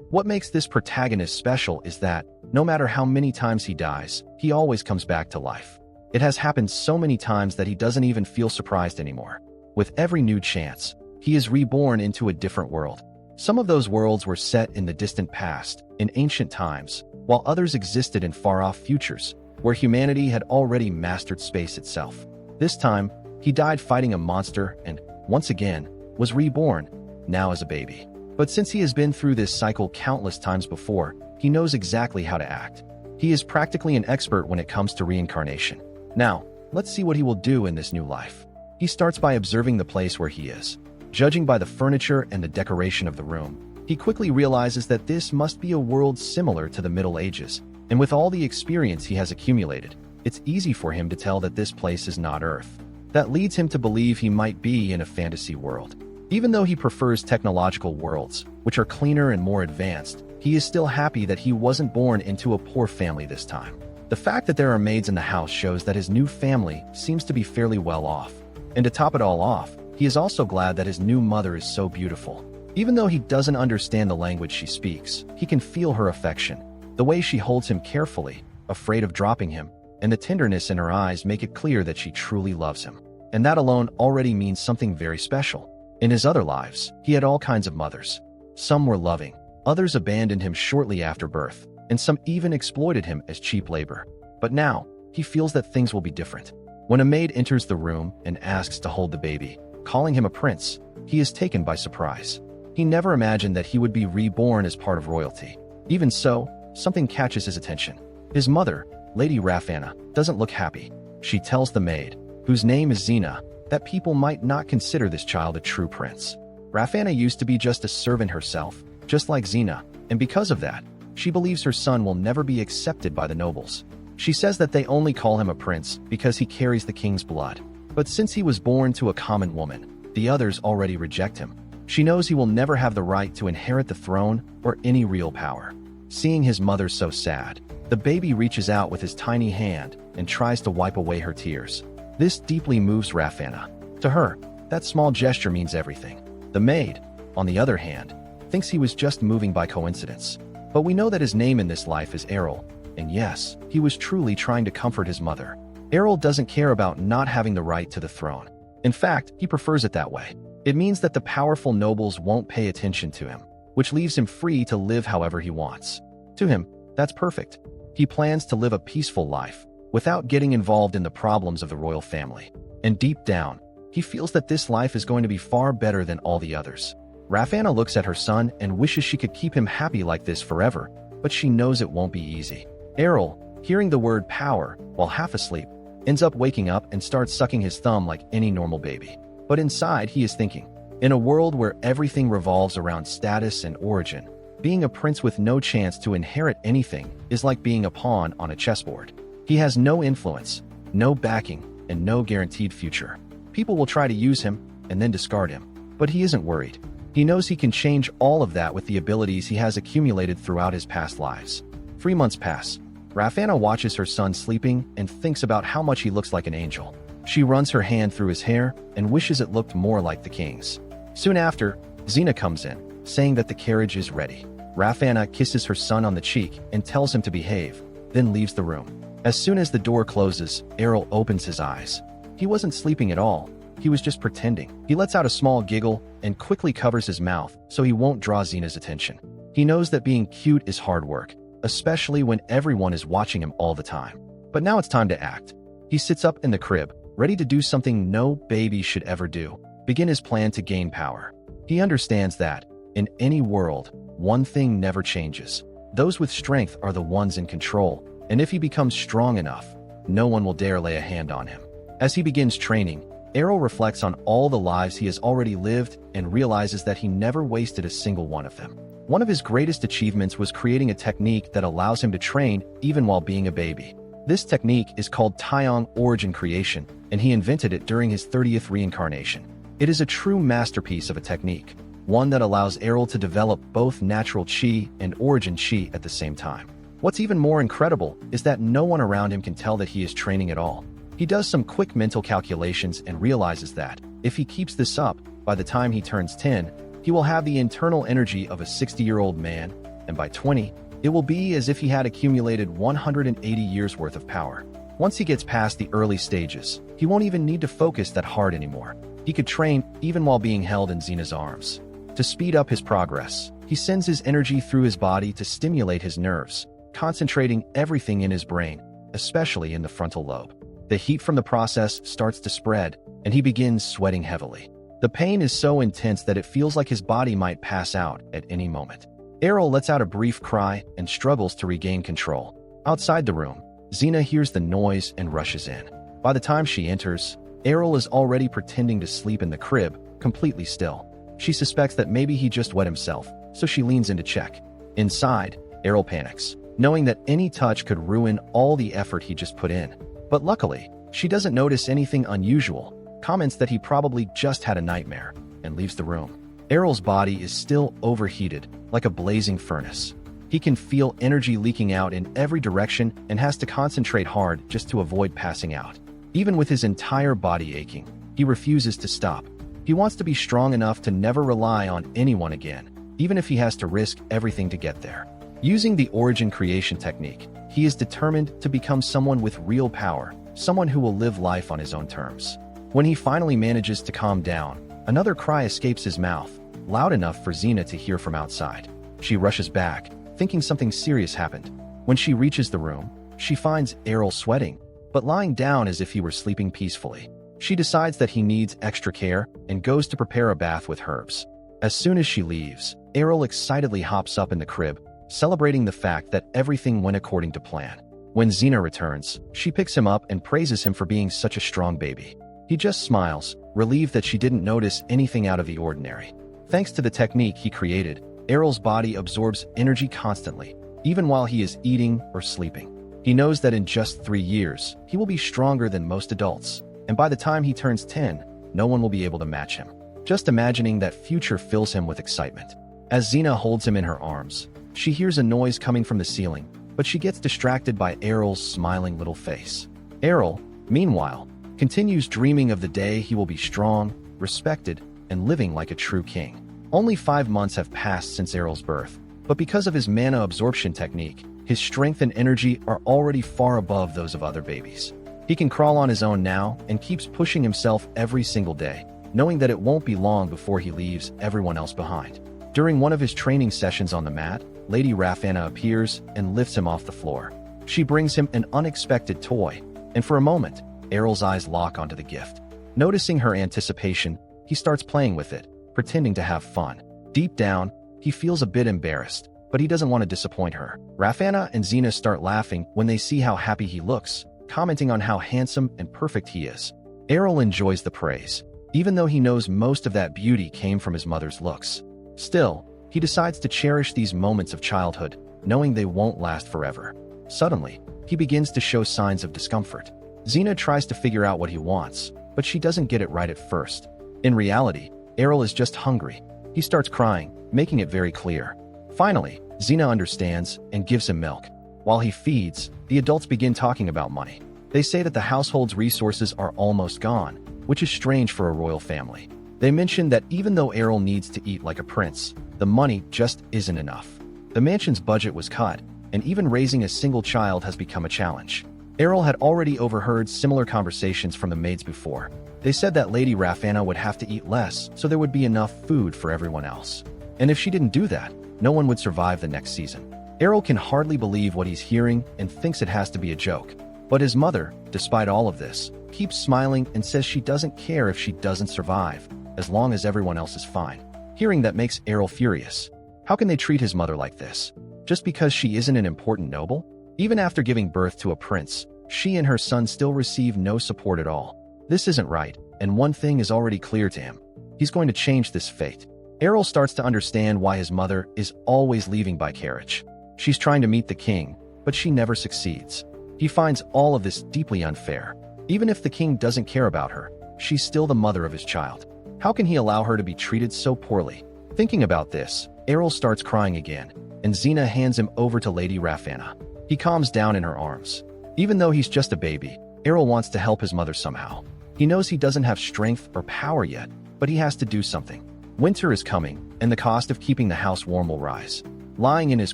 What makes this protagonist special is that, no matter how many times he dies, he always comes back to life. It has happened so many times that he doesn't even feel surprised anymore. With every new chance, he is reborn into a different world. Some of those worlds were set in the distant past, in ancient times, while others existed in far-off futures, where humanity had already mastered space itself. This time, he died fighting a monster and, once again, was reborn, now as a baby. But since he has been through this cycle countless times before, he knows exactly how to act. He is practically an expert when it comes to reincarnation. Now, let's see what he will do in this new life. He starts by observing the place where he is. Judging by the furniture and the decoration of the room, he quickly realizes that this must be a world similar to the Middle Ages, and with all the experience he has accumulated, it's easy for him to tell that this place is not Earth. That leads him to believe he might be in a fantasy world. Even though he prefers technological worlds, which are cleaner and more advanced, he is still happy that he wasn't born into a poor family this time. The fact that there are maids in the house shows that his new family seems to be fairly well off. And to top it all off, he is also glad that his new mother is so beautiful. Even though he doesn't understand the language she speaks, he can feel her affection. The way she holds him carefully, afraid of dropping him, and the tenderness in her eyes make it clear that she truly loves him. And that alone already means something very special. In his other lives, he had all kinds of mothers. Some were loving, others abandoned him shortly after birth, and some even exploited him as cheap labor. But now, he feels that things will be different. When a maid enters the room and asks to hold the baby, calling him a prince, he is taken by surprise. He never imagined that he would be reborn as part of royalty. Even so, something catches his attention. His mother, Lady Rafana, doesn't look happy. She tells the maid, whose name is Xena, that people might not consider this child a true prince. Rafana used to be just a servant herself, just like Xena, and because of that, she believes her son will never be accepted by the nobles. She says that they only call him a prince because he carries the king's blood. But since he was born to a common woman, the others already reject him. She knows he will never have the right to inherit the throne or any real power. Seeing his mother so sad, the baby reaches out with his tiny hand and tries to wipe away her tears. This deeply moves Rafana. To her, that small gesture means everything. The maid, on the other hand, thinks he was just moving by coincidence. But we know that his name in this life is Errol, and yes, he was truly trying to comfort his mother. Errol doesn't care about not having the right to the throne. In fact, he prefers it that way. It means that the powerful nobles won't pay attention to him, which leaves him free to live however he wants. To him, that's perfect. He plans to live a peaceful life, without getting involved in the problems of the royal family. And deep down, he feels that this life is going to be far better than all the others. Rafana looks at her son and wishes she could keep him happy like this forever, but she knows it won't be easy. Errol, hearing the word power while half asleep, ends up waking up and starts sucking his thumb like any normal baby. But inside, he is thinking, in a world where everything revolves around status and origin, being a prince with no chance to inherit anything is like being a pawn on a chessboard. He has no influence, no backing, and no guaranteed future. People will try to use him and then discard him, but he isn't worried. He knows he can change all of that with the abilities he has accumulated throughout his past lives. 3 months pass. Rafana watches her son sleeping and thinks about how much he looks like an angel. She runs her hand through his hair and wishes it looked more like the king's. Soon after, Xena comes in, saying that the carriage is ready. Rafana kisses her son on the cheek and tells him to behave, then leaves the room. As soon as the door closes, Errol opens his eyes. He wasn't sleeping at all. He was just pretending. He lets out a small giggle and quickly covers his mouth so he won't draw Xena's attention. He knows that being cute is hard work, especially when everyone is watching him all the time. But now it's time to act. He sits up in the crib, ready to do something no baby should ever do, begin his plan to gain power. He understands that, in any world, one thing never changes. Those with strength are the ones in control, and if he becomes strong enough, no one will dare lay a hand on him. As he begins training, Errol reflects on all the lives he has already lived and realizes that he never wasted a single one of them. One of his greatest achievements was creating a technique that allows him to train even while being a baby. This technique is called Taeyong Origin Creation, and he invented it during his 30th reincarnation. It is a true masterpiece of a technique, one that allows Errol to develop both natural chi and origin chi at the same time. What's even more incredible is that no one around him can tell that he is training at all. He does some quick mental calculations and realizes that, if he keeps this up, by the time he turns 10, he will have the internal energy of a 60-year-old man and by 20, it will be as if he had accumulated 180 years worth of power. Once he gets past the early stages, he won't even need to focus that hard anymore. He could train even while being held in Xena's arms. To speed up his progress, he sends his energy through his body to stimulate his nerves, concentrating everything in his brain, especially in the frontal lobe. The heat from the process starts to spread, and he begins sweating heavily. The pain is so intense that it feels like his body might pass out at any moment. Errol lets out a brief cry and struggles to regain control. Outside the room, Xena hears the noise and rushes in. By the time she enters, Errol is already pretending to sleep in the crib, completely still. She suspects that maybe he just wet himself, so she leans in to check. Inside, Errol panics, knowing that any touch could ruin all the effort he just put in. But luckily, she doesn't notice anything unusual, comments that he probably just had a nightmare, and leaves the room. Errol's body is still overheated, like a blazing furnace. He can feel energy leaking out in every direction and has to concentrate hard just to avoid passing out. Even with his entire body aching, he refuses to stop. He wants to be strong enough to never rely on anyone again, even if he has to risk everything to get there. Using the origin creation technique, he is determined to become someone with real power, someone who will live life on his own terms. When he finally manages to calm down, another cry escapes his mouth, loud enough for Xena to hear from outside. She rushes back, thinking something serious happened. When she reaches the room, she finds Errol sweating, but lying down as if he were sleeping peacefully. She decides that he needs extra care and goes to prepare a bath with herbs. As soon as she leaves, Errol excitedly hops up in the crib, celebrating the fact that everything went according to plan. When Xena returns, she picks him up and praises him for being such a strong baby. He just smiles, relieved that she didn't notice anything out of the ordinary. Thanks to the technique he created, Errol's body absorbs energy constantly, even while he is eating or sleeping. He knows that in just 3 years, he will be stronger than most adults, and by the time he turns 10, no one will be able to match him. Just imagining that future fills him with excitement. As Xena holds him in her arms, she hears a noise coming from the ceiling, but she gets distracted by Errol's smiling little face. Errol, meanwhile, continues dreaming of the day he will be strong, respected, and living like a true king. Only 5 months have passed since Errol's birth, but because of his mana absorption technique, his strength and energy are already far above those of other babies. He can crawl on his own now and keeps pushing himself every single day, knowing that it won't be long before he leaves everyone else behind. During one of his training sessions on the mat, Lady Rafana appears and lifts him off the floor. She brings him an unexpected toy, and for a moment, Errol's eyes lock onto the gift. Noticing her anticipation, he starts playing with it, pretending to have fun. Deep down, he feels a bit embarrassed, but he doesn't want to disappoint her. Rafana and Xena start laughing when they see how happy he looks, commenting on how handsome and perfect he is. Errol enjoys the praise, even though he knows most of that beauty came from his mother's looks. Still, he decides to cherish these moments of childhood, knowing they won't last forever. Suddenly, he begins to show signs of discomfort. Xena tries to figure out what he wants, but she doesn't get it right at first. In reality, Errol is just hungry. He starts crying, making it very clear. Finally, Xena understands and gives him milk. While he feeds, the adults begin talking about money. They say that the household's resources are almost gone, which is strange for a royal family. They mention that even though Errol needs to eat like a prince, the money just isn't enough. The mansion's budget was cut, and even raising a single child has become a challenge. Errol had already overheard similar conversations from the maids before. They said that Lady Rafana would have to eat less so there would be enough food for everyone else. And if she didn't do that, no one would survive the next season. Errol can hardly believe what he's hearing and thinks it has to be a joke. But his mother, despite all of this, keeps smiling and says she doesn't care if she doesn't survive, as long as everyone else is fine. Hearing that makes Errol furious. How can they treat his mother like this? Just because she isn't an important noble? Even after giving birth to a prince, she and her son still receive no support at all. This isn't right, and one thing is already clear to him. He's going to change this fate. Errol starts to understand why his mother is always leaving by carriage. She's trying to meet the king, but she never succeeds. He finds all of this deeply unfair. Even if the king doesn't care about her, she's still the mother of his child. How can he allow her to be treated so poorly? Thinking about this, Errol starts crying again, and Xena hands him over to Lady Rafana. He calms down in her arms. Even though he's just a baby, Errol wants to help his mother somehow. He knows he doesn't have strength or power yet, but he has to do something. Winter is coming, and the cost of keeping the house warm will rise. Lying in his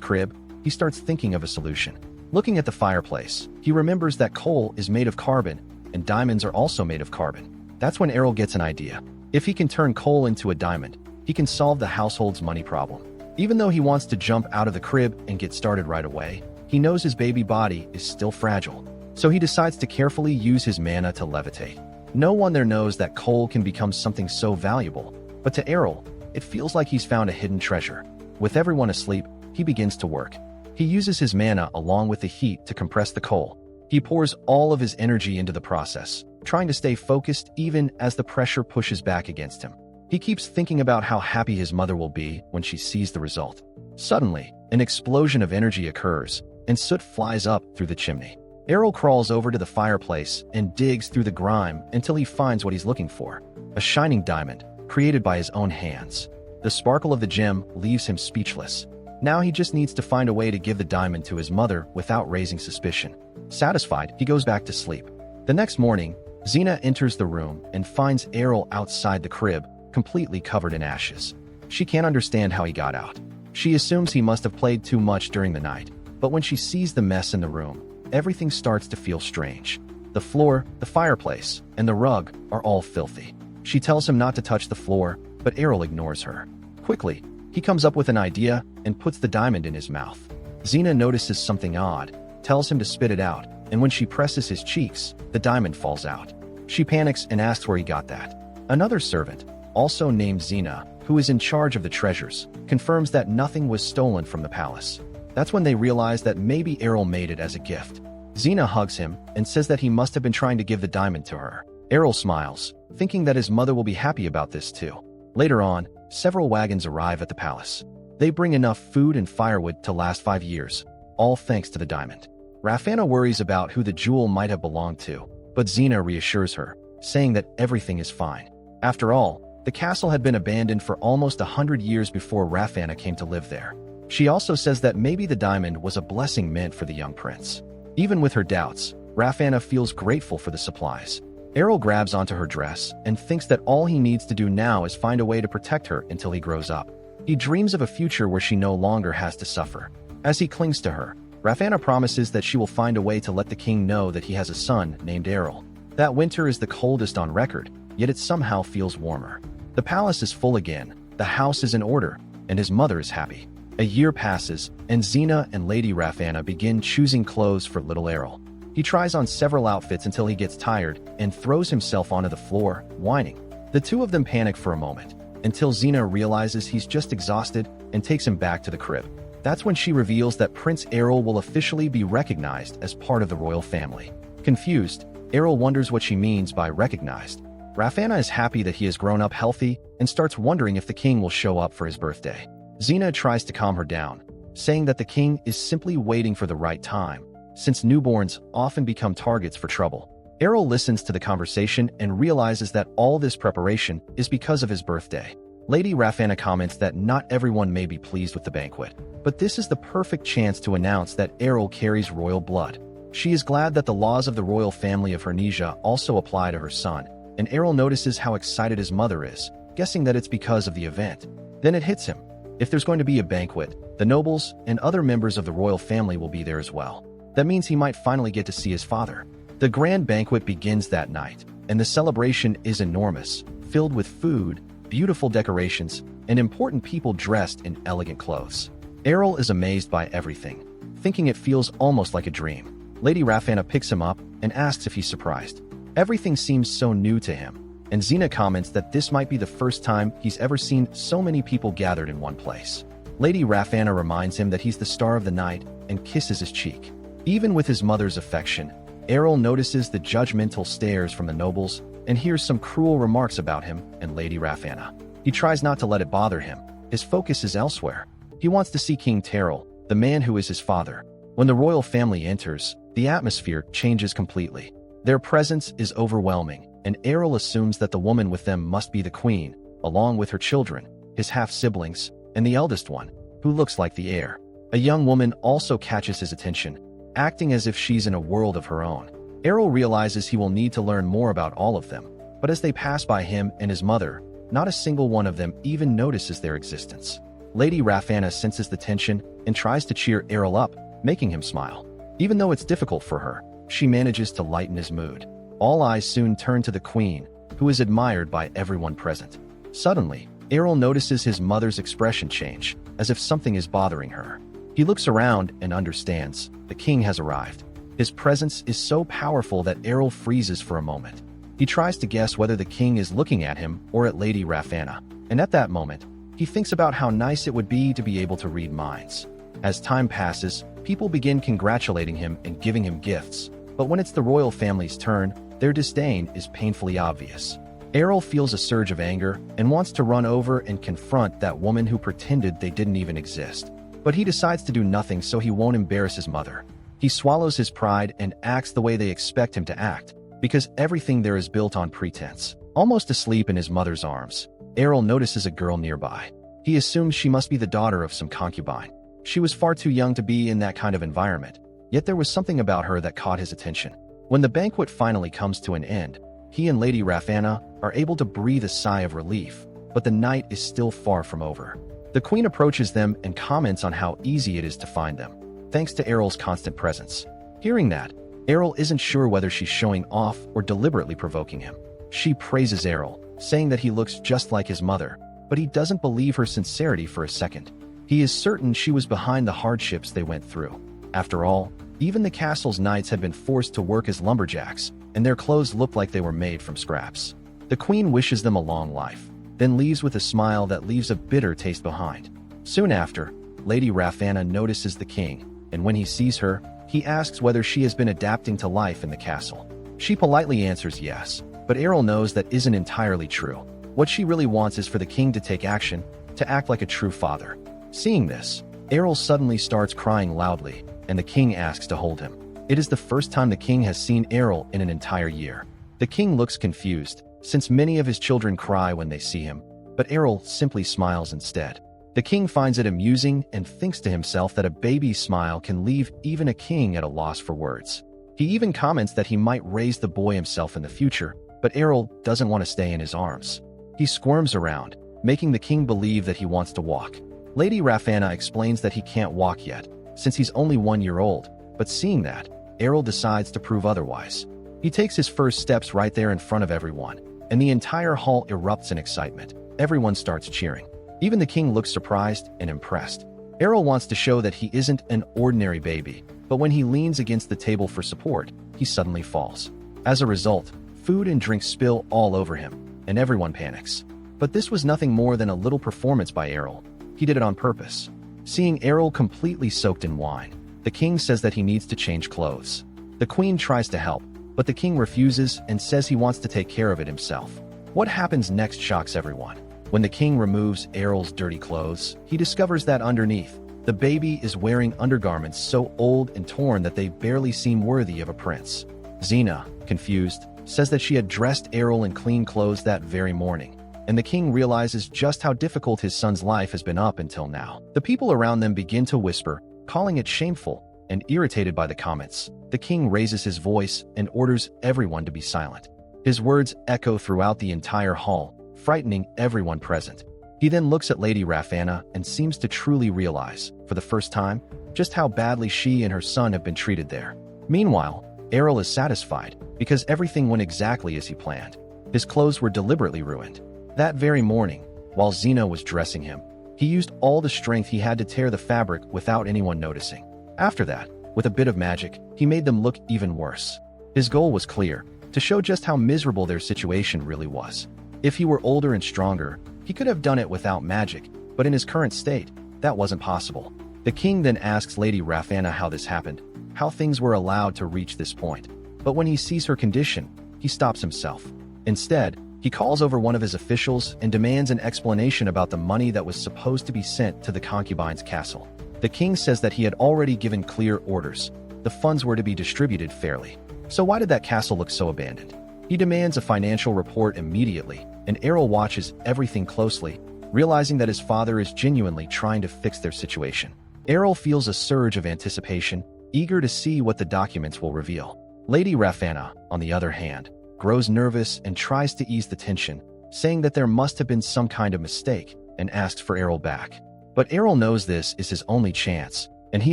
crib, he starts thinking of a solution. Looking at the fireplace, he remembers that coal is made of carbon, and diamonds are also made of carbon. That's when Errol gets an idea. If he can turn coal into a diamond, he can solve the household's money problem. Even though he wants to jump out of the crib and get started right away, he knows his baby body is still fragile. So he decides to carefully use his mana to levitate. No one there knows that coal can become something so valuable, but to Errol, it feels like he's found a hidden treasure. With everyone asleep, he begins to work. He uses his mana along with the heat to compress the coal. He pours all of his energy into the process, trying to stay focused even as the pressure pushes back against him. He keeps thinking about how happy his mother will be when she sees the result. Suddenly, an explosion of energy occurs, and soot flies up through the chimney. Errol crawls over to the fireplace and digs through the grime until he finds what he's looking for, a shining diamond, created by his own hands. The sparkle of the gem leaves him speechless. Now he just needs to find a way to give the diamond to his mother without raising suspicion. Satisfied, he goes back to sleep. The next morning, Xena enters the room and finds Errol outside the crib, completely covered in ashes. She can't understand how he got out. She assumes he must have played too much during the night, but when she sees the mess in the room, everything starts to feel strange. The floor, the fireplace, and the rug are all filthy. She tells him not to touch the floor, but Errol ignores her. Quickly, he comes up with an idea and puts the diamond in his mouth. Xena notices something odd, tells him to spit it out, and when she presses his cheeks, the diamond falls out. She panics and asks where he got that. Another servant, also named Xena, who is in charge of the treasures, confirms that nothing was stolen from the palace. That's when they realize that maybe Errol made it as a gift. Xena hugs him and says that he must have been trying to give the diamond to her. Errol smiles, thinking that his mother will be happy about this too. Later on, several wagons arrive at the palace. They bring enough food and firewood to last 5 years, all thanks to the diamond. Rafanna worries about who the jewel might have belonged to, but Xena reassures her, saying that everything is fine. After all, the castle had been abandoned for almost 100 years before Rafanna came to live there. She also says that maybe the diamond was a blessing meant for the young prince. Even with her doubts, Rafanna feels grateful for the supplies. Errol grabs onto her dress and thinks that all he needs to do now is find a way to protect her until he grows up. He dreams of a future where she no longer has to suffer. As he clings to her, Rafanna promises that she will find a way to let the king know that he has a son named Errol. That winter is the coldest on record, yet it somehow feels warmer. The palace is full again, the house is in order, and his mother is happy. A year passes, and Xena and Lady Rafanna begin choosing clothes for little Errol. He tries on several outfits until he gets tired and throws himself onto the floor, whining. The two of them panic for a moment, until Xena realizes he's just exhausted and takes him back to the crib. That's when she reveals that Prince Errol will officially be recognized as part of the royal family. Confused, Errol wonders what she means by recognized. Rafanna is happy that he has grown up healthy and starts wondering if the king will show up for his birthday. Xena tries to calm her down, saying that the king is simply waiting for the right time, since newborns often become targets for trouble. Errol listens to the conversation and realizes that all this preparation is because of his birthday. Lady Rafanna comments that not everyone may be pleased with the banquet, but this is the perfect chance to announce that Errol carries royal blood. She is glad that the laws of the royal family of Hernesia also apply to her son, and Errol notices how excited his mother is, guessing that it's because of the event. Then it hits him. If there's going to be a banquet, the nobles and other members of the royal family will be there as well. That means he might finally get to see his father. The grand banquet begins that night, and the celebration is enormous, filled with food, beautiful decorations, and important people dressed in elegant clothes. Errol is amazed by everything, thinking it feels almost like a dream. Lady Rafanna picks him up and asks if he's surprised. Everything seems so new to him, and Xena comments that this might be the first time he's ever seen so many people gathered in one place. Lady Rafanna reminds him that he's the star of the night and kisses his cheek. Even with his mother's affection, Errol notices the judgmental stares from the nobles and hears some cruel remarks about him and Lady Rafanna. He tries not to let it bother him. His focus is elsewhere. He wants to see King Terrell, the man who is his father. When the royal family enters, the atmosphere changes completely. Their presence is overwhelming, and Errol assumes that the woman with them must be the queen, along with her children, his half-siblings, and the eldest one, who looks like the heir. A young woman also catches his attention, acting as if she's in a world of her own. Errol realizes he will need to learn more about all of them, but as they pass by him and his mother, not a single one of them even notices their existence. Lady Rafanna senses the tension and tries to cheer Errol up, making him smile. Even though it's difficult for her, she manages to lighten his mood. All eyes soon turn to the queen, who is admired by everyone present. Suddenly, Errol notices his mother's expression change, as if something is bothering her. He looks around and understands the king has arrived. His presence is so powerful that Errol freezes for a moment. He tries to guess whether the king is looking at him or at Lady Rafanna, and at that moment, he thinks about how nice it would be to be able to read minds. As time passes, people begin congratulating him and giving him gifts, but when it's the royal family's turn, their disdain is painfully obvious. Errol feels a surge of anger and wants to run over and confront that woman who pretended they didn't even exist. But he decides to do nothing so he won't embarrass his mother. He swallows his pride and acts the way they expect him to act, because everything there is built on pretense. Almost asleep in his mother's arms, Errol notices a girl nearby. He assumes she must be the daughter of some concubine. She was far too young to be in that kind of environment, yet there was something about her that caught his attention. When the banquet finally comes to an end, he and Lady Rafanna are able to breathe a sigh of relief, but the night is still far from over. The queen approaches them and comments on how easy it is to find them, thanks to Errol's constant presence. Hearing that, Errol isn't sure whether she's showing off or deliberately provoking him. She praises Errol, saying that he looks just like his mother, but he doesn't believe her sincerity for a second. He is certain she was behind the hardships they went through. After all, even the castle's knights had been forced to work as lumberjacks, and their clothes looked like they were made from scraps. The queen wishes them a long life, then leaves with a smile that leaves a bitter taste behind. Soon after, Lady Rafanna notices the king, and when he sees her, he asks whether she has been adapting to life in the castle. She politely answers yes, but Errol knows that isn't entirely true. What she really wants is for the king to take action, to act like a true father. Seeing this, Errol suddenly starts crying loudly, and the king asks to hold him. It is the first time the king has seen Errol in an entire year. The king looks confused, since many of his children cry when they see him, but Errol simply smiles instead. The king finds it amusing and thinks to himself that a baby's smile can leave even a king at a loss for words. He even comments that he might raise the boy himself in the future, but Errol doesn't want to stay in his arms. He squirms around, making the king believe that he wants to walk. Lady Rafanna explains that he can't walk yet, since he's only 1 year old, but seeing that, Errol decides to prove otherwise. He takes his first steps right there in front of everyone, and the entire hall erupts in excitement. Everyone starts cheering. Even the king looks surprised and impressed. Errol wants to show that he isn't an ordinary baby, but when he leans against the table for support, he suddenly falls. As a result, food and drink spill all over him, and everyone panics. But this was nothing more than a little performance by Errol. He did it on purpose. Seeing Errol completely soaked in wine, the king says that he needs to change clothes. The queen tries to help, but the king refuses and says he wants to take care of it himself. What happens next shocks everyone. When the king removes Errol's dirty clothes, he discovers that underneath, the baby is wearing undergarments so old and torn that they barely seem worthy of a prince. Xena, confused, says that she had dressed Errol in clean clothes that very morning, and the king realizes just how difficult his son's life has been up until now. The people around them begin to whisper, calling it shameful, and irritated by the comments, the king raises his voice and orders everyone to be silent. His words echo throughout the entire hall, frightening everyone present. He then looks at Lady Rafanna and seems to truly realize, for the first time, just how badly she and her son have been treated there. Meanwhile, Errol is satisfied, because everything went exactly as he planned. His clothes were deliberately ruined. That very morning, while Xena was dressing him, he used all the strength he had to tear the fabric without anyone noticing. After that, with a bit of magic, he made them look even worse. His goal was clear, to show just how miserable their situation really was. If he were older and stronger, he could have done it without magic, but in his current state, that wasn't possible. The king then asks Lady Rafanna how this happened, how things were allowed to reach this point. But when he sees her condition, he stops himself. Instead, he calls over one of his officials and demands an explanation about the money that was supposed to be sent to the concubine's castle. The king says that he had already given clear orders. The funds were to be distributed fairly. So why did that castle look so abandoned? He demands a financial report immediately, and Errol watches everything closely, realizing that his father is genuinely trying to fix their situation. Errol feels a surge of anticipation, eager to see what the documents will reveal. Lady Rafanna, on the other hand, grows nervous and tries to ease the tension, saying that there must have been some kind of mistake, and asks for Errol back. But Errol knows this is his only chance, and he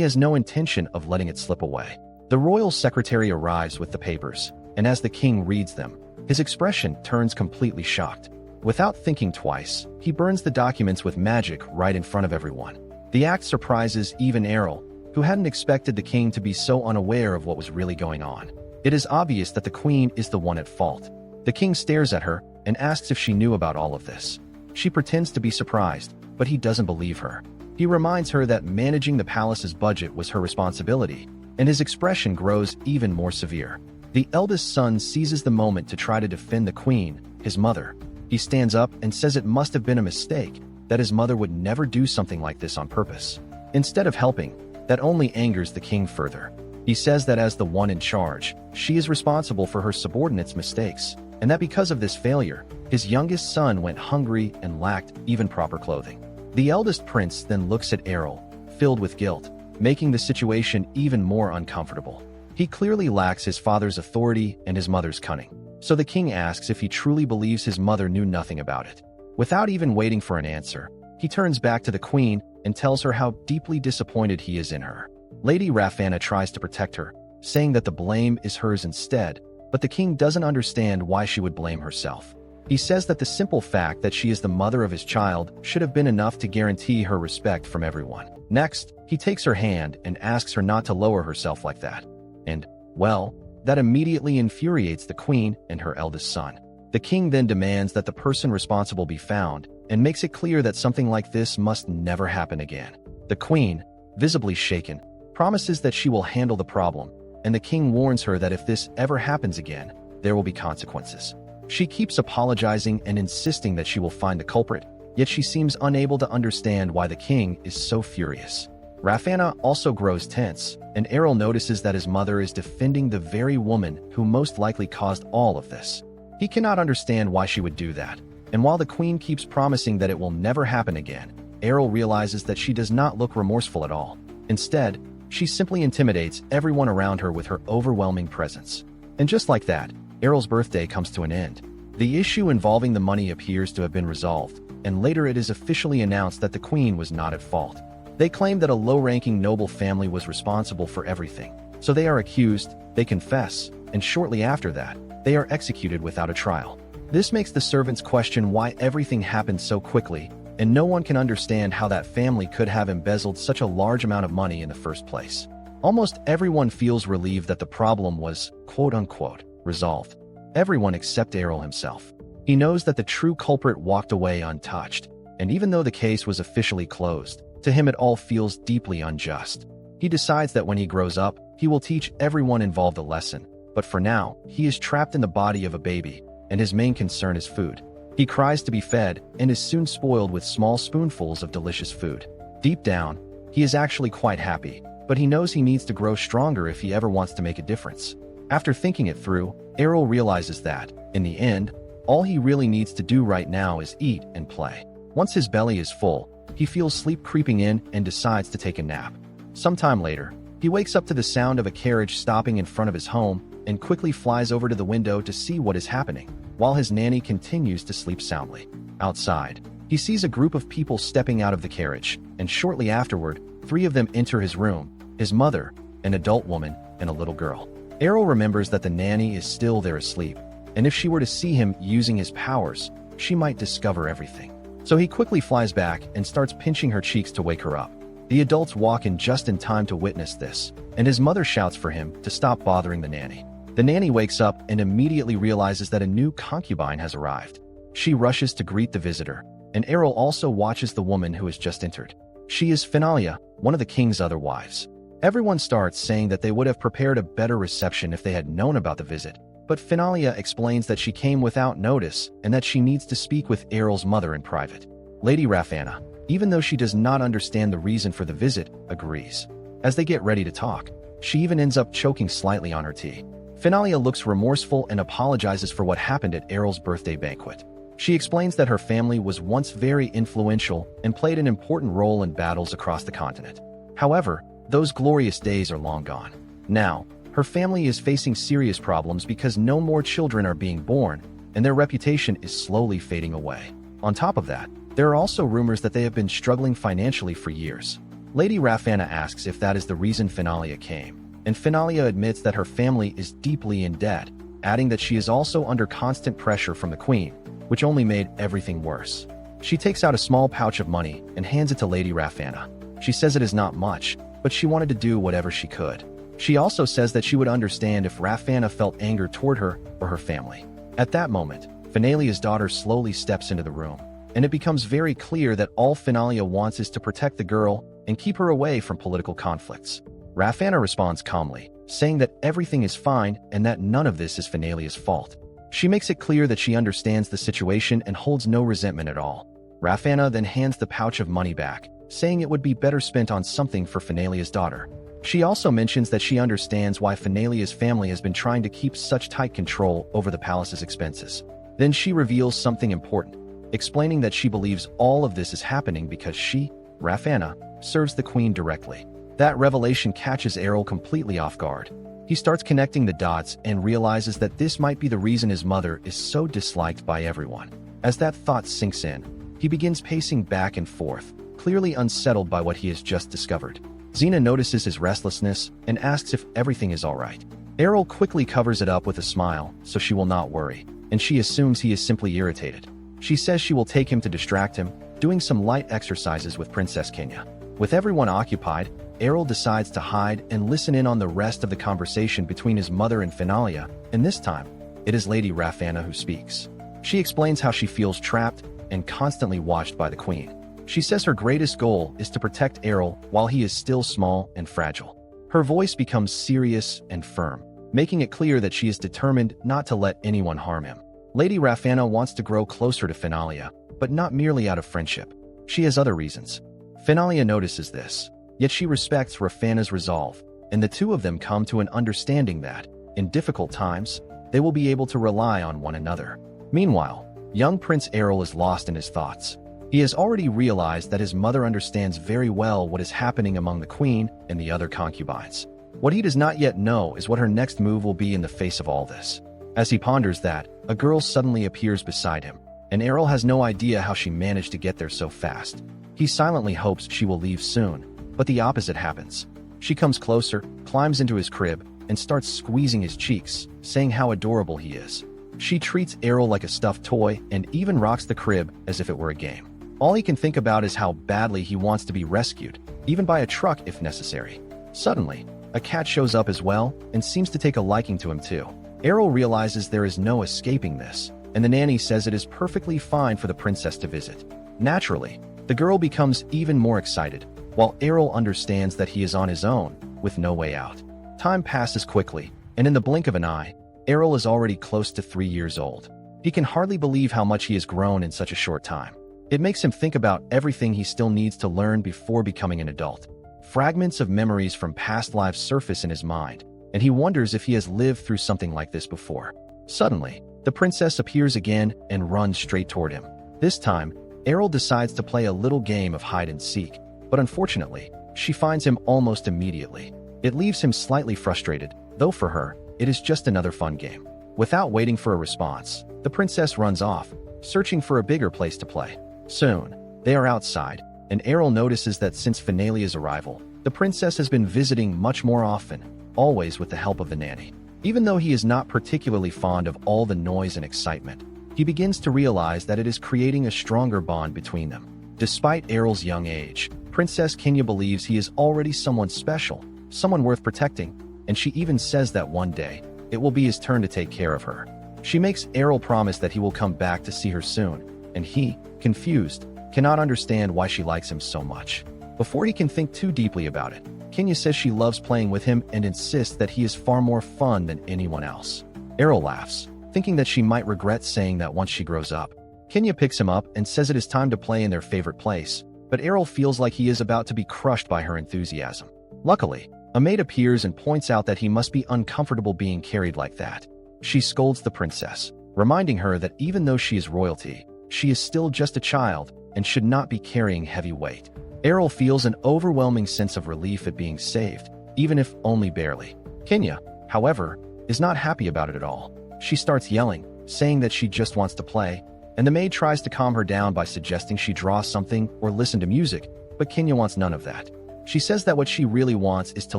has no intention of letting it slip away. The royal secretary arrives with the papers, and as the king reads them, his expression turns completely shocked. Without thinking twice, he burns the documents with magic right in front of everyone. The act surprises even Errol, who hadn't expected the king to be so unaware of what was really going on. It is obvious that the queen is the one at fault. The king stares at her and asks if she knew about all of this. She pretends to be surprised, but he doesn't believe her. He reminds her that managing the palace's budget was her responsibility, and his expression grows even more severe. The eldest son seizes the moment to try to defend the queen, his mother. He stands up and says it must have been a mistake, that his mother would never do something like this on purpose. Instead of helping, that only angers the king further. He says that as the one in charge, she is responsible for her subordinates' mistakes, and that because of this failure, his youngest son went hungry and lacked even proper clothing. The eldest prince then looks at Errol, filled with guilt, making the situation even more uncomfortable. He clearly lacks his father's authority and his mother's cunning. So the king asks if he truly believes his mother knew nothing about it. Without even waiting for an answer, he turns back to the queen and tells her how deeply disappointed he is in her. Lady Rafana tries to protect her, saying that the blame is hers instead, but the king doesn't understand why she would blame herself. He says that the simple fact that she is the mother of his child should have been enough to guarantee her respect from everyone. Next, he takes her hand and asks her not to lower herself like that. And, well, that immediately infuriates the queen and her eldest son. The king then demands that the person responsible be found and makes it clear that something like this must never happen again. The queen, visibly shaken, promises that she will handle the problem, and the king warns her that if this ever happens again, there will be consequences. She keeps apologizing and insisting that she will find the culprit, yet she seems unable to understand why the king is so furious. Rafana also grows tense, and Errol notices that his mother is defending the very woman who most likely caused all of this. He cannot understand why she would do that, and while the queen keeps promising that it will never happen again, Errol realizes that she does not look remorseful at all. Instead, she simply intimidates everyone around her with her overwhelming presence. And just like that, Errol's birthday comes to an end. The issue involving the money appears to have been resolved, and later it is officially announced that the queen was not at fault. They claim that a low-ranking noble family was responsible for everything. So they are accused, they confess, and shortly after that, they are executed without a trial. This makes the servants question why everything happened so quickly, and no one can understand how that family could have embezzled such a large amount of money in the first place. Almost everyone feels relieved that the problem was, quote-unquote, resolved. Everyone except Errol himself. He knows that the true culprit walked away untouched, and even though the case was officially closed, to him it all feels deeply unjust. He decides that when he grows up, he will teach everyone involved a lesson, but for now, he is trapped in the body of a baby, and his main concern is food. He cries to be fed and is soon spoiled with small spoonfuls of delicious food. Deep down, he is actually quite happy, but he knows he needs to grow stronger if he ever wants to make a difference. After thinking it through, Errol realizes that, in the end, all he really needs to do right now is eat and play. Once his belly is full, he feels sleep creeping in and decides to take a nap. Sometime later, he wakes up to the sound of a carriage stopping in front of his home and quickly flies over to the window to see what is happening, while his nanny continues to sleep soundly. Outside, he sees a group of people stepping out of the carriage, and shortly afterward, 3 of them enter his room: his mother, an adult woman, and a little girl. Errol remembers that the nanny is still there asleep, and if she were to see him using his powers, she might discover everything. So he quickly flies back and starts pinching her cheeks to wake her up. The adults walk in just in time to witness this, and his mother shouts for him to stop bothering the nanny. The nanny wakes up and immediately realizes that a new concubine has arrived. She rushes to greet the visitor, and Errol also watches the woman who has just entered. She is Finalia, one of the king's other wives. Everyone starts saying that they would have prepared a better reception if they had known about the visit, but Finalia explains that she came without notice and that she needs to speak with Errol's mother in private. Lady Rafana, even though she does not understand the reason for the visit, agrees. As they get ready to talk, she even ends up choking slightly on her tea. Finalia looks remorseful and apologizes for what happened at Errol's birthday banquet. She explains that her family was once very influential and played an important role in battles across the continent. However, those glorious days are long gone. Now, her family is facing serious problems because no more children are being born, and their reputation is slowly fading away. On top of that, There are also rumors that they have been struggling financially for years. Lady Rafana asks if that is the reason Finalia came, and Finalia admits that her family is deeply in debt, adding that she is also under constant pressure from the queen, which only made everything worse. She takes out a small pouch of money and hands it to Lady Rafana. She says it is not much, but she wanted to do whatever she could. She also says that she would understand if Rafana felt anger toward her or her family. At that moment, Finalia's daughter slowly steps into the room, and it becomes very clear that all Finalia wants is to protect the girl and keep her away from political conflicts. Rafana responds calmly, saying that everything is fine and that none of this is Finalia's fault. She makes it clear that she understands the situation and holds no resentment at all. Rafana then hands the pouch of money back, saying it would be better spent on something for Finalia's daughter. She also mentions that she understands why Finalia's family has been trying to keep such tight control over the palace's expenses. Then she reveals something important, explaining that she believes all of this is happening because she, Rafana, serves the queen directly. That revelation catches Errol completely off guard. He starts connecting the dots and realizes that this might be the reason his mother is so disliked by everyone. As that thought sinks in, he begins pacing back and forth, clearly unsettled by what he has just discovered. Xena notices his restlessness and asks if everything is all right. Errol quickly covers it up with a smile so she will not worry, and she assumes he is simply irritated. She says she will take him to distract him, doing some light exercises with Princess Kenya. With everyone occupied, Errol decides to hide and listen in on the rest of the conversation between his mother and Finalia, and this time, it is Lady Rafana who speaks. She explains how she feels trapped and constantly watched by the queen. She says her greatest goal is to protect Errol while he is still small and fragile. Her voice becomes serious and firm, making it clear that she is determined not to let anyone harm him. Lady Rafana wants to grow closer to Finalia, but not merely out of friendship. She has other reasons. Finalia notices this, yet she respects Rafana's resolve, and the two of them come to an understanding that, in difficult times, they will be able to rely on one another. Meanwhile, young Prince Errol is lost in his thoughts. He has already realized that his mother understands very well what is happening among the queen and the other concubines. What he does not yet know is what her next move will be in the face of all this. As he ponders that, a girl suddenly appears beside him, and Errol has no idea how she managed to get there so fast. He silently hopes she will leave soon, but the opposite happens. She comes closer, climbs into his crib, and starts squeezing his cheeks, saying how adorable he is. She treats Errol like a stuffed toy and even rocks the crib as if it were a game. All he can think about is how badly he wants to be rescued, even by a truck if necessary. Suddenly, a cat shows up as well and seems to take a liking to him too. Errol realizes there is no escaping this, and the nanny says it is perfectly fine for the princess to visit. Naturally, the girl becomes even more excited, while Errol understands that he is on his own, with no way out. Time passes quickly, and in the blink of an eye, Errol is already close to 3 years old. He can hardly believe how much he has grown in such a short time. It makes him think about everything he still needs to learn before becoming an adult. Fragments of memories from past lives surface in his mind, and he wonders if he has lived through something like this before. Suddenly, the princess appears again and runs straight toward him. This time, Errol decides to play a little game of hide and seek, but unfortunately, she finds him almost immediately. It leaves him slightly frustrated, though for her, it is just another fun game. Without waiting for a response, the princess runs off, searching for a bigger place to play. Soon, they are outside, and Errol notices that since Finalia's arrival, the princess has been visiting much more often, always with the help of the nanny. Even though he is not particularly fond of all the noise and excitement, he begins to realize that it is creating a stronger bond between them. Despite Errol's young age, Princess Kenya believes he is already someone special, someone worth protecting, and she even says that one day, it will be his turn to take care of her. She makes Errol promise that he will come back to see her soon, and he, confused, cannot understand why she likes him so much. Before he can think too deeply about it, Kenya says she loves playing with him and insists that he is far more fun than anyone else. Errol laughs, thinking that she might regret saying that once she grows up. Kenya picks him up and says it is time to play in their favorite place, but Errol feels like he is about to be crushed by her enthusiasm. Luckily, a maid appears and points out that he must be uncomfortable being carried like that. She scolds the princess, reminding her that even though she is royalty, she is still just a child and should not be carrying heavy weight. Errol feels an overwhelming sense of relief at being saved, even if only barely. Kenya, however, is not happy about it at all. She starts yelling, saying that she just wants to play, and the maid tries to calm her down by suggesting she draw something or listen to music, but Kenya wants none of that. She says that what she really wants is to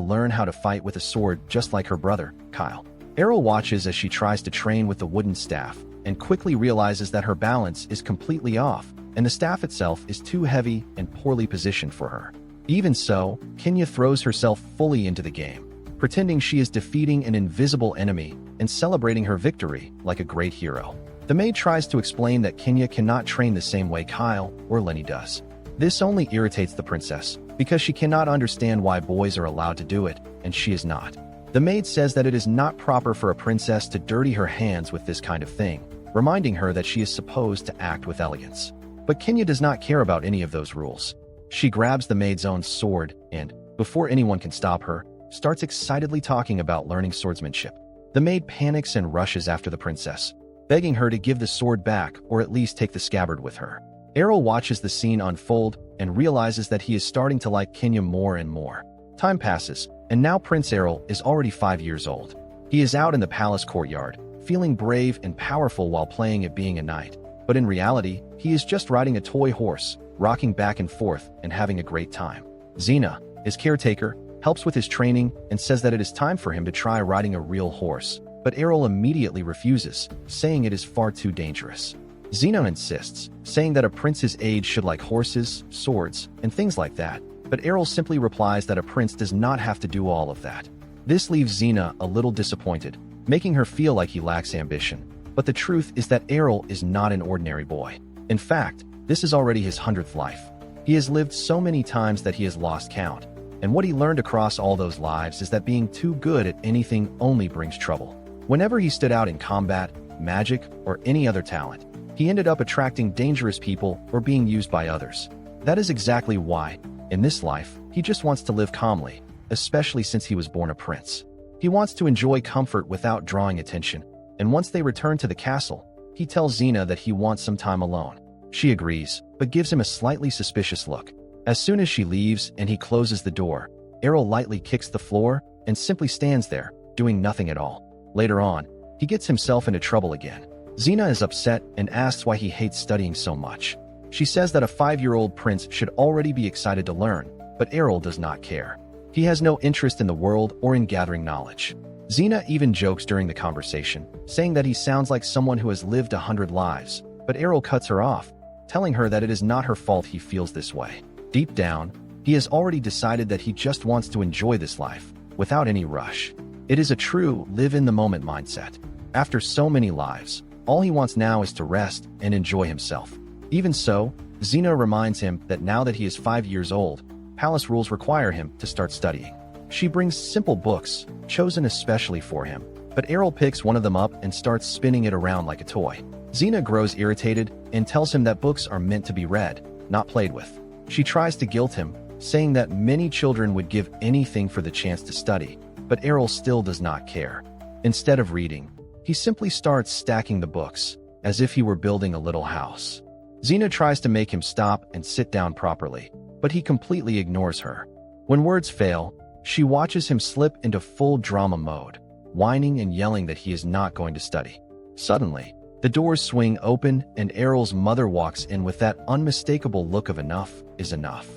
learn how to fight with a sword just like her brother, Kyle. Errol watches as she tries to train with the wooden staff and quickly realizes that her balance is completely off and the staff itself is too heavy and poorly positioned for her. Even so, Kenya throws herself fully into the game, pretending she is defeating an invisible enemy and celebrating her victory like a great hero. The maid tries to explain that Kenya cannot train the same way Kyle or Lenny does. This only irritates the princess because she cannot understand why boys are allowed to do it and she is not. The maid says that it is not proper for a princess to dirty her hands with this kind of thing, reminding her that she is supposed to act with elegance. But Kenya does not care about any of those rules. She grabs the maid's own sword and, before anyone can stop her, starts excitedly talking about learning swordsmanship. The maid panics and rushes after the princess, begging her to give the sword back or at least take the scabbard with her. Errol watches the scene unfold and realizes that he is starting to like Kenya more and more. Time passes, and now Prince Errol is already 5 years old. He is out in the palace courtyard, feeling brave and powerful while playing at being a knight. But in reality, he is just riding a toy horse, rocking back and forth and having a great time. Xena, his caretaker, helps with his training and says that it is time for him to try riding a real horse. But Errol immediately refuses, saying it is far too dangerous. Xena insists, saying that a prince's age should like horses, swords, and things like that. But Errol simply replies that a prince does not have to do all of that. This leaves Xena a little disappointed, making her feel like he lacks ambition. But the truth is that Errol is not an ordinary boy. In fact, this is already his 100th life. He has lived so many times that he has lost count. And what he learned across all those lives is that being too good at anything only brings trouble. Whenever he stood out in combat, magic, or any other talent, he ended up attracting dangerous people or being used by others. That is exactly why, in this life, he just wants to live calmly, especially since he was born a prince. He wants to enjoy comfort without drawing attention, and once they return to the castle, he tells Xena that he wants some time alone. She agrees, but gives him a slightly suspicious look. As soon as she leaves and he closes the door, Errol lightly kicks the floor and simply stands there, doing nothing at all. Later on, he gets himself into trouble again. Xena is upset and asks why he hates studying so much. She says that a 5-year-old prince should already be excited to learn, but Errol does not care. He has no interest in the world or in gathering knowledge. Xena even jokes during the conversation, saying that he sounds like someone who has lived 100 lives, but Errol cuts her off, telling her that it is not her fault he feels this way. Deep down, he has already decided that he just wants to enjoy this life, without any rush. It is a true live-in-the-moment mindset. After so many lives, all he wants now is to rest and enjoy himself. Even so, Xena reminds him that now that he is 5 years old, palace rules require him to start studying. She brings simple books, chosen especially for him, but Errol picks one of them up and starts spinning it around like a toy. Xena grows irritated and tells him that books are meant to be read, not played with. She tries to guilt him, saying that many children would give anything for the chance to study, but Errol still does not care. Instead of reading, he simply starts stacking the books, as if he were building a little house. Xena tries to make him stop and sit down properly, but he completely ignores her. When words fail, she watches him slip into full drama mode, whining and yelling that he is not going to study. Suddenly, the doors swing open and Errol's mother walks in with that unmistakable look of enough is enough.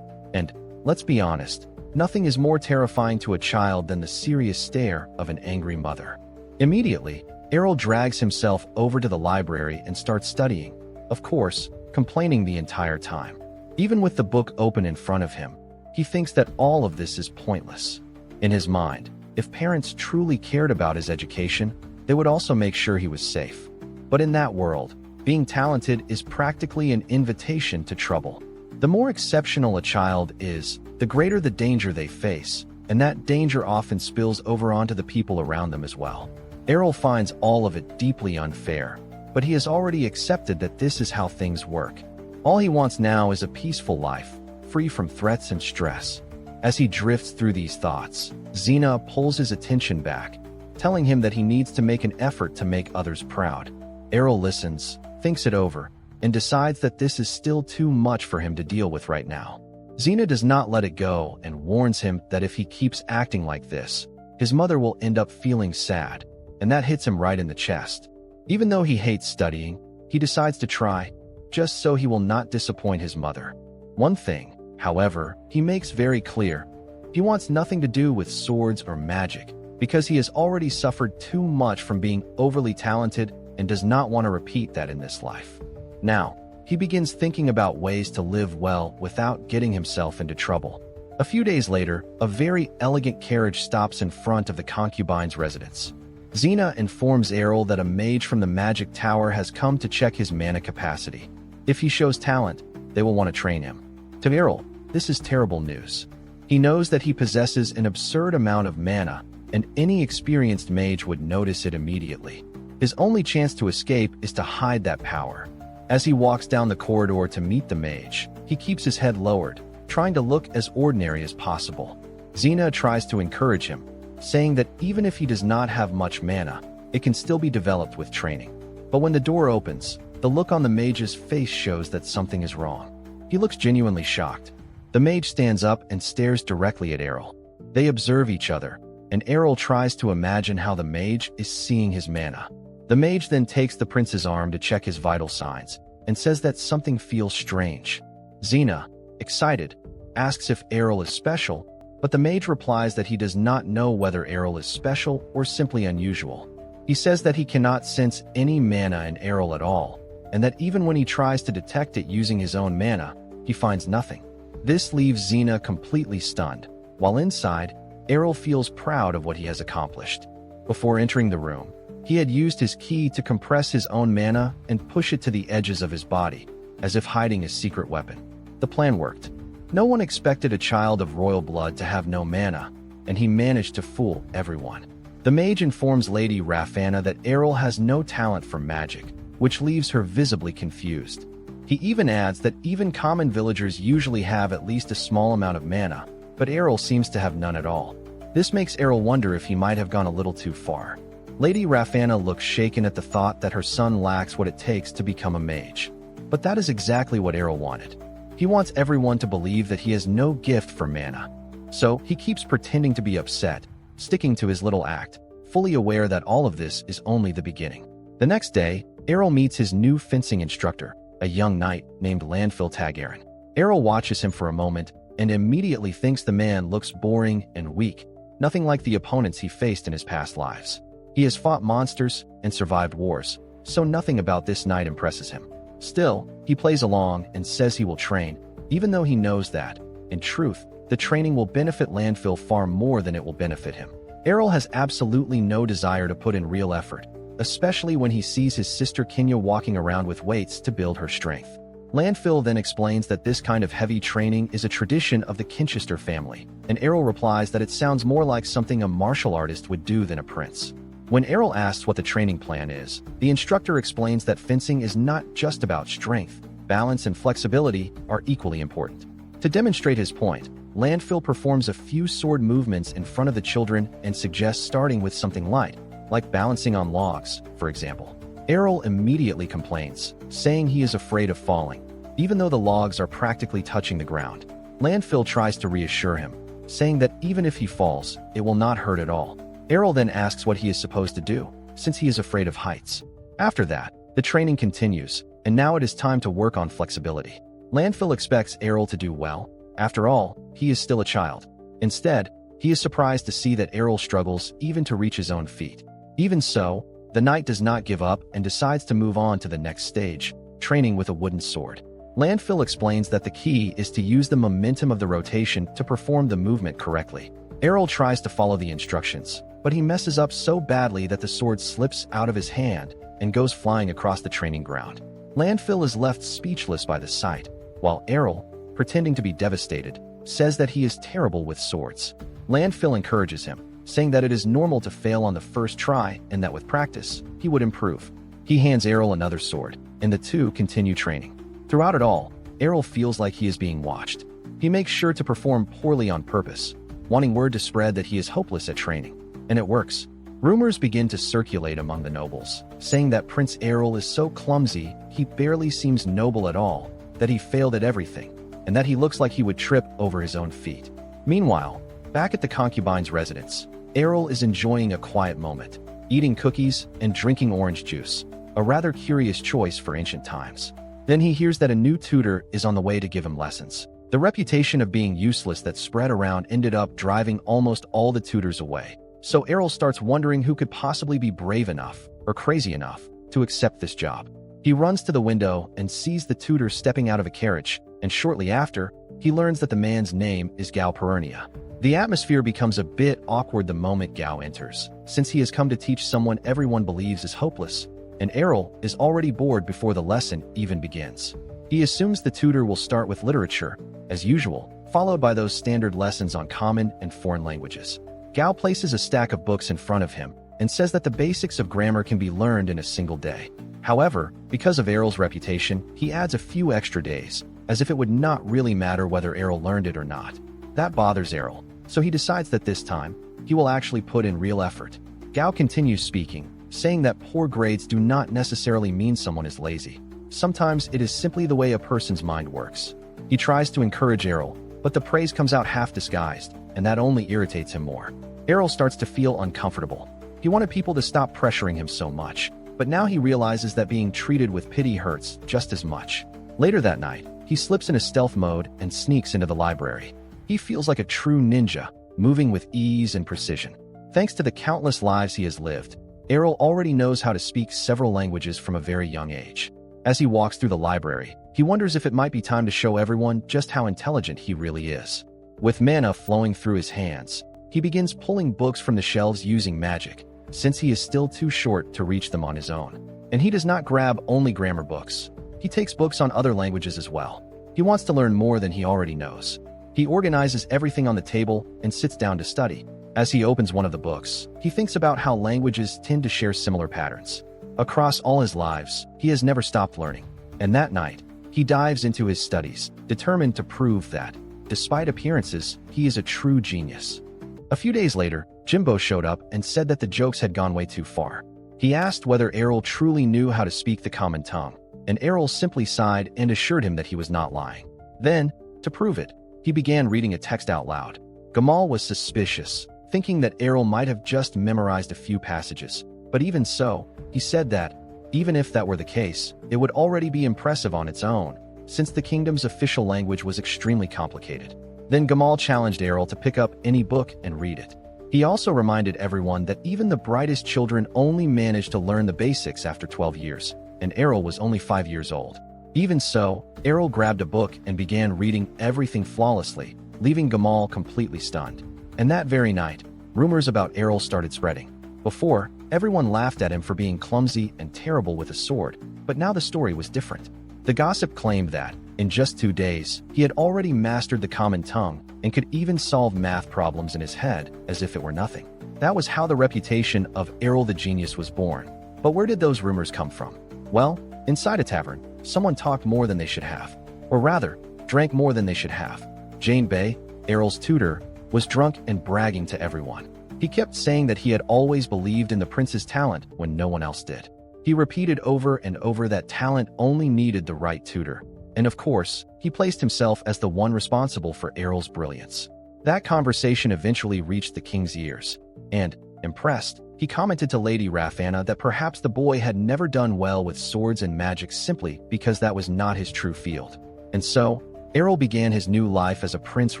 And, let's be honest, nothing is more terrifying to a child than the serious stare of an angry mother. Immediately, Errol drags himself over to the library and starts studying, of course, complaining the entire time. Even with the book open in front of him, he thinks that all of this is pointless. In his mind, if parents truly cared about his education, they would also make sure he was safe. But in that world, being talented is practically an invitation to trouble. The more exceptional a child is, the greater the danger they face, and that danger often spills over onto the people around them as well. Errol finds all of it deeply unfair, but he has already accepted that this is how things work. All he wants now is a peaceful life, free from threats and stress. As he drifts through these thoughts, Xena pulls his attention back, telling him that he needs to make an effort to make others proud. Errol listens, thinks it over, and decides that this is still too much for him to deal with right now. Xena does not let it go and warns him that if he keeps acting like this, his mother will end up feeling sad, and that hits him right in the chest. Even though he hates studying, he decides to try, just so he will not disappoint his mother. One thing, however, he makes very clear. He wants nothing to do with swords or magic, because he has already suffered too much from being overly talented and does not want to repeat that in this life. Now, he begins thinking about ways to live well without getting himself into trouble. A few days later, a very elegant carriage stops in front of the concubine's residence. Xena informs Errol that a mage from the magic tower has come to check his mana capacity. If he shows talent, they will want to train him. To Errol, this is terrible news. He knows that he possesses an absurd amount of mana, and any experienced mage would notice it immediately. His only chance to escape is to hide that power. As he walks down the corridor to meet the mage, he keeps his head lowered, trying to look as ordinary as possible. Xena tries to encourage him, saying that even if he does not have much mana, it can still be developed with training. But when the door opens, the look on the mage's face shows that something is wrong. He looks genuinely shocked. The mage stands up and stares directly at Errol. They observe each other, and Errol tries to imagine how the mage is seeing his mana. The mage then takes the prince's arm to check his vital signs, and says that something feels strange. Xena, excited, asks if Errol is special, but the mage replies that he does not know whether Errol is special or simply unusual. He says that he cannot sense any mana in Errol at all, and that even when he tries to detect it using his own mana, he finds nothing. This leaves Xena completely stunned, while inside, Errol feels proud of what he has accomplished. Before entering the room, he had used his ki to compress his own mana and push it to the edges of his body, as if hiding his secret weapon. The plan worked. No one expected a child of royal blood to have no mana, and he managed to fool everyone. The mage informs Lady Rafanna that Errol has no talent for magic, which leaves her visibly confused. He even adds that even common villagers usually have at least a small amount of mana, but Errol seems to have none at all. This makes Errol wonder if he might have gone a little too far. Lady Rafanna looks shaken at the thought that her son lacks what it takes to become a mage. But that is exactly what Errol wanted. He wants everyone to believe that he has no gift for mana. So he keeps pretending to be upset, sticking to his little act, fully aware that all of this is only the beginning. The next day, Errol meets his new fencing instructor, a young knight named Landfill Tagarin. Errol watches him for a moment and immediately thinks the man looks boring and weak, nothing like the opponents he faced in his past lives. He has fought monsters and survived wars, so nothing about this knight impresses him. Still, he plays along and says he will train, even though he knows that, in truth, the training will benefit Landfill far more than it will benefit him. Errol has absolutely no desire to put in real effort, especially when he sees his sister Kenya walking around with weights to build her strength. Landfill then explains that this kind of heavy training is a tradition of the Kinchester family, and Errol replies that it sounds more like something a martial artist would do than a prince. When Errol asks what the training plan is, the instructor explains that fencing is not just about strength. Balance and flexibility are equally important. To demonstrate his point, Landfill performs a few sword movements in front of the children and suggests starting with something light, like balancing on logs, for example. Errol immediately complains, saying he is afraid of falling, even though the logs are practically touching the ground. Landfill tries to reassure him, saying that even if he falls, it will not hurt at all. Errol then asks what he is supposed to do, since he is afraid of heights. After that, the training continues, and now it is time to work on flexibility. Landfill expects Errol to do well. After all, he is still a child. Instead, he is surprised to see that Errol struggles even to reach his own feet. Even so, the knight does not give up and decides to move on to the next stage, training with a wooden sword. Landfill explains that the key is to use the momentum of the rotation to perform the movement correctly. Errol tries to follow the instructions, but he messes up so badly that the sword slips out of his hand and goes flying across the training ground. Landfill is left speechless by the sight, while Errol, pretending to be devastated, says that he is terrible with swords. Landfill encourages him, saying that it is normal to fail on the first try and that with practice, he would improve. He hands Errol another sword, and the two continue training. Throughout it all, Errol feels like he is being watched. He makes sure to perform poorly on purpose, wanting word to spread that he is hopeless at training. And it works. Rumors begin to circulate among the nobles, saying that Prince Errol is so clumsy he barely seems noble at all, that he failed at everything, and that he looks like he would trip over his own feet. Meanwhile, back at the concubine's residence, Errol is enjoying a quiet moment, eating cookies and drinking orange juice. a rather curious choice for ancient times. Then he hears that a new tutor is on the way to give him lessons. The reputation of being useless that spread around ended up driving almost all the tutors away. So Errol starts wondering who could possibly be brave enough, or crazy enough, to accept this job. He runs to the window and sees the tutor stepping out of a carriage, and shortly after, he learns that the man's name is Gao Perennia. The atmosphere becomes a bit awkward the moment Gao enters, since he has come to teach someone everyone believes is hopeless, and Errol is already bored before the lesson even begins. He assumes the tutor will start with literature, as usual, followed by those standard lessons on common and foreign languages. Gao places a stack of books in front of him and says that the basics of grammar can be learned in a single day. However, because of Errol's reputation, he adds a few extra days, as if it would not really matter whether Errol learned it or not. That bothers Errol, so he decides that this time, he will actually put in real effort. Gao continues speaking, saying that poor grades do not necessarily mean someone is lazy. Sometimes it is simply the way a person's mind works. He tries to encourage Errol, but the praise comes out half disguised, and that only irritates him more. Errol starts to feel uncomfortable. He wanted people to stop pressuring him so much, but now he realizes that being treated with pity hurts just as much. Later that night, he slips into stealth mode and sneaks into the library. He feels like a true ninja, moving with ease and precision. Thanks to the countless lives he has lived, Errol already knows how to speak several languages from a very young age. As he walks through the library, he wonders if it might be time to show everyone just how intelligent he really is. With mana flowing through his hands, he begins pulling books from the shelves using magic, since he is still too short to reach them on his own. And he does not grab only grammar books. He takes books on other languages as well. He wants to learn more than he already knows. He organizes everything on the table and sits down to study. As he opens one of the books, he thinks about how languages tend to share similar patterns. Across all his lives, he has never stopped learning. And that night, he dives into his studies, determined to prove that, despite appearances, he is a true genius. A few days later, Jimbo showed up and said that the jokes had gone way too far. He asked whether Errol truly knew how to speak the common tongue, and Errol simply sighed and assured him that he was not lying. Then, to prove it, he began reading a text out loud. Gamal was suspicious, thinking that Errol might have just memorized a few passages, but even so, he said that, even if that were the case, it would already be impressive on its own, since the kingdom's official language was extremely complicated. Then Gamal challenged Errol to pick up any book and read it. He also reminded everyone that even the brightest children only managed to learn the basics after 12 years, and Errol was only 5 years old. Even so, Errol grabbed a book and began reading everything flawlessly, leaving Gamal completely stunned. And that very night, rumors about Errol started spreading. Before, everyone laughed at him for being clumsy and terrible with a sword, but now the story was different. The gossip claimed that, in just 2 days, he had already mastered the common tongue and could even solve math problems in his head as if it were nothing. That was how the reputation of Errol the Genius was born. But where did those rumors come from? Well, inside a tavern, someone talked more than they should have. Or rather, drank more than they should have. Jane Bay, Errol's tutor, was drunk and bragging to everyone. He kept saying that he had always believed in the prince's talent when no one else did. He repeated over and over that talent only needed the right tutor. And of course, he placed himself as the one responsible for Errol's brilliance. That conversation eventually reached the king's ears, and, impressed, he commented to Lady Rafanna that perhaps the boy had never done well with swords and magic simply because that was not his true field. And so, Errol began his new life as a prince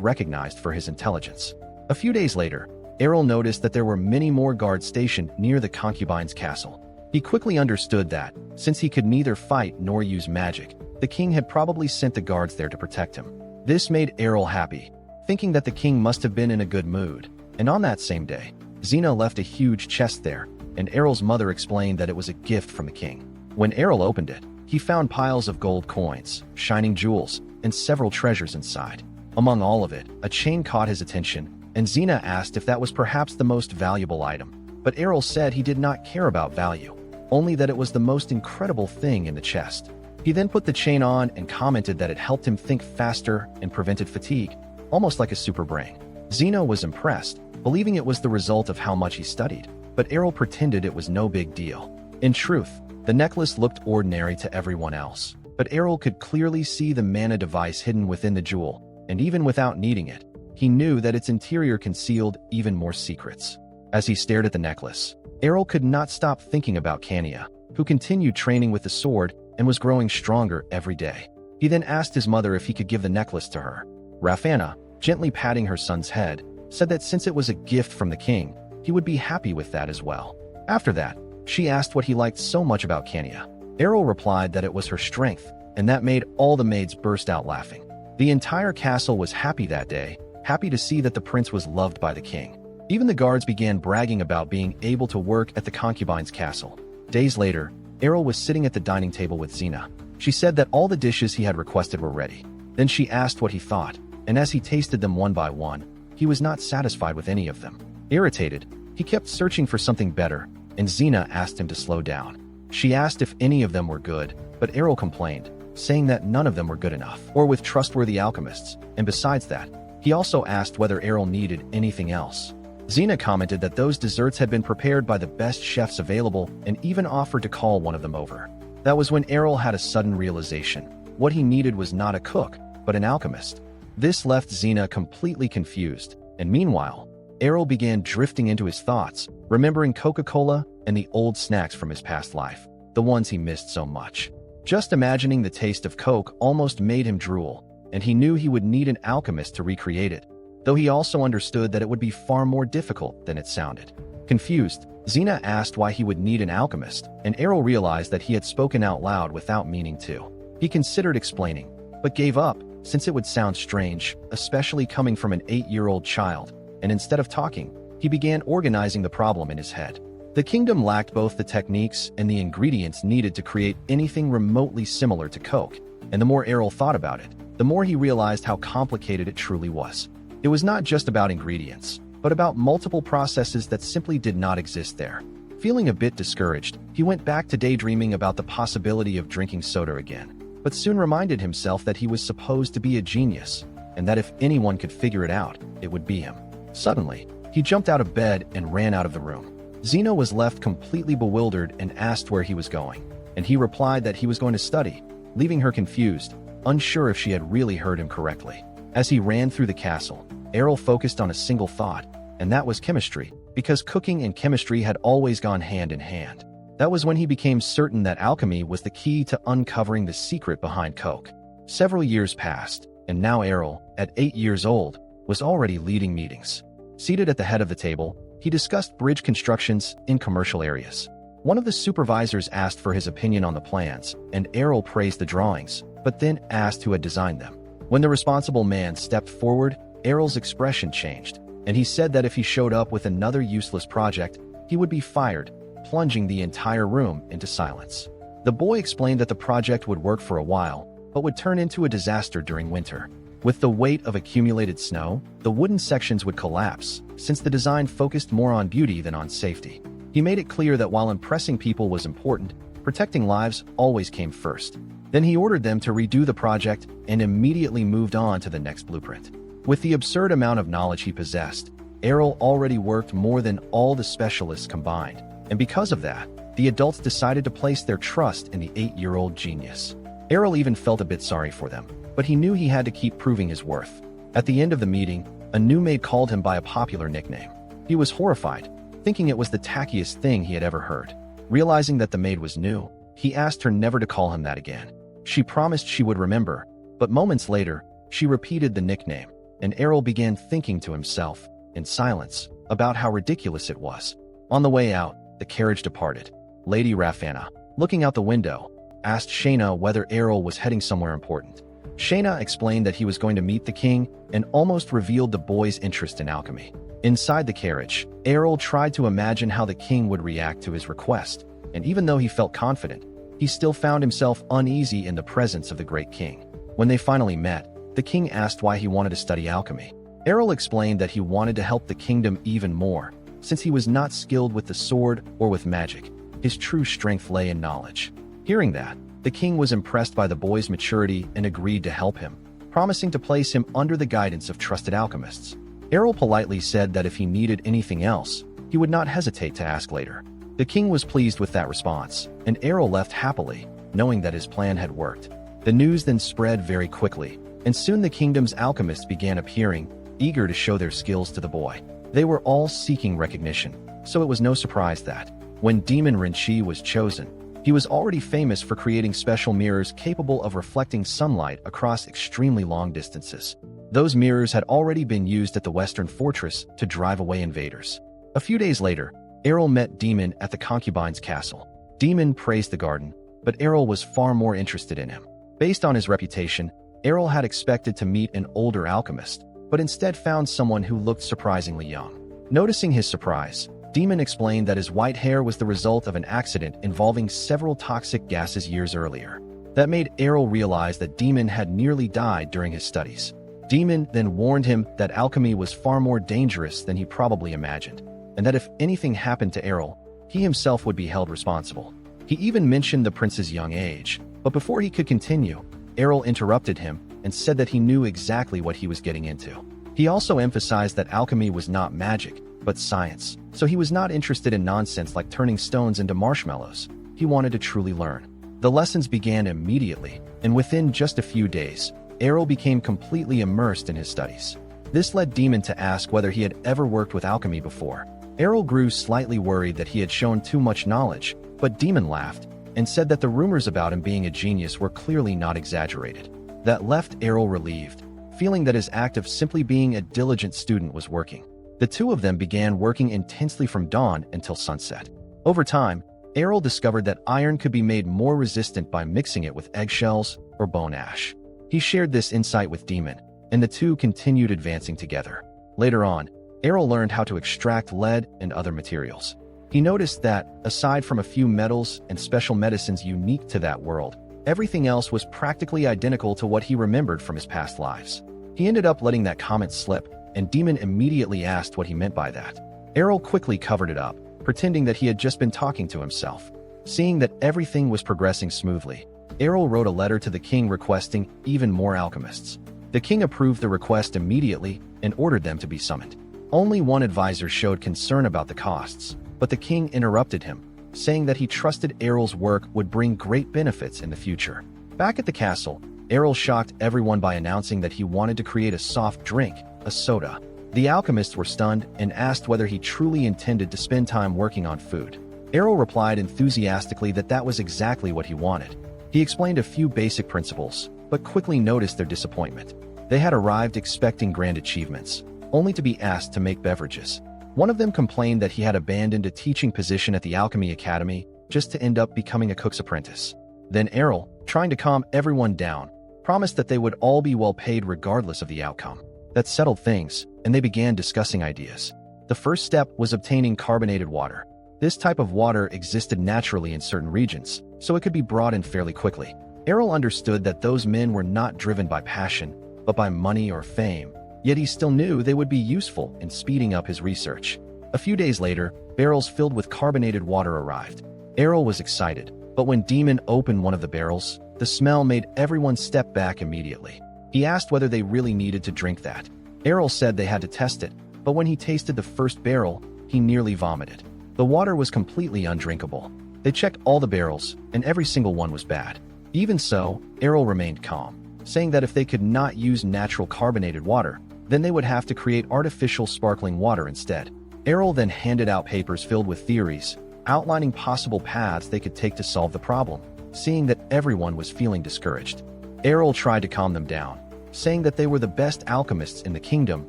recognized for his intelligence. A few days later, Errol noticed that there were many more guards stationed near the concubine's castle. He quickly understood that, since he could neither fight nor use magic, the king had probably sent the guards there to protect him. This made Errol happy, thinking that the king must have been in a good mood. And on that same day, Xena left a huge chest there, and Errol's mother explained that it was a gift from the king. When Errol opened it, he found piles of gold coins, shining jewels, and several treasures inside. Among all of it, a chain caught his attention, and Xena asked if that was perhaps the most valuable item. But Errol said he did not care about value, only that it was the most incredible thing in the chest. He then put the chain on and commented that it helped him think faster and prevented fatigue, almost like a super brain. Xena was impressed, believing it was the result of how much he studied, but Errol pretended it was no big deal. In truth, the necklace looked ordinary to everyone else, but Errol could clearly see the mana device hidden within the jewel, and even without needing it, he knew that its interior concealed even more secrets. As he stared at the necklace, Errol could not stop thinking about Kania, who continued training with the sword and was growing stronger every day. He then asked his mother if he could give the necklace to her. Rafana, gently patting her son's head, said that since it was a gift from the king, he would be happy with that as well. After that, she asked what he liked so much about Kania. Errol replied that it was her strength, and that made all the maids burst out laughing. The entire castle was happy that day, happy to see that the prince was loved by the king. Even the guards began bragging about being able to work at the concubine's castle. Days later, Errol was sitting at the dining table with Xena. She said that all the dishes he had requested were ready. Then she asked what he thought, and as he tasted them one by one, he was not satisfied with any of them. Irritated, he kept searching for something better, and Xena asked him to slow down. She asked if any of them were good, but Errol complained, saying that none of them were good enough or with trustworthy alchemists, and besides that, he also asked whether Errol needed anything else. Xena commented that those desserts had been prepared by the best chefs available and even offered to call one of them over. That was when Errol had a sudden realization. What he needed was not a cook, but an alchemist. This left Xena completely confused, and meanwhile, Errol began drifting into his thoughts, remembering Coca-Cola and the old snacks from his past life, the ones he missed so much. Just imagining the taste of Coke almost made him drool, and he knew he would need an alchemist to recreate it, though he also understood that it would be far more difficult than it sounded. Confused, Xena asked why he would need an alchemist, and Errol realized that he had spoken out loud without meaning to. He considered explaining, but gave up, since it would sound strange, especially coming from an 8-year-old child, and instead of talking, he began organizing the problem in his head. The kingdom lacked both the techniques and the ingredients needed to create anything remotely similar to Coke, and the more Errol thought about it, the more he realized how complicated it truly was. It was not just about ingredients, but about multiple processes that simply did not exist there. Feeling a bit discouraged, he went back to daydreaming about the possibility of drinking soda again, but soon reminded himself that he was supposed to be a genius, and that if anyone could figure it out, it would be him. Suddenly, he jumped out of bed and ran out of the room. Xena was left completely bewildered and asked where he was going, and he replied that he was going to study, leaving her confused, unsure if she had really heard him correctly. As he ran through the castle, Errol focused on a single thought, and that was chemistry, because cooking and chemistry had always gone hand in hand. That was when he became certain that alchemy was the key to uncovering the secret behind Coke. Several years passed, and now Errol, at 8 years old, was already leading meetings. Seated at the head of the table, he discussed bridge constructions in commercial areas. One of the supervisors asked for his opinion on the plans, and Errol praised the drawings, but then asked who had designed them. When the responsible man stepped forward, Errol's expression changed, and he said that if he showed up with another useless project, he would be fired, plunging the entire room into silence. The boy explained that the project would work for a while, but would turn into a disaster during winter. With the weight of accumulated snow, the wooden sections would collapse, since the design focused more on beauty than on safety. He made it clear that while impressing people was important, protecting lives always came first. Then he ordered them to redo the project and immediately moved on to the next blueprint. With the absurd amount of knowledge he possessed, Errol already worked more than all the specialists combined, and because of that, the adults decided to place their trust in the 8-year-old genius. Errol even felt a bit sorry for them, but he knew he had to keep proving his worth. At the end of the meeting, a new maid called him by a popular nickname. He was horrified, thinking it was the tackiest thing he had ever heard. Realizing that the maid was new, he asked her never to call him that again. She promised she would remember, but moments later, she repeated the nickname, and Errol began thinking to himself, in silence, about how ridiculous it was. On the way out, the carriage departed. Lady Rafana, looking out the window, asked Shayna whether Errol was heading somewhere important. Shayna explained that he was going to meet the king and almost revealed the boy's interest in alchemy. Inside the carriage, Errol tried to imagine how the king would react to his request, and even though he felt confident, he still found himself uneasy in the presence of the great king. When they finally met, the king asked why he wanted to study alchemy. Errol explained that he wanted to help the kingdom even more, since he was not skilled with the sword or with magic. His true strength lay in knowledge. Hearing that, the king was impressed by the boy's maturity and agreed to help him, promising to place him under the guidance of trusted alchemists. Errol politely said that if he needed anything else, he would not hesitate to ask later. The king was pleased with that response, and Errol left happily, knowing that his plan had worked. The news then spread very quickly, and soon the kingdom's alchemists began appearing, eager to show their skills to the boy. They were all seeking recognition, so it was no surprise that, when Demon Rinchi was chosen, He was already famous for creating special mirrors capable of reflecting sunlight across extremely long distances. Those mirrors had already been used at the Western Fortress to drive away invaders. A few days later, Errol met Demon at the concubine's castle. Demon praised the garden, but Errol was far more interested in him. Based on his reputation, Errol had expected to meet an older alchemist, but instead found someone who looked surprisingly young. Noticing his surprise, Demon explained that his white hair was the result of an accident involving several toxic gases years earlier. That made Errol realize that Demon had nearly died during his studies. Demon then warned him that alchemy was far more dangerous than he probably imagined, and that if anything happened to Errol, he himself would be held responsible. He even mentioned the prince's young age, but before he could continue, Errol interrupted him and said that he knew exactly what he was getting into. He also emphasized that alchemy was not magic, but science, so he was not interested in nonsense like turning stones into marshmallows. He wanted to truly learn. The lessons began immediately, and within just a few days, Errol became completely immersed in his studies. This led Demon to ask whether he had ever worked with alchemy before. Errol grew slightly worried that he had shown too much knowledge, but Demon laughed and said that the rumors about him being a genius were clearly not exaggerated. That left Errol relieved, feeling that his act of simply being a diligent student was working. The two of them began working intensely from dawn until sunset. Over time, Errol discovered that iron could be made more resistant by mixing it with eggshells or bone ash. He shared this insight with Demon, and the two continued advancing together. Later on, Errol learned how to extract lead and other materials. He noticed that, aside from a few metals and special medicines unique to that world, everything else was practically identical to what he remembered from his past lives. He ended up letting that comment slip, and Demon immediately asked what he meant by that. Errol quickly covered it up, pretending that he had just been talking to himself. Seeing that everything was progressing smoothly, Errol wrote a letter to the king requesting even more alchemists. The king approved the request immediately and ordered them to be summoned. Only one advisor showed concern about the costs, but the king interrupted him, saying that he trusted Errol's work would bring great benefits in the future. Back at the castle, Errol shocked everyone by announcing that he wanted to create a soft drink, a soda. The alchemists were stunned and asked whether he truly intended to spend time working on food. Errol replied enthusiastically that that was exactly what he wanted. He explained a few basic principles, but quickly noticed their disappointment. They had arrived expecting grand achievements, only to be asked to make beverages. One of them complained that he had abandoned a teaching position at the Alchemy Academy just to end up becoming a cook's apprentice. Then Errol, trying to calm everyone down, promised that they would all be well paid regardless of the outcome. That settled things, and they began discussing ideas. The first step was obtaining carbonated water. This type of water existed naturally in certain regions, so it could be brought in fairly quickly. Errol understood that those men were not driven by passion, but by money or fame, yet he still knew they would be useful in speeding up his research. A few days later, barrels filled with carbonated water arrived. Errol was excited, but when Demon opened one of the barrels, the smell made everyone step back immediately. He asked whether they really needed to drink that. Errol said they had to test it, but when he tasted the first barrel, he nearly vomited. The water was completely undrinkable. They checked all the barrels, and every single one was bad. Even so, Errol remained calm, saying that if they could not use natural carbonated water, then they would have to create artificial sparkling water instead. Errol then handed out papers filled with theories, outlining possible paths they could take to solve the problem, seeing that everyone was feeling discouraged. Errol tried to calm them down, saying that they were the best alchemists in the kingdom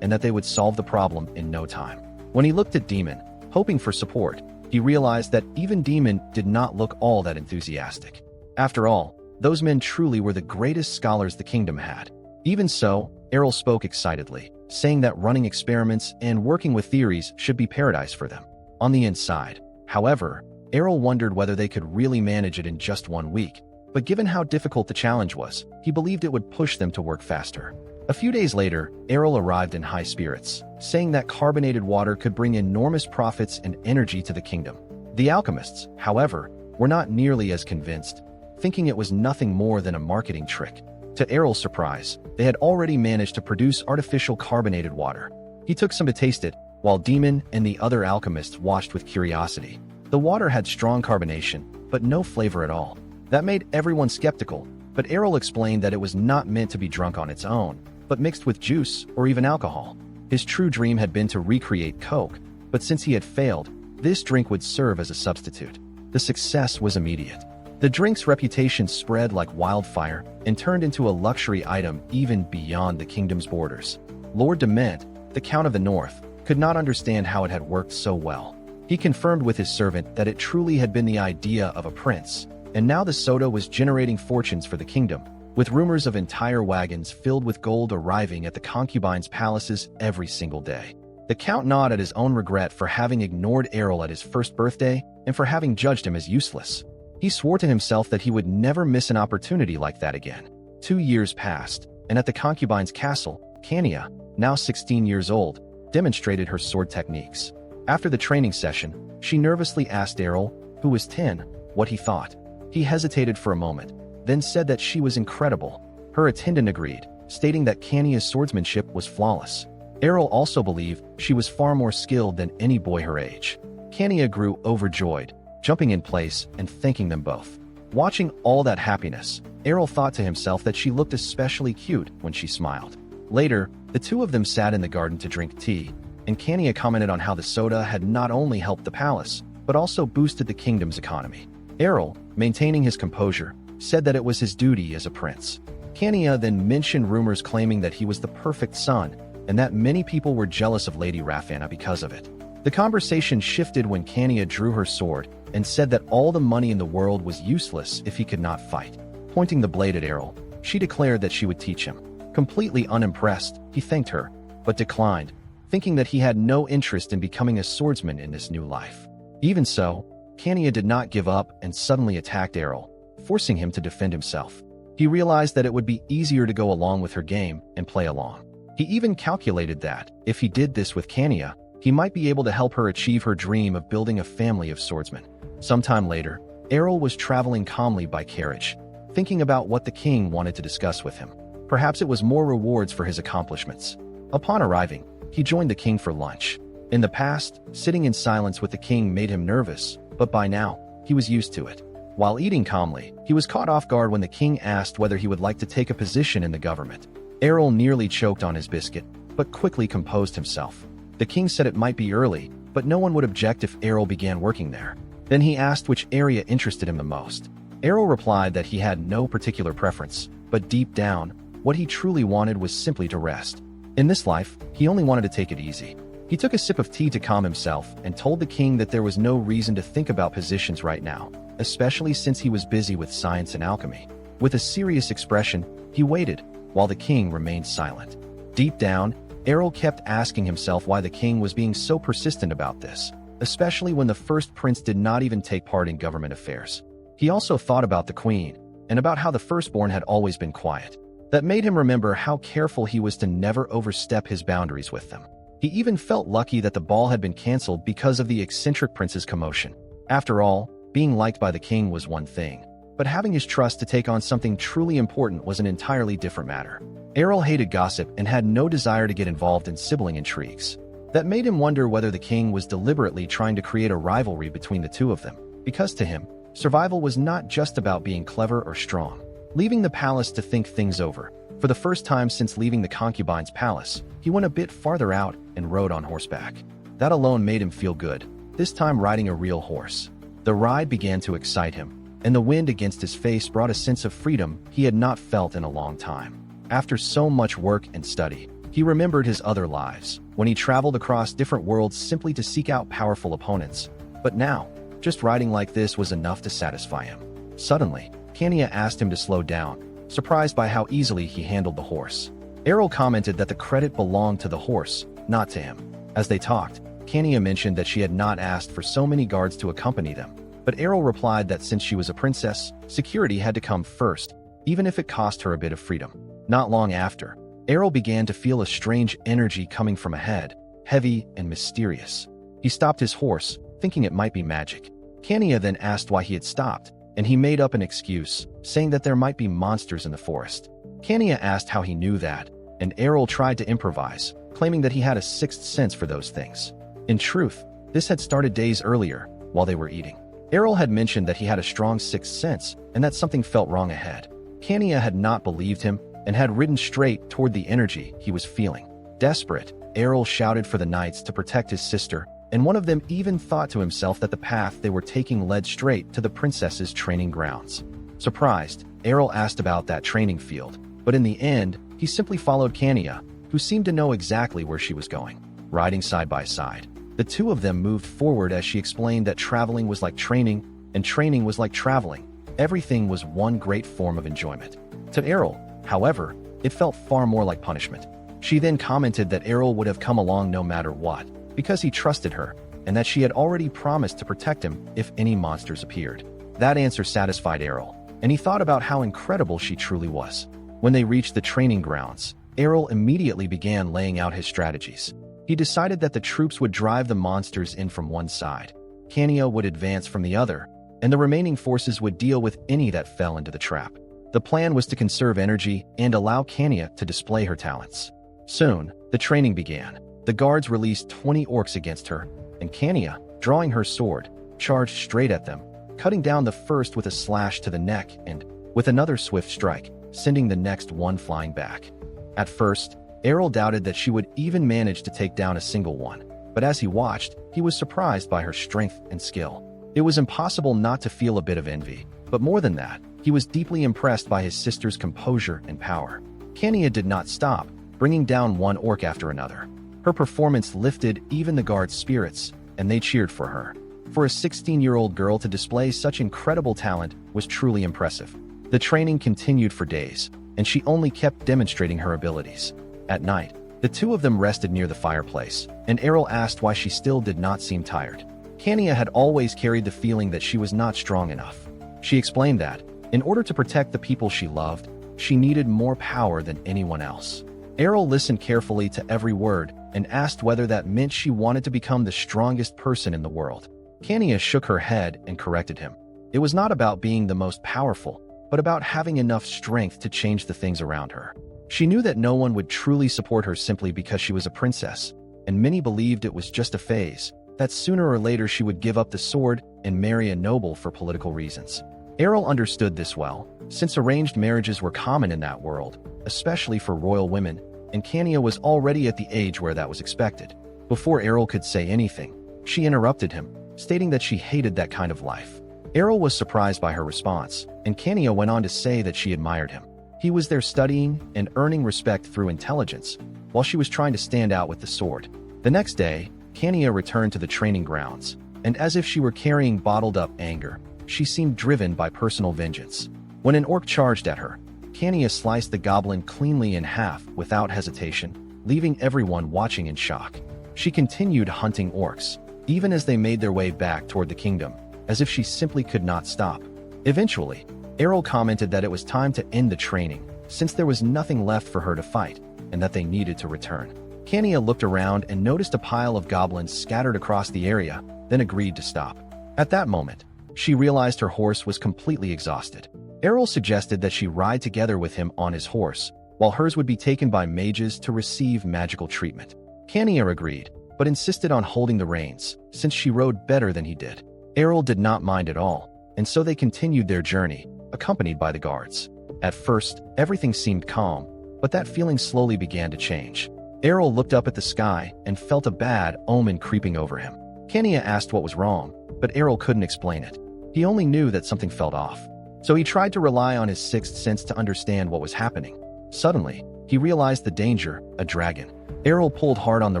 and that they would solve the problem in no time. When he looked at Demon, hoping for support, he realized that even Demon did not look all that enthusiastic. After all, those men truly were the greatest scholars the kingdom had. Even so, Errol spoke excitedly, saying that running experiments and working with theories should be paradise for them. On the inside, however, Errol wondered whether they could really manage it in just 1 week, but given how difficult the challenge was, he believed it would push them to work faster. A few days later, Errol arrived in high spirits, saying that carbonated water could bring enormous profits and energy to the kingdom. The alchemists, however, were not nearly as convinced, thinking it was nothing more than a marketing trick. To Errol's surprise, they had already managed to produce artificial carbonated water. He took some to taste it, while Demon and the other alchemists watched with curiosity. The water had strong carbonation, but no flavor at all. That made everyone skeptical, but Errol explained that it was not meant to be drunk on its own, but mixed with juice or even alcohol. His true dream had been to recreate Coke, but since he had failed, this drink would serve as a substitute. The success was immediate. The drink's reputation spread like wildfire and turned into a luxury item even beyond the kingdom's borders. Lord Dement, the Count of the North, could not understand how it had worked so well. He confirmed with his servant that it truly had been the idea of a prince, and now the soda was generating fortunes for the kingdom, with rumors of entire wagons filled with gold arriving at the concubines' palaces every single day. The Count gnawed at his own regret for having ignored Errol at his first birthday and for having judged him as useless. He swore to himself that he would never miss an opportunity like that again. 2 years passed, and at the concubine's castle, Kania, now 16 years old, demonstrated her sword techniques. After the training session, she nervously asked Errol, who was 10, what he thought. He hesitated for a moment, then said that she was incredible. Her attendant agreed, stating that Kania's swordsmanship was flawless. Errol also believed she was far more skilled than any boy her age. Kania grew overjoyed, jumping in place and thanking them both. Watching all that happiness, Errol thought to himself that she looked especially cute when she smiled. Later, the two of them sat in the garden to drink tea, and Kania commented on how the soda had not only helped the palace, but also boosted the kingdom's economy. Errol, maintaining his composure, said that it was his duty as a prince. Kania then mentioned rumors claiming that he was the perfect son, and that many people were jealous of Lady Rafanna because of it. The conversation shifted when Kania drew her sword and said that all the money in the world was useless if he could not fight. Pointing the blade at Errol, she declared that she would teach him. Completely unimpressed, he thanked her, but declined, thinking that he had no interest in becoming a swordsman in this new life. Even so, Kania did not give up and suddenly attacked Errol, forcing him to defend himself. He realized that it would be easier to go along with her game and play along. He even calculated that, if he did this with Kania, he might be able to help her achieve her dream of building a family of swordsmen. Sometime later, Errol was traveling calmly by carriage, thinking about what the king wanted to discuss with him. Perhaps it was more rewards for his accomplishments. Upon arriving, he joined the king for lunch. In the past, sitting in silence with the king made him nervous, but by now, he was used to it. While eating calmly, he was caught off guard when the king asked whether he would like to take a position in the government. Errol nearly choked on his biscuit, but quickly composed himself. The king said it might be early, but no one would object if Errol began working there. Then he asked which area interested him the most. Errol replied that he had no particular preference, but deep down, what he truly wanted was simply to rest. In this life, he only wanted to take it easy. He took a sip of tea to calm himself and told the king that there was no reason to think about positions right now, especially since he was busy with science and alchemy. With a serious expression, he waited, while the king remained silent. Deep down, Errol kept asking himself why the king was being so persistent about this, especially when the first prince did not even take part in government affairs. He also thought about the queen, and about how the firstborn had always been quiet. That made him remember how careful he was to never overstep his boundaries with them. He even felt lucky that the ball had been cancelled because of the eccentric prince's commotion. After all, being liked by the king was one thing, but having his trust to take on something truly important was an entirely different matter. Errol hated gossip and had no desire to get involved in sibling intrigues. That made him wonder whether the king was deliberately trying to create a rivalry between the two of them, because to him, survival was not just about being clever or strong. Leaving the palace to think things over, for the first time since leaving the concubine's palace, he went a bit farther out and rode on horseback. That alone made him feel good, this time riding a real horse. The ride began to excite him, and the wind against his face brought a sense of freedom he had not felt in a long time. After so much work and study, he remembered his other lives, when he traveled across different worlds simply to seek out powerful opponents. But now, just riding like this was enough to satisfy him. Suddenly, Kania asked him to slow down, surprised by how easily he handled the horse. Errol commented that the credit belonged to the horse, not to him. As they talked, Kania mentioned that she had not asked for so many guards to accompany them, but Errol replied that since she was a princess, security had to come first, even if it cost her a bit of freedom. Not long after, Errol began to feel a strange energy coming from ahead, heavy and mysterious. He stopped his horse, thinking it might be magic. Kania then asked why he had stopped, and he made up an excuse, saying that there might be monsters in the forest. Kania asked how he knew that, and Errol tried to improvise, claiming that he had a sixth sense for those things. In truth, this had started days earlier, while they were eating. Errol had mentioned that he had a strong sixth sense, and that something felt wrong ahead. Kania had not believed him, and had ridden straight toward the energy he was feeling. Desperate, Errol shouted for the knights to protect his sister, and one of them even thought to himself that the path they were taking led straight to the princess's training grounds. Surprised, Errol asked about that training field, but in the end, he simply followed Kania, who seemed to know exactly where she was going. Riding side by side, the two of them moved forward as she explained that traveling was like training, and training was like traveling. Everything was one great form of enjoyment. To Errol, however, it felt far more like punishment. She then commented that Errol would have come along no matter what, because he trusted her, and that she had already promised to protect him if any monsters appeared. That answer satisfied Errol, and he thought about how incredible she truly was. When they reached the training grounds, Errol immediately began laying out his strategies. He decided that the troops would drive the monsters in from one side, Kania would advance from the other, and the remaining forces would deal with any that fell into the trap. The plan was to conserve energy and allow Kania to display her talents. Soon, the training began. The guards released 20 orcs against her, and Kania, drawing her sword, charged straight at them, cutting down the first with a slash to the neck and, with another swift strike, sending the next one flying back. At first, Errol doubted that she would even manage to take down a single one, but as he watched, he was surprised by her strength and skill. It was impossible not to feel a bit of envy, but more than that, he was deeply impressed by his sister's composure and power. Kania did not stop, bringing down one orc after another. Her performance lifted even the guards' spirits, and they cheered for her. For a 16-year-old girl to display such incredible talent was truly impressive. The training continued for days, and she only kept demonstrating her abilities. At night, the two of them rested near the fireplace, and Errol asked why she still did not seem tired. Kania had always carried the feeling that she was not strong enough. She explained that, in order to protect the people she loved, she needed more power than anyone else. Errol listened carefully to every word and asked whether that meant she wanted to become the strongest person in the world. Kania shook her head and corrected him. It was not about being the most powerful, but about having enough strength to change the things around her. She knew that no one would truly support her simply because she was a princess, and many believed it was just a phase, that sooner or later she would give up the sword and marry a noble for political reasons. Errol understood this well, since arranged marriages were common in that world, especially for royal women, and Kania was already at the age where that was expected. Before Errol could say anything, she interrupted him, stating that she hated that kind of life. Errol was surprised by her response, and Kania went on to say that she admired him. He was there studying and earning respect through intelligence, while she was trying to stand out with the sword. The next day, Kania returned to the training grounds, and as if she were carrying bottled-up anger, she seemed driven by personal vengeance. When an orc charged at her, Kania sliced the goblin cleanly in half without hesitation, leaving everyone watching in shock. She continued hunting orcs, even as they made their way back toward the kingdom, as if she simply could not stop. Eventually, Errol commented that it was time to end the training, since there was nothing left for her to fight, and that they needed to return. Kania looked around and noticed a pile of goblins scattered across the area, then agreed to stop. At that moment, she realized her horse was completely exhausted. Errol suggested that she ride together with him on his horse, while hers would be taken by mages to receive magical treatment. Kania agreed, but insisted on holding the reins, since she rode better than he did. Errol did not mind at all, and so they continued their journey, accompanied by the guards. At first, everything seemed calm, but that feeling slowly began to change. Errol looked up at the sky and felt a bad omen creeping over him. Kania asked what was wrong, but Errol couldn't explain it. He only knew that something felt off. So he tried to rely on his sixth sense to understand what was happening. Suddenly, he realized the danger, a dragon. Errol pulled hard on the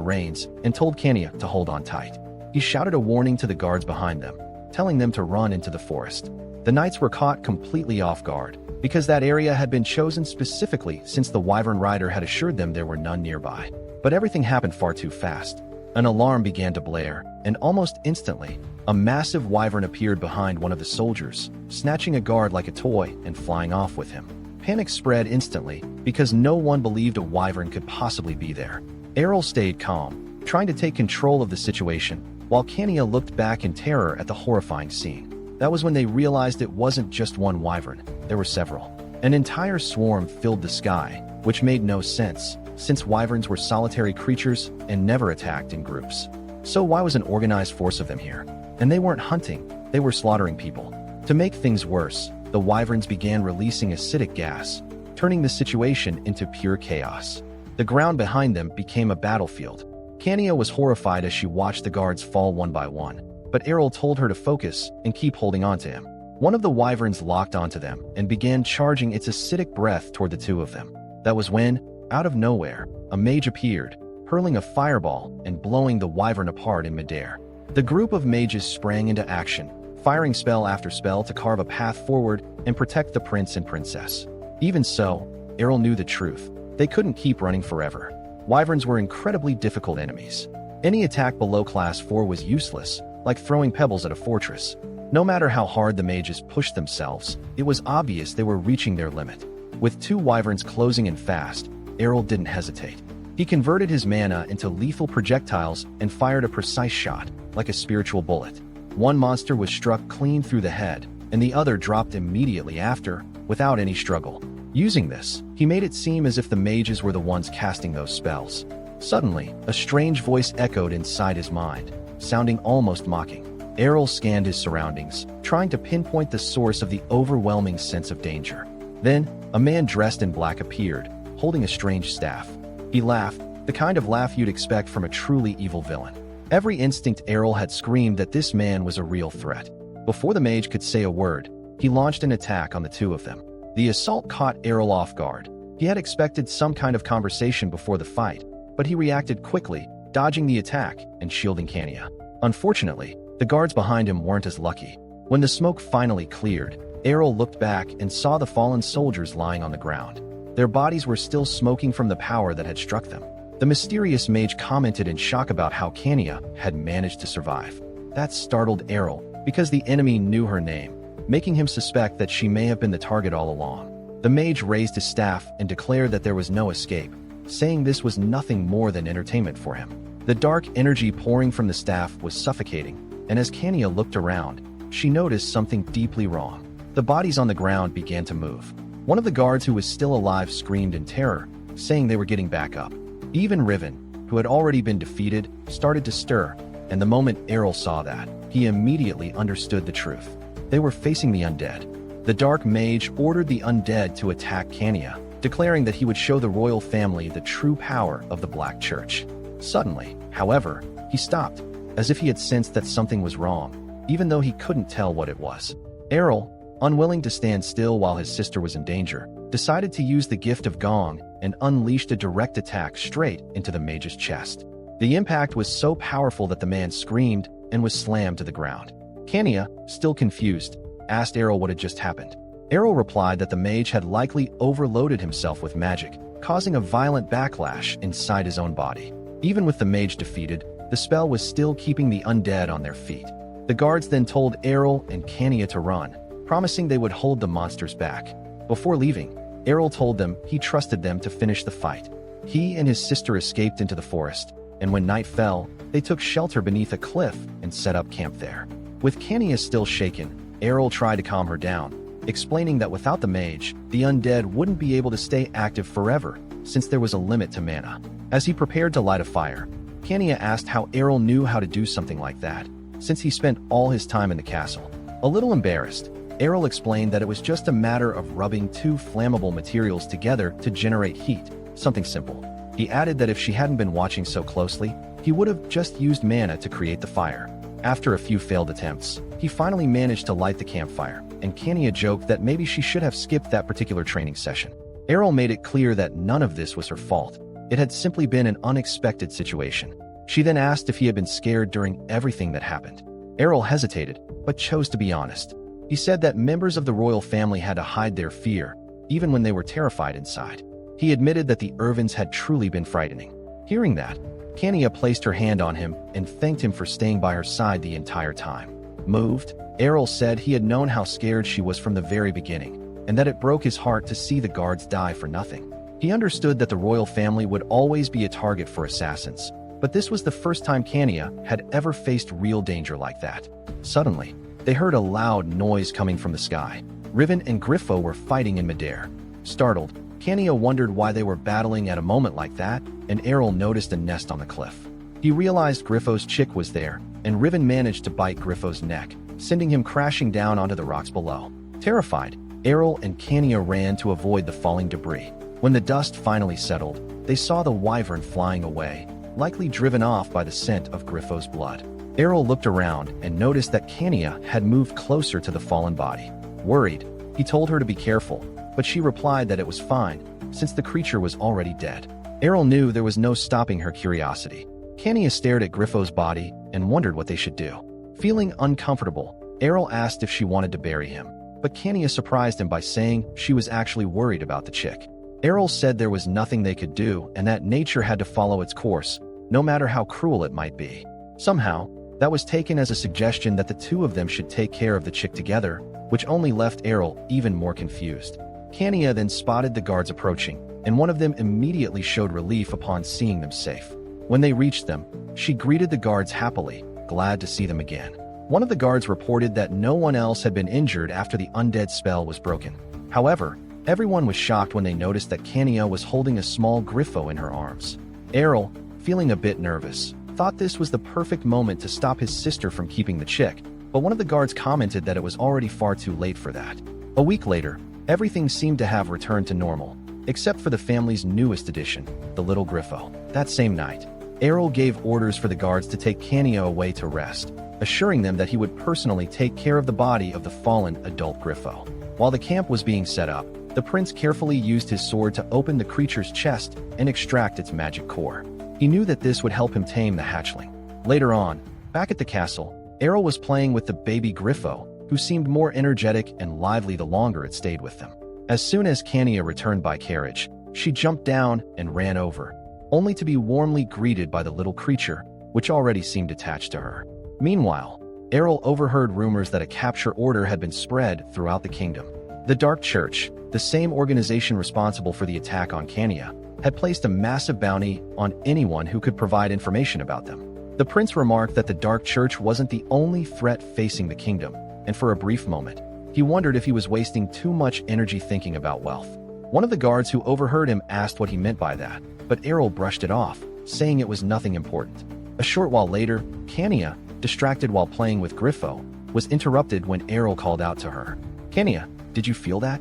reins and told Kania to hold on tight. He shouted a warning to the guards behind them, telling them to run into the forest. The knights were caught completely off guard, because that area had been chosen specifically since the wyvern rider had assured them there were none nearby. But everything happened far too fast. An alarm began to blare, and almost instantly, a massive wyvern appeared behind one of the soldiers, snatching a guard like a toy and flying off with him. Panic spread instantly, because no one believed a wyvern could possibly be there. Errol stayed calm, trying to take control of the situation, while Kania looked back in terror at the horrifying scene. That was when they realized it wasn't just one wyvern, there were several. An entire swarm filled the sky, which made no sense, since wyverns were solitary creatures and never attacked in groups. So why was an organized force of them here? And they weren't hunting, they were slaughtering people. To make things worse, the wyverns began releasing acidic gas, turning the situation into pure chaos. The ground behind them became a battlefield. Kania was horrified as she watched the guards fall one by one, but Errol told her to focus and keep holding on to him. One of the wyverns locked onto them and began charging its acidic breath toward the two of them. That was when, out of nowhere, a mage appeared, hurling a fireball and blowing the wyvern apart in midair. The group of mages sprang into action, firing spell after spell to carve a path forward and protect the prince and princess. Even so, Errol knew the truth. They couldn't keep running forever. Wyverns were incredibly difficult enemies. Any attack below class 4 was useless, like throwing pebbles at a fortress. No matter how hard the mages pushed themselves, it was obvious they were reaching their limit. With 2 wyverns closing in fast, Errol didn't hesitate. He converted his mana into lethal projectiles and fired a precise shot, like a spiritual bullet. One monster was struck clean through the head, and the other dropped immediately after, without any struggle. Using this, he made it seem as if the mages were the ones casting those spells. Suddenly, a strange voice echoed inside his mind, sounding almost mocking. Errol scanned his surroundings, trying to pinpoint the source of the overwhelming sense of danger. Then, a man dressed in black appeared, holding a strange staff. He laughed, the kind of laugh you'd expect from a truly evil villain. Every instinct Errol had screamed that this man was a real threat. Before the mage could say a word, he launched an attack on the two of them. The assault caught Errol off guard. He had expected some kind of conversation before the fight, but he reacted quickly, dodging the attack and shielding Kania. Unfortunately, the guards behind him weren't as lucky. When the smoke finally cleared, Errol looked back and saw the fallen soldiers lying on the ground. Their bodies were still smoking from the power that had struck them. The mysterious mage commented in shock about how Kania had managed to survive. That startled Errol, because the enemy knew her name, making him suspect that she may have been the target all along. The mage raised his staff and declared that there was no escape, saying this was nothing more than entertainment for him. The dark energy pouring from the staff was suffocating, and as Kania looked around, she noticed something deeply wrong. The bodies on the ground began to move. One of the guards who was still alive screamed in terror, saying they were getting back up. Even Riven, who had already been defeated, started to stir, and the moment Errol saw that, he immediately understood the truth. They were facing the undead. The dark mage ordered the undead to attack Kania, declaring that he would show the royal family the true power of the Black Church. Suddenly, however, he stopped, as if he had sensed that something was wrong, even though he couldn't tell what it was. Errol, unwilling to stand still while his sister was in danger, decided to use the gift of Gong and unleashed a direct attack straight into the mage's chest. The impact was so powerful that the man screamed and was slammed to the ground. Kania, still confused, asked Errol what had just happened. Errol replied that the mage had likely overloaded himself with magic, causing a violent backlash inside his own body. Even with the mage defeated, the spell was still keeping the undead on their feet. The guards then told Errol and Kania to run, promising they would hold the monsters back. Before leaving, Errol told them he trusted them to finish the fight. He and his sister escaped into the forest, and when night fell, they took shelter beneath a cliff and set up camp there. With Kania still shaken, Errol tried to calm her down, explaining that without the mage, the undead wouldn't be able to stay active forever, since there was a limit to mana. As he prepared to light a fire, Kania asked how Errol knew how to do something like that, since he spent all his time in the castle. A little embarrassed, Errol explained that it was just a matter of rubbing 2 flammable materials together to generate heat, something simple. He added that if she hadn't been watching so closely, he would have just used mana to create the fire. After a few failed attempts, he finally managed to light the campfire, and Kania joked that maybe she should have skipped that particular training session. Errol made it clear that none of this was her fault. It had simply been an unexpected situation. She then asked if he had been scared during everything that happened. Errol hesitated, but chose to be honest. He said that members of the royal family had to hide their fear, even when they were terrified inside. He admitted that the Irvins had truly been frightening. Hearing that, Kania placed her hand on him and thanked him for staying by her side the entire time. Moved, Errol said he had known how scared she was from the very beginning, and that it broke his heart to see the guards die for nothing. He understood that the royal family would always be a target for assassins, but this was the first time Kania had ever faced real danger like that. Suddenly, they heard a loud noise coming from the sky. Riven and Griffo were fighting in midair. Startled, Kania wondered why they were battling at a moment like that, and Errol noticed a nest on the cliff. He realized Griffo's chick was there, and Riven managed to bite Griffo's neck, sending him crashing down onto the rocks below. Terrified, Errol and Kania ran to avoid the falling debris. When the dust finally settled, they saw the wyvern flying away, likely driven off by the scent of Griffo's blood. Errol looked around and noticed that Kania had moved closer to the fallen body. Worried, he told her to be careful, but she replied that it was fine, since the creature was already dead. Errol knew there was no stopping her curiosity. Kania stared at Griffo's body and wondered what they should do. Feeling uncomfortable, Errol asked if she wanted to bury him, but Kania surprised him by saying she was actually worried about the chick. Errol said there was nothing they could do and that nature had to follow its course, no matter how cruel it might be. Somehow, that was taken as a suggestion that the two of them should take care of the chick together, which only left Errol even more confused. Kania then spotted the guards approaching, and one of them immediately showed relief upon seeing them safe. When they reached them, she greeted the guards happily, glad to see them again. One of the guards reported that no one else had been injured after the undead spell was broken. However, everyone was shocked when they noticed that Kania was holding a small Griffo in her arms. Errol, feeling a bit nervous, thought this was the perfect moment to stop his sister from keeping the chick, but one of the guards commented that it was already far too late for that. A week later, everything seemed to have returned to normal, except for the family's newest addition, the little Griffo. That same night, Errol gave orders for the guards to take Kania away to rest, assuring them that he would personally take care of the body of the fallen adult Griffo. While the camp was being set up, the prince carefully used his sword to open the creature's chest and extract its magic core. He knew that this would help him tame the hatchling. Later on, back at the castle, Errol was playing with the baby Griffo, who seemed more energetic and lively the longer it stayed with them. As soon as Kania returned by carriage, she jumped down and ran over, only to be warmly greeted by the little creature, which already seemed attached to her. Meanwhile, Errol overheard rumors that a capture order had been spread throughout the kingdom. The Dark Church, the same organization responsible for the attack on Kania, had placed a massive bounty on anyone who could provide information about them. The prince remarked that the Dark Church wasn't the only threat facing the kingdom, and for a brief moment, he wondered if he was wasting too much energy thinking about wealth. One of the guards who overheard him asked what he meant by that, but Errol brushed it off, saying it was nothing important. A short while later, Kania, distracted while playing with Griffo, was interrupted when Errol called out to her. "Kania, did you feel that?"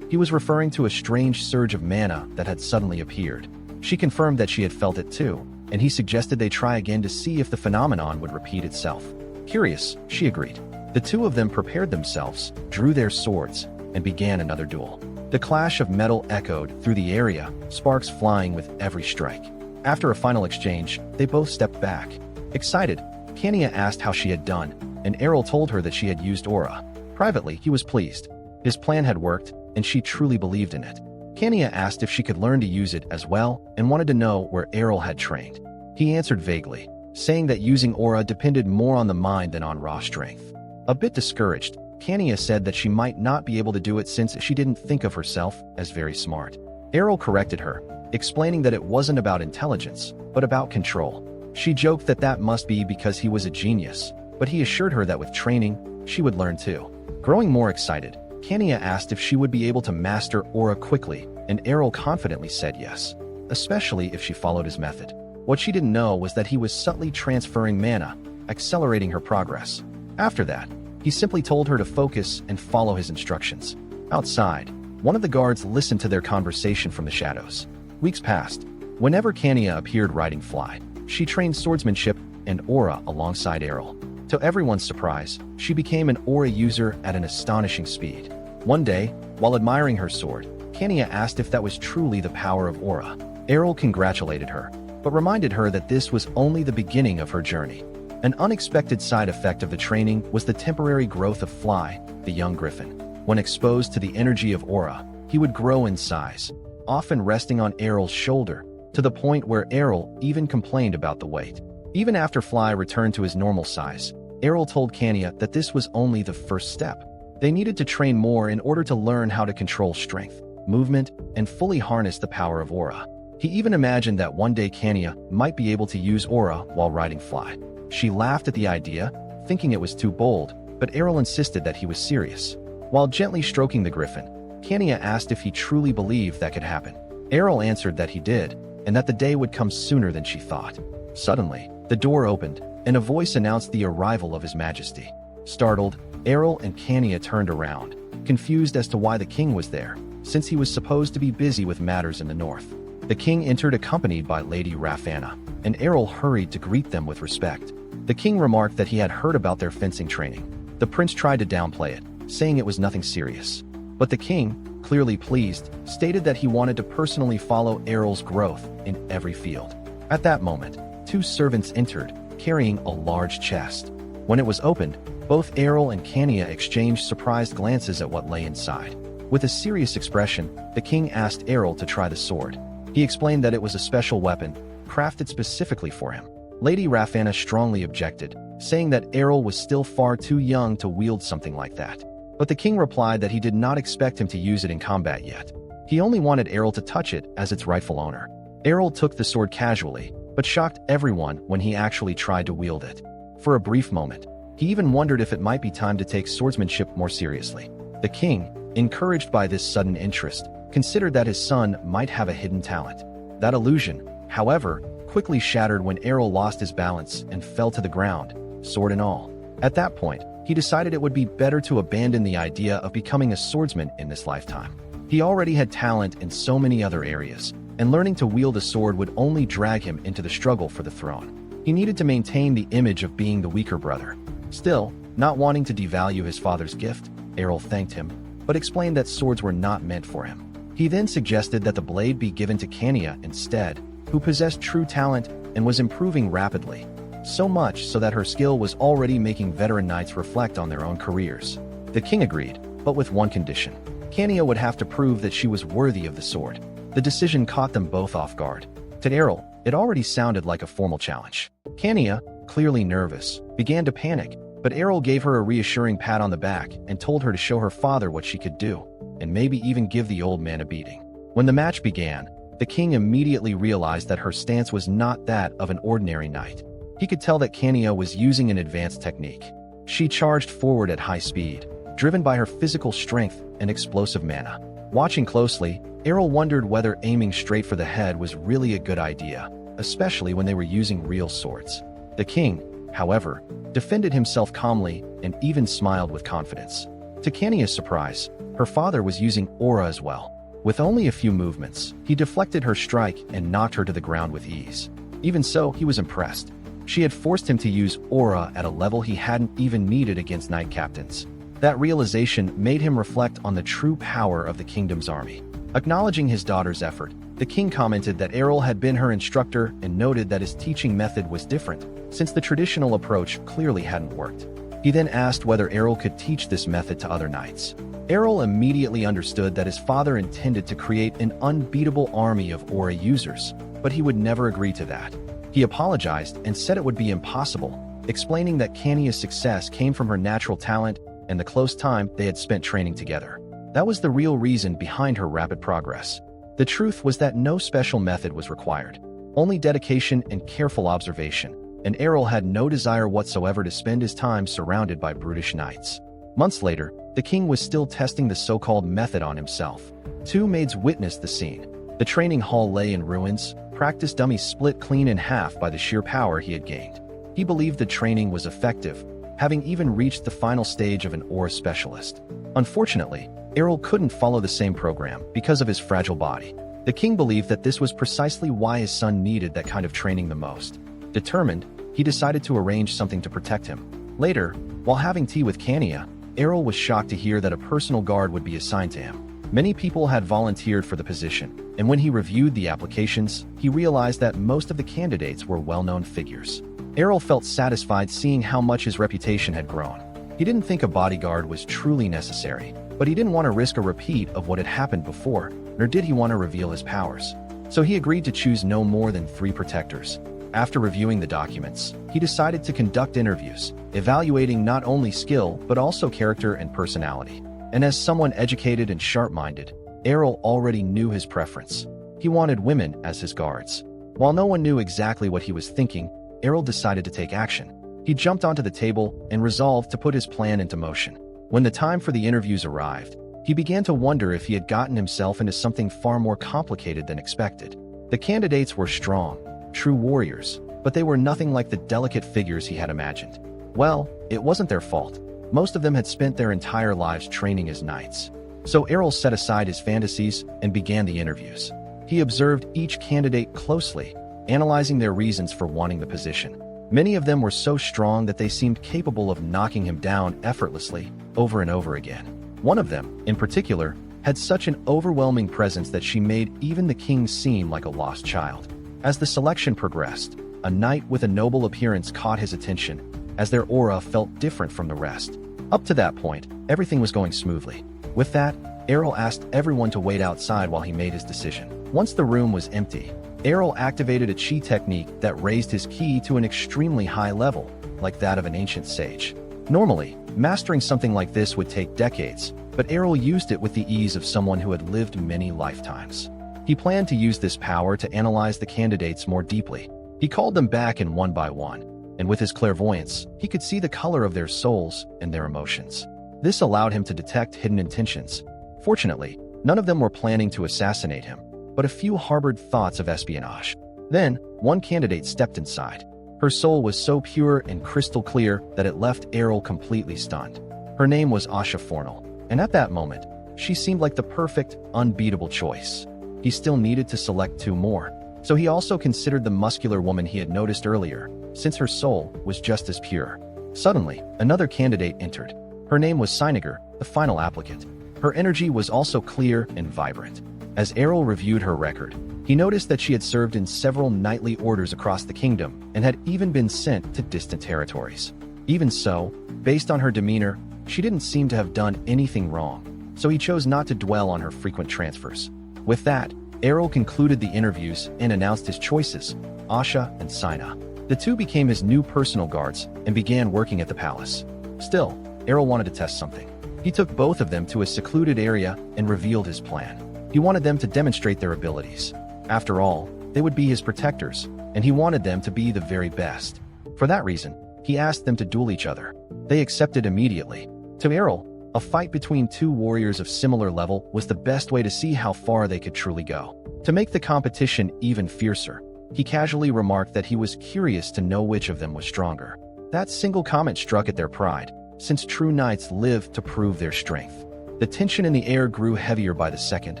He was referring to a strange surge of mana that had suddenly appeared. She confirmed that she had felt it too, and he suggested they try again to see if the phenomenon would repeat itself. Curious, she agreed. The two of them prepared themselves, drew their swords, and began another duel. The clash of metal echoed through the area, sparks flying with every strike. After a final exchange, they both stepped back. Excited, Kania asked how she had done, and Errol told her that she had used aura. Privately, he was pleased. His plan had worked, and she truly believed in it. Kania asked if she could learn to use it as well and wanted to know where Errol had trained. He answered vaguely, saying that using aura depended more on the mind than on raw strength. A bit discouraged, Kania said that she might not be able to do it since she didn't think of herself as very smart. Errol corrected her, explaining that it wasn't about intelligence, but about control. She joked that that must be because he was a genius, but he assured her that with training, she would learn too. Growing more excited, Kania asked if she would be able to master aura quickly, and Errol confidently said yes, especially if she followed his method. What she didn't know was that he was subtly transferring mana, accelerating her progress. After that, he simply told her to focus and follow his instructions. Outside, one of the guards listened to their conversation from the shadows. Weeks passed. Whenever Kania appeared riding Fly, she trained swordsmanship and aura alongside Errol. To everyone's surprise, she became an aura user at an astonishing speed. One day, while admiring her sword, Kania asked if that was truly the power of aura. Errol congratulated her, but reminded her that this was only the beginning of her journey. An unexpected side effect of the training was the temporary growth of Fly, the young griffin. When exposed to the energy of aura, he would grow in size, often resting on Errol's shoulder, to the point where Errol even complained about the weight. Even after Fly returned to his normal size, Errol told Kania that this was only the first step. They needed to train more in order to learn how to control strength, movement, and fully harness the power of aura. He even imagined that one day Kania might be able to use aura while riding Fly. She laughed at the idea, thinking it was too bold, but Errol insisted that he was serious. While gently stroking the griffin, Kania asked if he truly believed that could happen. Errol answered that he did, and that the day would come sooner than she thought. Suddenly, the door opened, and a voice announced the arrival of His Majesty. Startled, Errol and Kania turned around, confused as to why the king was there, since he was supposed to be busy with matters in the north. The king entered accompanied by Lady Rafanna, and Errol hurried to greet them with respect. The king remarked that he had heard about their fencing training. The prince tried to downplay it, saying it was nothing serious. But the king, clearly pleased, stated that he wanted to personally follow Errol's growth in every field. At that moment, two servants entered, carrying a large chest. When it was opened, both Errol and Kania exchanged surprised glances at what lay inside. With a serious expression, the king asked Errol to try the sword. He explained that it was a special weapon, crafted specifically for him. Lady Rafanna strongly objected, saying that Errol was still far too young to wield something like that. But the king replied that he did not expect him to use it in combat yet. He only wanted Errol to touch it as its rightful owner. Errol took the sword casually, but shocked everyone when he actually tried to wield it. For a brief moment, he even wondered if it might be time to take swordsmanship more seriously. The king, encouraged by this sudden interest, considered that his son might have a hidden talent. That illusion, however, quickly shattered when Errol lost his balance and fell to the ground, sword and all. At that point, he decided it would be better to abandon the idea of becoming a swordsman in this lifetime. He already had talent in so many other areas, and learning to wield a sword would only drag him into the struggle for the throne. He needed to maintain the image of being the weaker brother. Still, not wanting to devalue his father's gift, Errol thanked him, but explained that swords were not meant for him. He then suggested that the blade be given to Kania instead, who possessed true talent and was improving rapidly, so much so that her skill was already making veteran knights reflect on their own careers. The king agreed, but with one condition. Kania would have to prove that she was worthy of the sword. The decision caught them both off guard. To Errol, it already sounded like a formal challenge. Kania, clearly nervous, began to panic, but Errol gave her a reassuring pat on the back and told her to show her father what she could do, and maybe even give the old man a beating. When the match began, the king immediately realized that her stance was not that of an ordinary knight. He could tell that Kania was using an advanced technique. She charged forward at high speed, driven by her physical strength and explosive mana. Watching closely, Errol wondered whether aiming straight for the head was really a good idea, especially when they were using real swords. The king, however, defended himself calmly and even smiled with confidence. To Kania's surprise, her father was using aura as well. With only a few movements, he deflected her strike and knocked her to the ground with ease. Even so, he was impressed. She had forced him to use aura at a level he hadn't even needed against knight captains. That realization made him reflect on the true power of the kingdom's army. Acknowledging his daughter's effort, the king commented that Errol had been her instructor and noted that his teaching method was different, since the traditional approach clearly hadn't worked. He then asked whether Errol could teach this method to other knights. Errol immediately understood that his father intended to create an unbeatable army of aura users, but he would never agree to that. He apologized and said it would be impossible, explaining that Kania's success came from her natural talent and the close time they had spent training together. That was the real reason behind her rapid progress. The truth was that no special method was required, only dedication and careful observation, and Errol had no desire whatsoever to spend his time surrounded by brutish knights. Months later, the king was still testing the so-called method on himself. Two maids witnessed the scene. The training hall lay in ruins, practice dummies split clean in half by the sheer power he had gained. He believed the training was effective, having even reached the final stage of an aura specialist. Unfortunately, Errol couldn't follow the same program because of his fragile body. The king believed that this was precisely why his son needed that kind of training the most. Determined, he decided to arrange something to protect him. Later, while having tea with Kania, Errol was shocked to hear that a personal guard would be assigned to him. Many people had volunteered for the position, and when he reviewed the applications, he realized that most of the candidates were well-known figures. Errol felt satisfied seeing how much his reputation had grown. He didn't think a bodyguard was truly necessary, but he didn't want to risk a repeat of what had happened before, nor did he want to reveal his powers. So he agreed to choose no more than 3 protectors. After reviewing the documents, he decided to conduct interviews, evaluating not only skill but also character and personality. And as someone educated and sharp-minded, Errol already knew his preference. He wanted women as his guards. While no one knew exactly what he was thinking, Errol decided to take action. He jumped onto the table and resolved to put his plan into motion. When the time for the interviews arrived, he began to wonder if he had gotten himself into something far more complicated than expected. The candidates were strong, true warriors, but they were nothing like the delicate figures he had imagined. Well, it wasn't their fault. Most of them had spent their entire lives training as knights. So Errol set aside his fantasies and began the interviews. He observed each candidate closely, analyzing their reasons for wanting the position. Many of them were so strong that they seemed capable of knocking him down effortlessly over and over again. One of them, in particular, had such an overwhelming presence that she made even the king seem like a lost child. As the selection progressed, a knight with a noble appearance caught his attention, as their aura felt different from the rest. Up to that point, everything was going smoothly. With that, Errol asked everyone to wait outside while he made his decision. Once the room was empty, Errol activated a chi technique that raised his ki to an extremely high level, like that of an ancient sage. Normally, mastering something like this would take decades, but Errol used it with the ease of someone who had lived many lifetimes. He planned to use this power to analyze the candidates more deeply. He called them back in one by one, and with his clairvoyance, he could see the color of their souls and their emotions. This allowed him to detect hidden intentions. Fortunately, none of them were planning to assassinate him, but a few harbored thoughts of espionage. Then, one candidate stepped inside. Her soul was so pure and crystal clear that it left Errol completely stunned. Her name was Asha Fornal, and at that moment, she seemed like the perfect, unbeatable choice. He still needed to select two more, so he also considered the muscular woman he had noticed earlier, since her soul was just as pure. Suddenly, another candidate entered. Her name was Siniger, the final applicant. Her energy was also clear and vibrant. As Errol reviewed her record, he noticed that she had served in several knightly orders across the kingdom and had even been sent to distant territories. Even so, based on her demeanor, she didn't seem to have done anything wrong, so he chose not to dwell on her frequent transfers. With that, Errol concluded the interviews and announced his choices, Asha and Sina. The two became his new personal guards and began working at the palace. Still, Errol wanted to test something. He took both of them to a secluded area and revealed his plan. He wanted them to demonstrate their abilities. After all, they would be his protectors, and he wanted them to be the very best. For that reason, he asked them to duel each other. They accepted immediately. To Errol, a fight between two warriors of similar level was the best way to see how far they could truly go. To make the competition even fiercer, he casually remarked that he was curious to know which of them was stronger. That single comment struck at their pride, since true knights live to prove their strength. The tension in the air grew heavier by the second,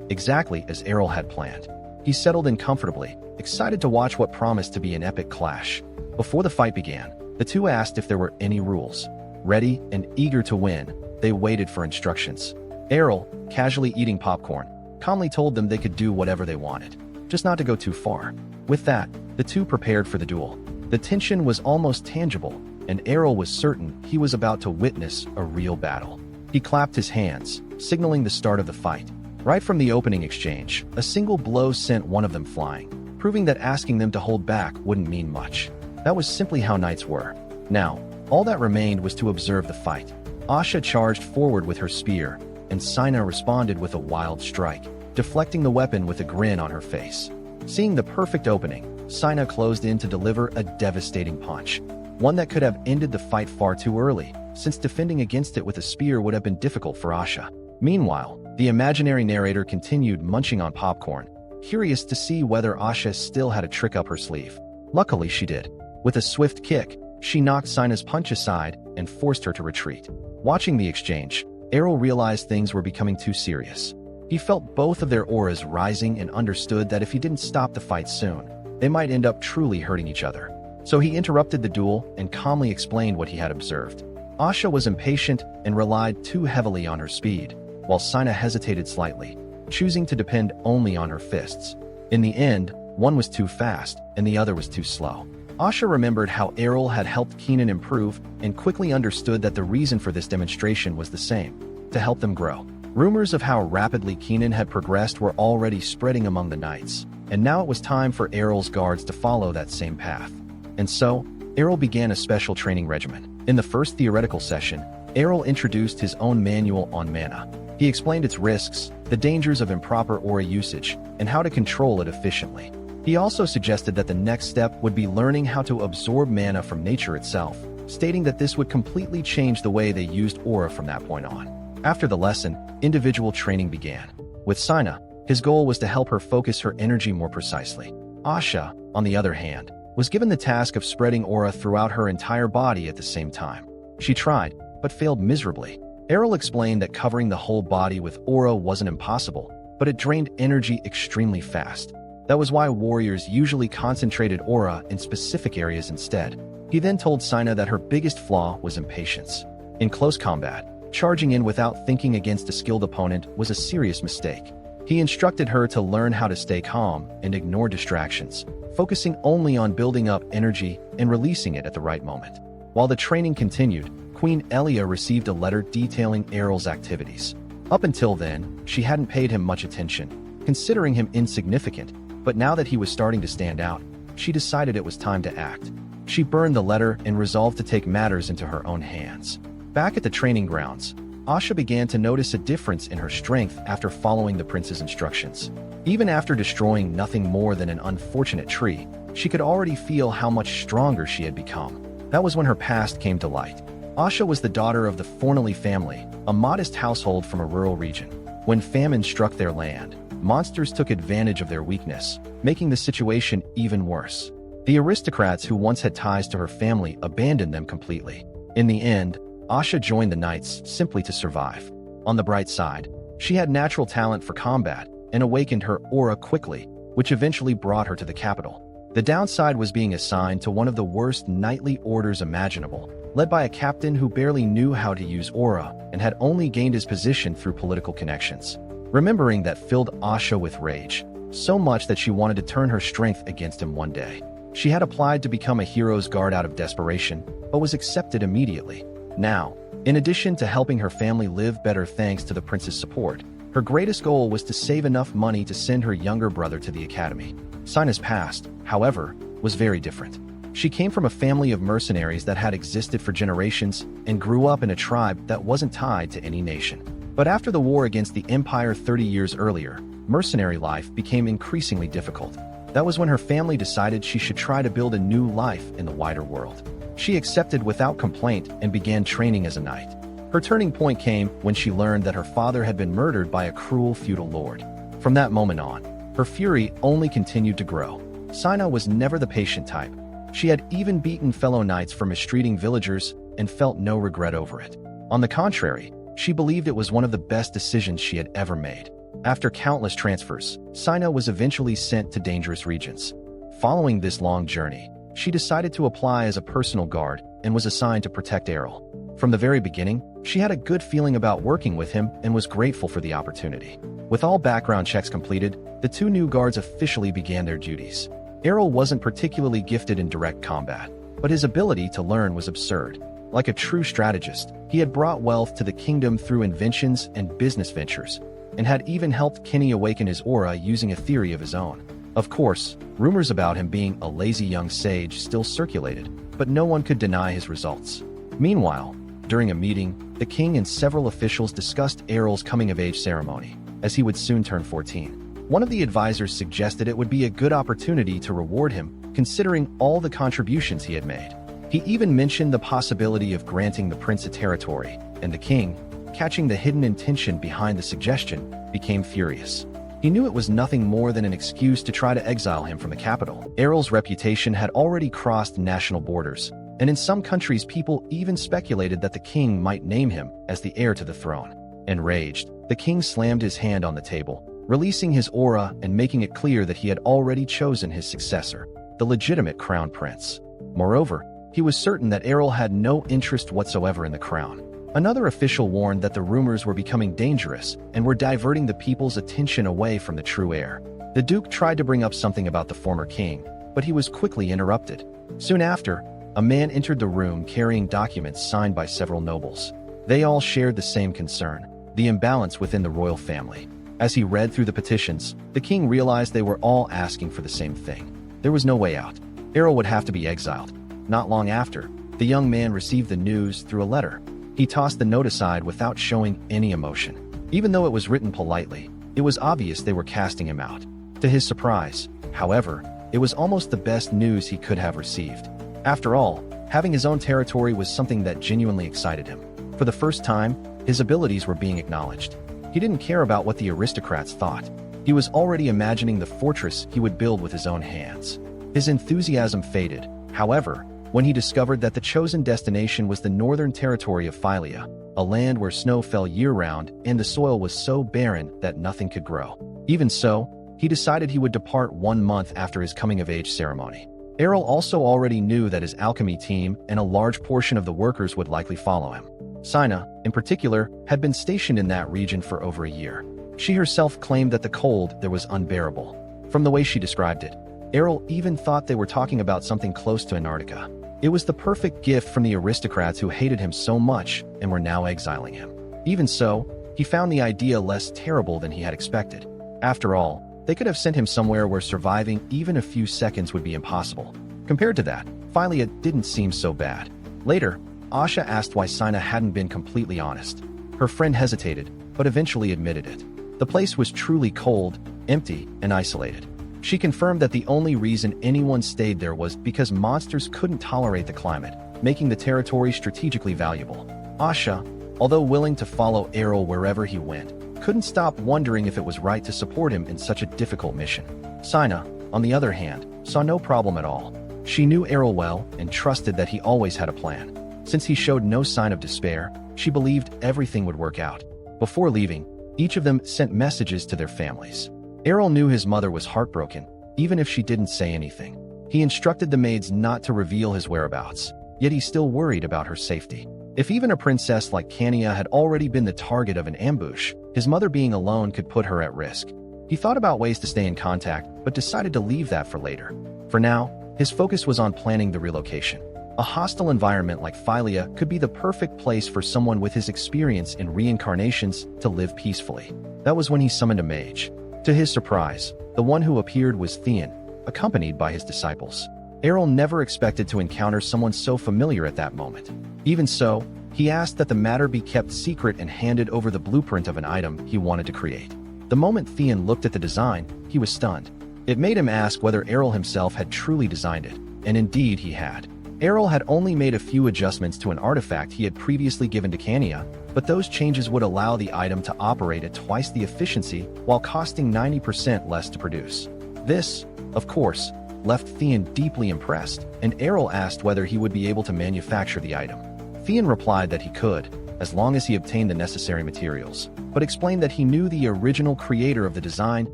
exactly as Errol had planned. He settled in comfortably, excited to watch what promised to be an epic clash. Before the fight began, the two asked if there were any rules. Ready and eager to win, they waited for instructions. Errol, casually eating popcorn, calmly told them they could do whatever they wanted, just not to go too far. With that, the two prepared for the duel. The tension was almost tangible, and Errol was certain he was about to witness a real battle. He clapped his hands, signaling the start of the fight. Right from the opening exchange, a single blow sent one of them flying, proving that asking them to hold back wouldn't mean much. That was simply how knights were. Now, all that remained was to observe the fight. Asha charged forward with her spear, and Sina responded with a wild strike, deflecting the weapon with a grin on her face. Seeing the perfect opening, Sina closed in to deliver a devastating punch, one that could have ended the fight far too early, since defending against it with a spear would have been difficult for Asha. Meanwhile, the imaginary narrator continued munching on popcorn, curious to see whether Asha still had a trick up her sleeve. Luckily, she did. With a swift kick, she knocked Sina's punch aside and forced her to retreat. Watching the exchange, Errol realized things were becoming too serious. He felt both of their auras rising and understood that if he didn't stop the fight soon, they might end up truly hurting each other. So he interrupted the duel and calmly explained what he had observed. Asha was impatient and relied too heavily on her speed, while Sina hesitated slightly, choosing to depend only on her fists. In the end, one was too fast and the other was too slow. Asha remembered how Errol had helped Keenan improve and quickly understood that the reason for this demonstration was the same: to help them grow. Rumors of how rapidly Keenan had progressed were already spreading among the knights, and now it was time for Errol's guards to follow that same path. And so, Errol began a special training regimen. In the first theoretical session, Errol introduced his own manual on mana. He explained its risks, the dangers of improper aura usage, and how to control it efficiently. He also suggested that the next step would be learning how to absorb mana from nature itself, stating that this would completely change the way they used aura from that point on. After the lesson, individual training began. With Sina, his goal was to help her focus her energy more precisely. Asha, on the other hand, was given the task of spreading aura throughout her entire body at the same time. She tried, but failed miserably. Errol explained that covering the whole body with aura wasn't impossible, but it drained energy extremely fast. That was why warriors usually concentrated aura in specific areas instead. He then told Sina that her biggest flaw was impatience. In close combat, charging in without thinking against a skilled opponent was a serious mistake. He instructed her to learn how to stay calm and ignore distractions, focusing only on building up energy and releasing it at the right moment. While the training continued, Queen Elia received a letter detailing Errol's activities. Up until then, she hadn't paid him much attention, considering him insignificant, but now that he was starting to stand out, she decided it was time to act. She burned the letter and resolved to take matters into her own hands. Back at the training grounds, Asha began to notice a difference in her strength after following the prince's instructions. Even after destroying nothing more than an unfortunate tree, she could already feel how much stronger she had become. That was when her past came to light. Asha was the daughter of the Fornelli family, a modest household from a rural region. When famine struck their land, monsters took advantage of their weakness, making the situation even worse. The aristocrats who once had ties to her family abandoned them completely. In the end, Asha joined the knights simply to survive. On the bright side, she had natural talent for combat and awakened her aura quickly, which eventually brought her to the capital. The downside was being assigned to one of the worst knightly orders imaginable, led by a captain who barely knew how to use aura and had only gained his position through political connections. Remembering that filled Asha with rage, so much that she wanted to turn her strength against him one day. She had applied to become a hero's guard out of desperation, but was accepted immediately. Now, in addition to helping her family live better thanks to the prince's support, her greatest goal was to save enough money to send her younger brother to the academy. Sina's past, however, was very different. She came from a family of mercenaries that had existed for generations and grew up in a tribe that wasn't tied to any nation. But after the war against the Empire 30 years earlier, mercenary life became increasingly difficult. That was when her family decided she should try to build a new life in the wider world. She accepted without complaint and began training as a knight. Her turning point came when she learned that her father had been murdered by a cruel feudal lord. From that moment on, her fury only continued to grow. Sina was never the patient type. She had even beaten fellow knights for mistreating villagers and felt no regret over it. On the contrary, she believed it was one of the best decisions she had ever made. After countless transfers, Sina was eventually sent to dangerous regions. Following this long journey, she decided to apply as a personal guard and was assigned to protect Errol. From the very beginning, she had a good feeling about working with him and was grateful for the opportunity. With all background checks completed, the two new guards officially began their duties. Errol wasn't particularly gifted in direct combat, but his ability to learn was absurd. Like a true strategist, he had brought wealth to the kingdom through inventions and business ventures, and had even helped Kenny awaken his aura using a theory of his own. Of course, rumors about him being a lazy young sage still circulated, but no one could deny his results. Meanwhile, during a meeting, the king and several officials discussed Errol's coming-of-age ceremony, as he would soon turn 14. One of the advisors suggested it would be a good opportunity to reward him, considering all the contributions he had made. He even mentioned the possibility of granting the prince a territory, and the king, catching the hidden intention behind the suggestion, became furious. He knew it was nothing more than an excuse to try to exile him from the capital. Errol's reputation had already crossed national borders, and in some countries people even speculated that the king might name him as the heir to the throne. Enraged, the king slammed his hand on the table, releasing his aura and making it clear that he had already chosen his successor, the legitimate crown prince. Moreover, he was certain that Errol had no interest whatsoever in the crown. Another official warned that the rumors were becoming dangerous and were diverting the people's attention away from the true heir. The duke tried to bring up something about the former king, but he was quickly interrupted. Soon after, a man entered the room carrying documents signed by several nobles. They all shared the same concern, the imbalance within the royal family. As he read through the petitions, the king realized they were all asking for the same thing. There was no way out. Errol would have to be exiled. Not long after, the young man received the news through a letter. He tossed the note aside without showing any emotion. Even though it was written politely, it was obvious they were casting him out. To his surprise, however, it was almost the best news he could have received. After all, having his own territory was something that genuinely excited him. For the first time, his abilities were being acknowledged. He didn't care about what the aristocrats thought. He was already imagining the fortress he would build with his own hands. His enthusiasm faded, however, when he discovered that the chosen destination was the northern territory of Philia, a land where snow fell year-round and the soil was so barren that nothing could grow. Even so, he decided he would depart 1 month after his coming-of-age ceremony. Errol also already knew that his alchemy team and a large portion of the workers would likely follow him. Sina, in particular, had been stationed in that region for over a year. She herself claimed that the cold there was unbearable. From the way she described it, Errol even thought they were talking about something close to Antarctica. It was the perfect gift from the aristocrats who hated him so much and were now exiling him. Even so, he found the idea less terrible than he had expected. After all, they could have sent him somewhere where surviving even a few seconds would be impossible. Compared to that, Philia didn't seem so bad. Later, Asha asked why Sina hadn't been completely honest. Her friend hesitated, but eventually admitted it. The place was truly cold, empty, and isolated. She confirmed that the only reason anyone stayed there was because monsters couldn't tolerate the climate, making the territory strategically valuable. Asha, although willing to follow Errol wherever he went, couldn't stop wondering if it was right to support him in such a difficult mission. Sina, on the other hand, saw no problem at all. She knew Errol well and trusted that he always had a plan. Since he showed no sign of despair, she believed everything would work out. Before leaving, each of them sent messages to their families. Errol knew his mother was heartbroken, even if she didn't say anything. He instructed the maids not to reveal his whereabouts, yet he still worried about her safety. If even a princess like Kania had already been the target of an ambush, his mother being alone could put her at risk. He thought about ways to stay in contact, but decided to leave that for later. For now, his focus was on planning the relocation. A hostile environment like Philia could be the perfect place for someone with his experience in reincarnations to live peacefully. That was when he summoned a mage. To his surprise, the one who appeared was Theon, accompanied by his disciples. Errol never expected to encounter someone so familiar at that moment. Even so, he asked that the matter be kept secret and handed over the blueprint of an item he wanted to create. The moment Theon looked at the design, he was stunned. It made him ask whether Errol himself had truly designed it, and indeed he had. Errol had only made a few adjustments to an artifact he had previously given to Kania, but those changes would allow the item to operate at twice the efficiency while costing 90% less to produce. This, of course, left Theon deeply impressed, and Errol asked whether he would be able to manufacture the item. Theon replied that he could, as long as he obtained the necessary materials, but explained that he knew the original creator of the design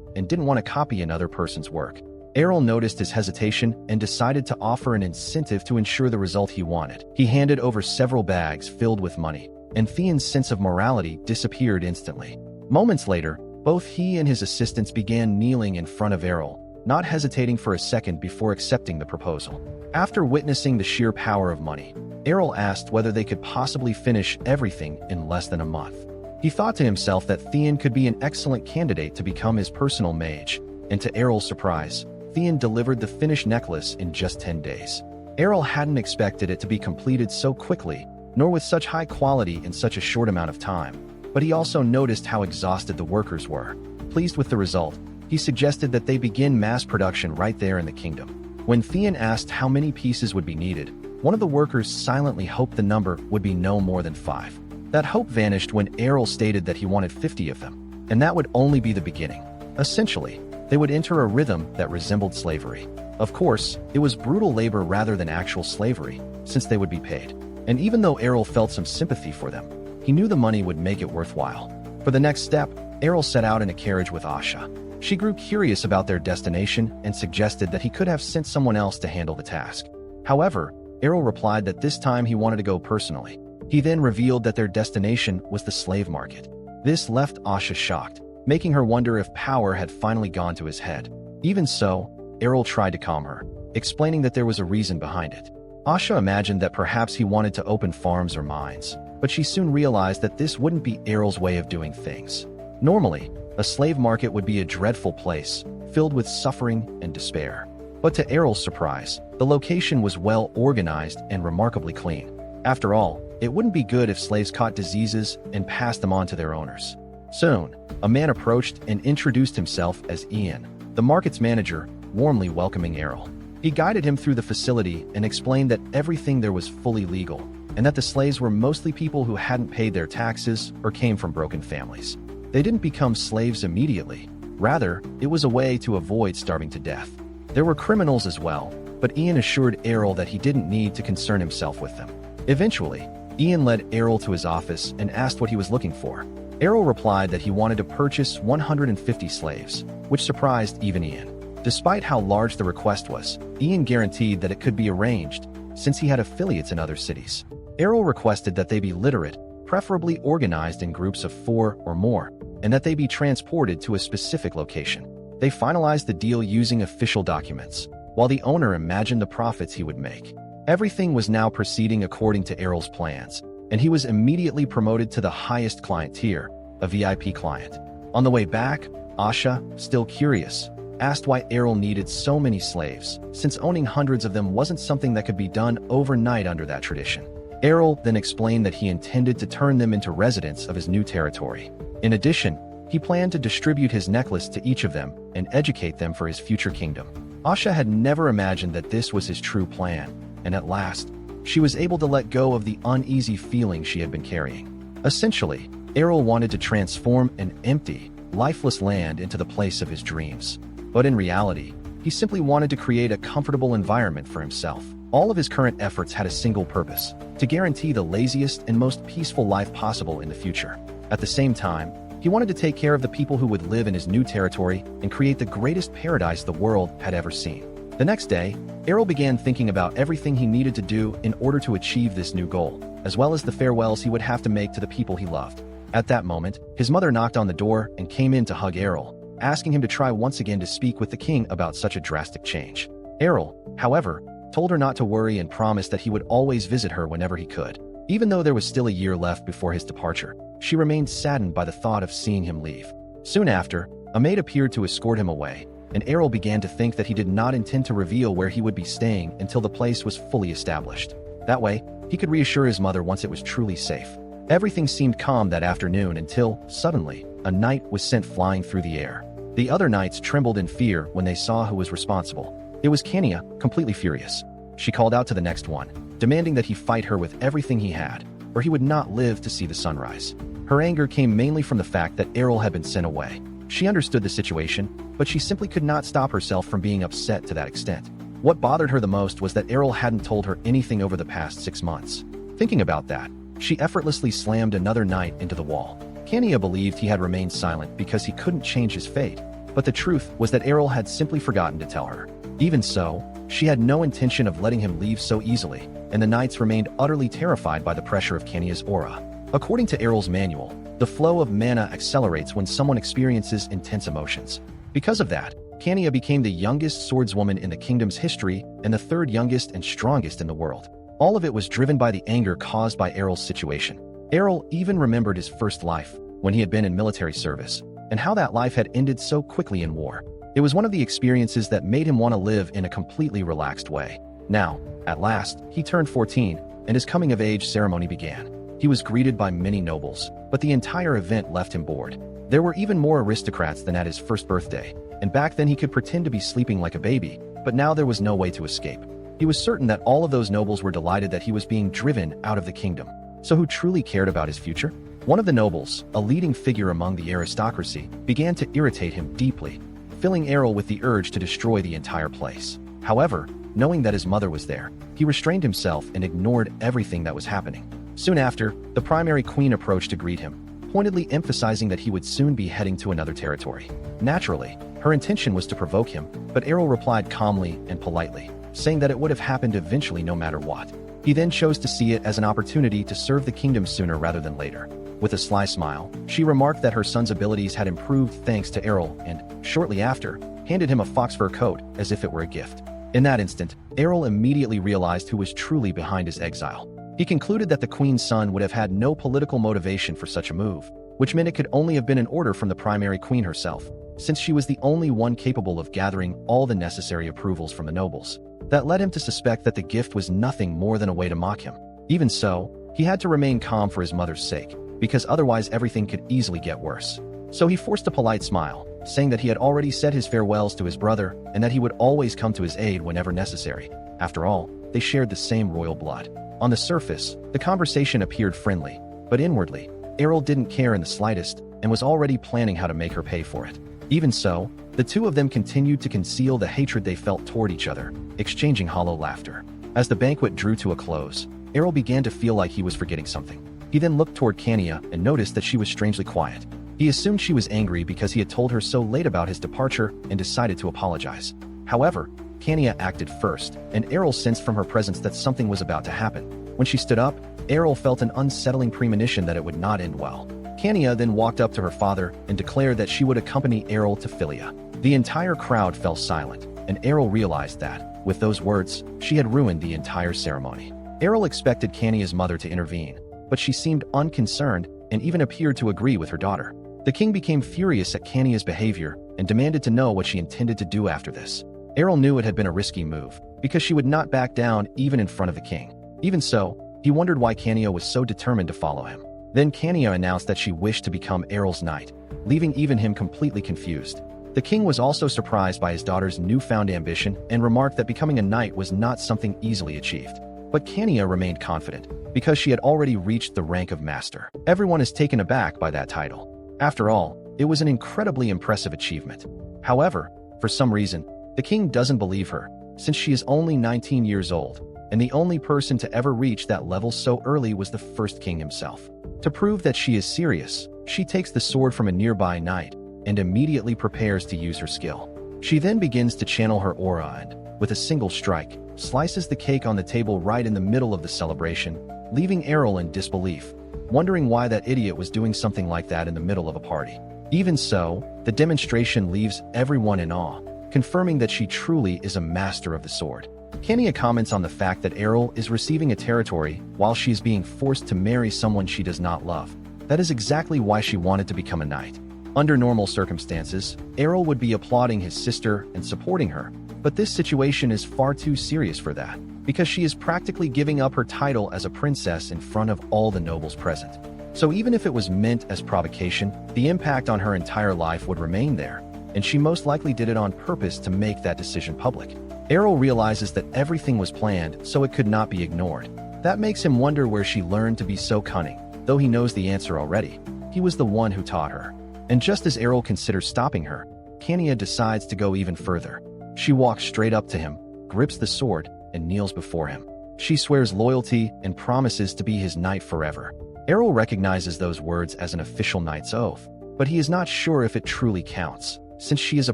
and didn't want to copy another person's work. Errol noticed his hesitation and decided to offer an incentive to ensure the result he wanted. He handed over several bags filled with money, and Theon's sense of morality disappeared instantly. Moments later, both he and his assistants began kneeling in front of Errol, not hesitating for a second before accepting the proposal. After witnessing the sheer power of money, Errol asked whether they could possibly finish everything in less than a month. He thought to himself that Theon could be an excellent candidate to become his personal mage, and to Errol's surprise, Theon delivered the finished necklace in just 10 days. Errol hadn't expected it to be completed so quickly, nor with such high quality in such a short amount of time, but he also noticed how exhausted the workers were. Pleased with the result, he suggested that they begin mass production right there in the kingdom. When Theon asked how many pieces would be needed, one of the workers silently hoped the number would be no more than 5. That hope vanished when Errol stated that he wanted 50 of them, and that would only be the beginning. Essentially, they would enter a rhythm that resembled slavery. Of course, it was brutal labor rather than actual slavery, since they would be paid. And even though Errol felt some sympathy for them, he knew the money would make it worthwhile. For the next step, Errol set out in a carriage with Asha. She grew curious about their destination and suggested that he could have sent someone else to handle the task. However, Errol replied that this time he wanted to go personally. He then revealed that their destination was the slave market. This left Asha shocked, making her wonder if power had finally gone to his head. Even so, Errol tried to calm her, explaining that there was a reason behind it. Asha imagined that perhaps he wanted to open farms or mines, but she soon realized that this wouldn't be Errol's way of doing things. Normally, a slave market would be a dreadful place, filled with suffering and despair. But to Errol's surprise, the location was well organized and remarkably clean. After all, it wouldn't be good if slaves caught diseases and passed them on to their owners. Soon, a man approached and introduced himself as Ian, the market's manager, warmly welcoming Errol. He guided him through the facility and explained that everything there was fully legal, and that the slaves were mostly people who hadn't paid their taxes or came from broken families. They didn't become slaves immediately. Rather, it was a way to avoid starving to death. There were criminals as well, but Ian assured Errol that he didn't need to concern himself with them. Eventually, Ian led Errol to his office and asked what he was looking for. Errol replied that he wanted to purchase 150 slaves, which surprised even Ian. Despite how large the request was, Ian guaranteed that it could be arranged, since he had affiliates in other cities. Errol requested that they be literate, preferably organized in groups of 4 or more, and that they be transported to a specific location. They finalized the deal using official documents, while the owner imagined the profits he would make. Everything was now proceeding according to Errol's plans, and he was immediately promoted to the highest client tier, a VIP client. On the way back, Asha, still curious, asked why Errol needed so many slaves, since owning hundreds of them wasn't something that could be done overnight under that tradition. Errol then explained that he intended to turn them into residents of his new territory. In addition, he planned to distribute his necklace to each of them and educate them for his future kingdom. Asha had never imagined that this was his true plan, and at last, she was able to let go of the uneasy feeling she had been carrying. Essentially, Errol wanted to transform an empty, lifeless land into the place of his dreams. But in reality, he simply wanted to create a comfortable environment for himself. All of his current efforts had a single purpose: to guarantee the laziest and most peaceful life possible in the future. At the same time, he wanted to take care of the people who would live in his new territory and create the greatest paradise the world had ever seen. The next day, Errol began thinking about everything he needed to do in order to achieve this new goal, as well as the farewells he would have to make to the people he loved. At that moment, his mother knocked on the door and came in to hug Errol, asking him to try once again to speak with the king about such a drastic change. Errol, however, told her not to worry and promised that he would always visit her whenever he could. Even though there was still a year left before his departure, she remained saddened by the thought of seeing him leave. Soon after, a maid appeared to escort him away, and Errol began to think that he did not intend to reveal where he would be staying until the place was fully established. That way, he could reassure his mother once it was truly safe. Everything seemed calm that afternoon until, suddenly, a knight was sent flying through the air. The other knights trembled in fear when they saw who was responsible. It was Kenya, completely furious. She called out to the next one, demanding that he fight her with everything he had, or he would not live to see the sunrise. Her anger came mainly from the fact that Errol had been sent away. She understood the situation, but she simply could not stop herself from being upset to that extent. What bothered her the most was that Errol hadn't told her anything over the past 6 months. Thinking about that, she effortlessly slammed another knight into the wall. Kenya believed he had remained silent because he couldn't change his fate, but the truth was that Errol had simply forgotten to tell her. Even so, she had no intention of letting him leave so easily, and the knights remained utterly terrified by the pressure of Kenya's aura. According to Errol's manual, the flow of mana accelerates when someone experiences intense emotions. Because of that, Kenya became the youngest swordswoman in the kingdom's history and the third youngest and strongest in the world. All of it was driven by the anger caused by Errol's situation. Errol even remembered his first life, when he had been in military service, and how that life had ended so quickly in war. It was one of the experiences that made him want to live in a completely relaxed way. Now, at last, he turned 14, and his coming-of-age ceremony began. He was greeted by many nobles, but the entire event left him bored. There were even more aristocrats than at his first birthday, and back then he could pretend to be sleeping like a baby, but now there was no way to escape. He was certain that all of those nobles were delighted that he was being driven out of the kingdom. So who truly cared about his future? One of the nobles, a leading figure among the aristocracy, began to irritate him deeply, filling Errol with the urge to destroy the entire place. However, knowing that his mother was there, he restrained himself and ignored everything that was happening. Soon after, the primary queen approached to greet him, pointedly emphasizing that he would soon be heading to another territory. Naturally, her intention was to provoke him, but Errol replied calmly and politely, saying that it would have happened eventually no matter what. He then chose to see it as an opportunity to serve the kingdom sooner rather than later. With a sly smile, she remarked that her son's abilities had improved thanks to Errol and, shortly after, handed him a fox fur coat as if it were a gift. In that instant, Errol immediately realized who was truly behind his exile. He concluded that the queen's son would have had no political motivation for such a move, which meant it could only have been an order from the primary queen herself, since she was the only one capable of gathering all the necessary approvals from the nobles. That led him to suspect that the gift was nothing more than a way to mock him. Even so, he had to remain calm for his mother's sake, because otherwise everything could easily get worse. So he forced a polite smile, saying that he had already said his farewells to his brother and that he would always come to his aid whenever necessary. After all, they shared the same royal blood. On the surface, the conversation appeared friendly, but inwardly, Errol didn't care in the slightest and was already planning how to make her pay for it. Even so, the two of them continued to conceal the hatred they felt toward each other, exchanging hollow laughter. As the banquet drew to a close, Errol began to feel like he was forgetting something. He then looked toward Kania and noticed that she was strangely quiet. He assumed she was angry because he had told her so late about his departure and decided to apologize. However, Kania acted first, and Errol sensed from her presence that something was about to happen. When she stood up, Errol felt an unsettling premonition that it would not end well. Kania then walked up to her father and declared that she would accompany Errol to Philia. The entire crowd fell silent, and Errol realized that, with those words, she had ruined the entire ceremony. Errol expected Kania's mother to intervene, but she seemed unconcerned and even appeared to agree with her daughter. The king became furious at Kania's behavior and demanded to know what she intended to do after this. Errol knew it had been a risky move, because she would not back down even in front of the king. Even so, he wondered why Kania was so determined to follow him. Then Kania announced that she wished to become Errol's knight, leaving even him completely confused. The king was also surprised by his daughter's newfound ambition and remarked that becoming a knight was not something easily achieved. But Kania remained confident, because she had already reached the rank of master. Everyone is taken aback by that title. After all, it was an incredibly impressive achievement. However, for some reason, the king doesn't believe her, since she is only 19 years old, and the only person to ever reach that level so early was the first king himself. To prove that she is serious, she takes the sword from a nearby knight and immediately prepares to use her skill. She then begins to channel her aura and, with a single strike, slices the cake on the table right in the middle of the celebration, leaving Errol in disbelief, wondering why that idiot was doing something like that in the middle of a party. Even so, the demonstration leaves everyone in awe, confirming that she truly is a master of the sword. Kania comments on the fact that Errol is receiving a territory while she is being forced to marry someone she does not love. That is exactly why she wanted to become a knight. Under normal circumstances, Errol would be applauding his sister and supporting her, but this situation is far too serious for that, because she is practically giving up her title as a princess in front of all the nobles present. So even if it was meant as provocation, the impact on her entire life would remain there, and she most likely did it on purpose to make that decision public. Errol realizes that everything was planned, so it could not be ignored. That makes him wonder where she learned to be so cunning, though he knows the answer already. He was the one who taught her. And just as Errol considers stopping her, Kania decides to go even further. She walks straight up to him, grips the sword, and kneels before him. She swears loyalty and promises to be his knight forever. Errol recognizes those words as an official knight's oath, but he is not sure if it truly counts, since she is a